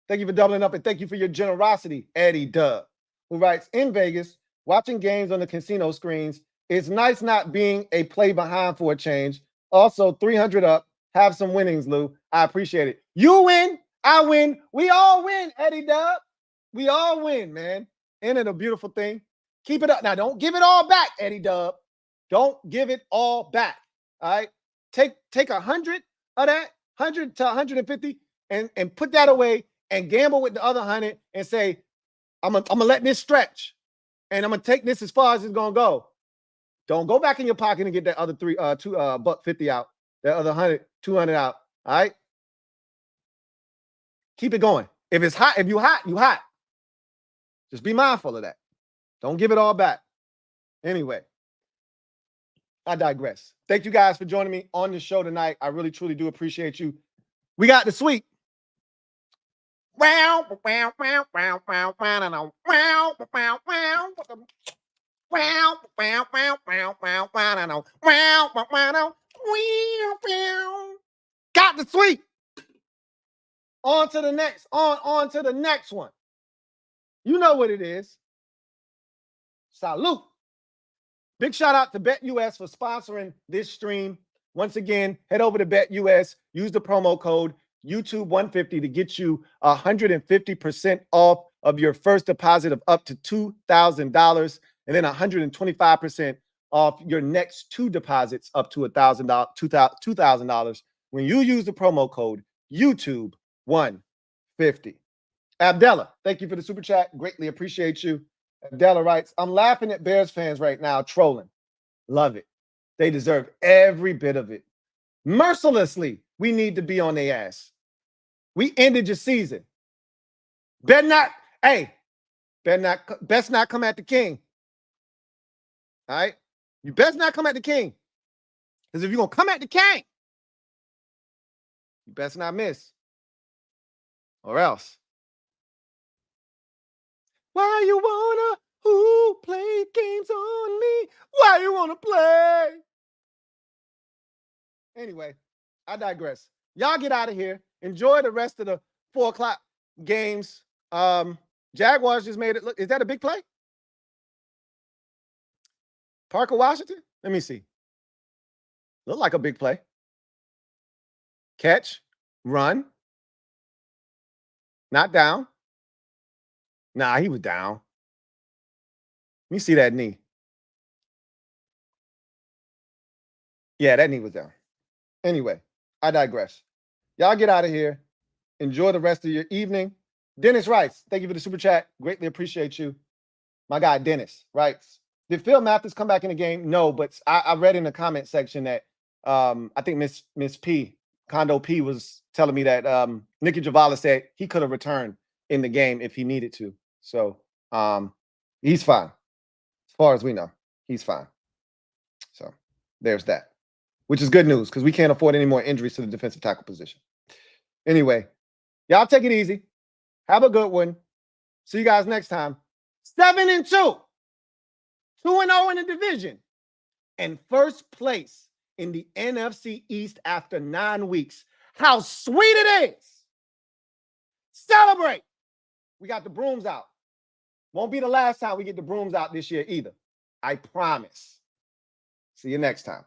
Thank you for doubling up, and thank you for your generosity, Eddie Dub, who writes, in Vegas, watching games on the casino screens, it's nice not being a play behind for a change. Also, 300 up. Have some winnings, Lou. I appreciate it. You win. I win. We all win, Eddie Dub. We all win, man. Isn't it a beautiful thing? Keep it up. Now, don't give it all back, Eddie Dub. Don't give it all back. All right. Take 100 of that, 100 to 150, and put that away and gamble with the other 100 and say, I'm gonna let this stretch. And I'm gonna take this as far as it's gonna go. Don't go back in your pocket and get that other $2.50 out. That other 100, 200 out. All right. Keep it going. If it's hot, if you hot, you hot. Just be mindful of that. Don't give it all back. Anyway, I digress. Thank you guys for joining me on the show tonight. I really, truly do appreciate you. We got the sweep. Got the sweep. On to the next. On to the next one. You know what it is. Salute. Big shout out to BetUS for sponsoring this stream. Once again, head over to BetUS. Use the promo code YouTube150 to get you 150% off of your first deposit of up to $2,000, and then 125% off your next two deposits up to $2,000 when you use the promo code YouTube150. Abdella, thank you for the super chat. Greatly appreciate you. Abdella writes, I'm laughing at Bears fans right now, trolling. Love it. They deserve every bit of it. Mercilessly, we need to be on their ass. We ended your season. Best not come at the king. All right? You best not come at the king. Because if you're going to come at the king, you best not miss. Or else. Why you wanna play games on me? Why you wanna play? Anyway, I digress. Y'all get out of here. Enjoy the rest of the 4 o'clock games. Jaguars just made it look. Is that a big play? Parker Washington? Let me see. Look like a big play. Catch, run. Not down. Nah, he was down. Let me see that knee. Yeah, that knee was down. Anyway, I digress. Y'all get out of here. Enjoy the rest of your evening. Dennis writes, thank you for the super chat. Greatly appreciate you. My guy, Dennis, writes, did Phil Mathis come back in the game? No, but I read in the comment section that I think Miss P, Condo P, was telling me that Nicky Javala said he could have returned in the game if he needed to. So he's fine. As far as we know, he's fine. So there's that, which is good news because we can't afford any more injuries to the defensive tackle position. Anyway, y'all take it easy. Have a good one. See you guys next time. 7-2. 2-0 in the division. And first place in the NFC East after 9 weeks. How sweet it is. Celebrate. We got the brooms out. Won't be the last time we get the brooms out this year either. I promise. See you next time.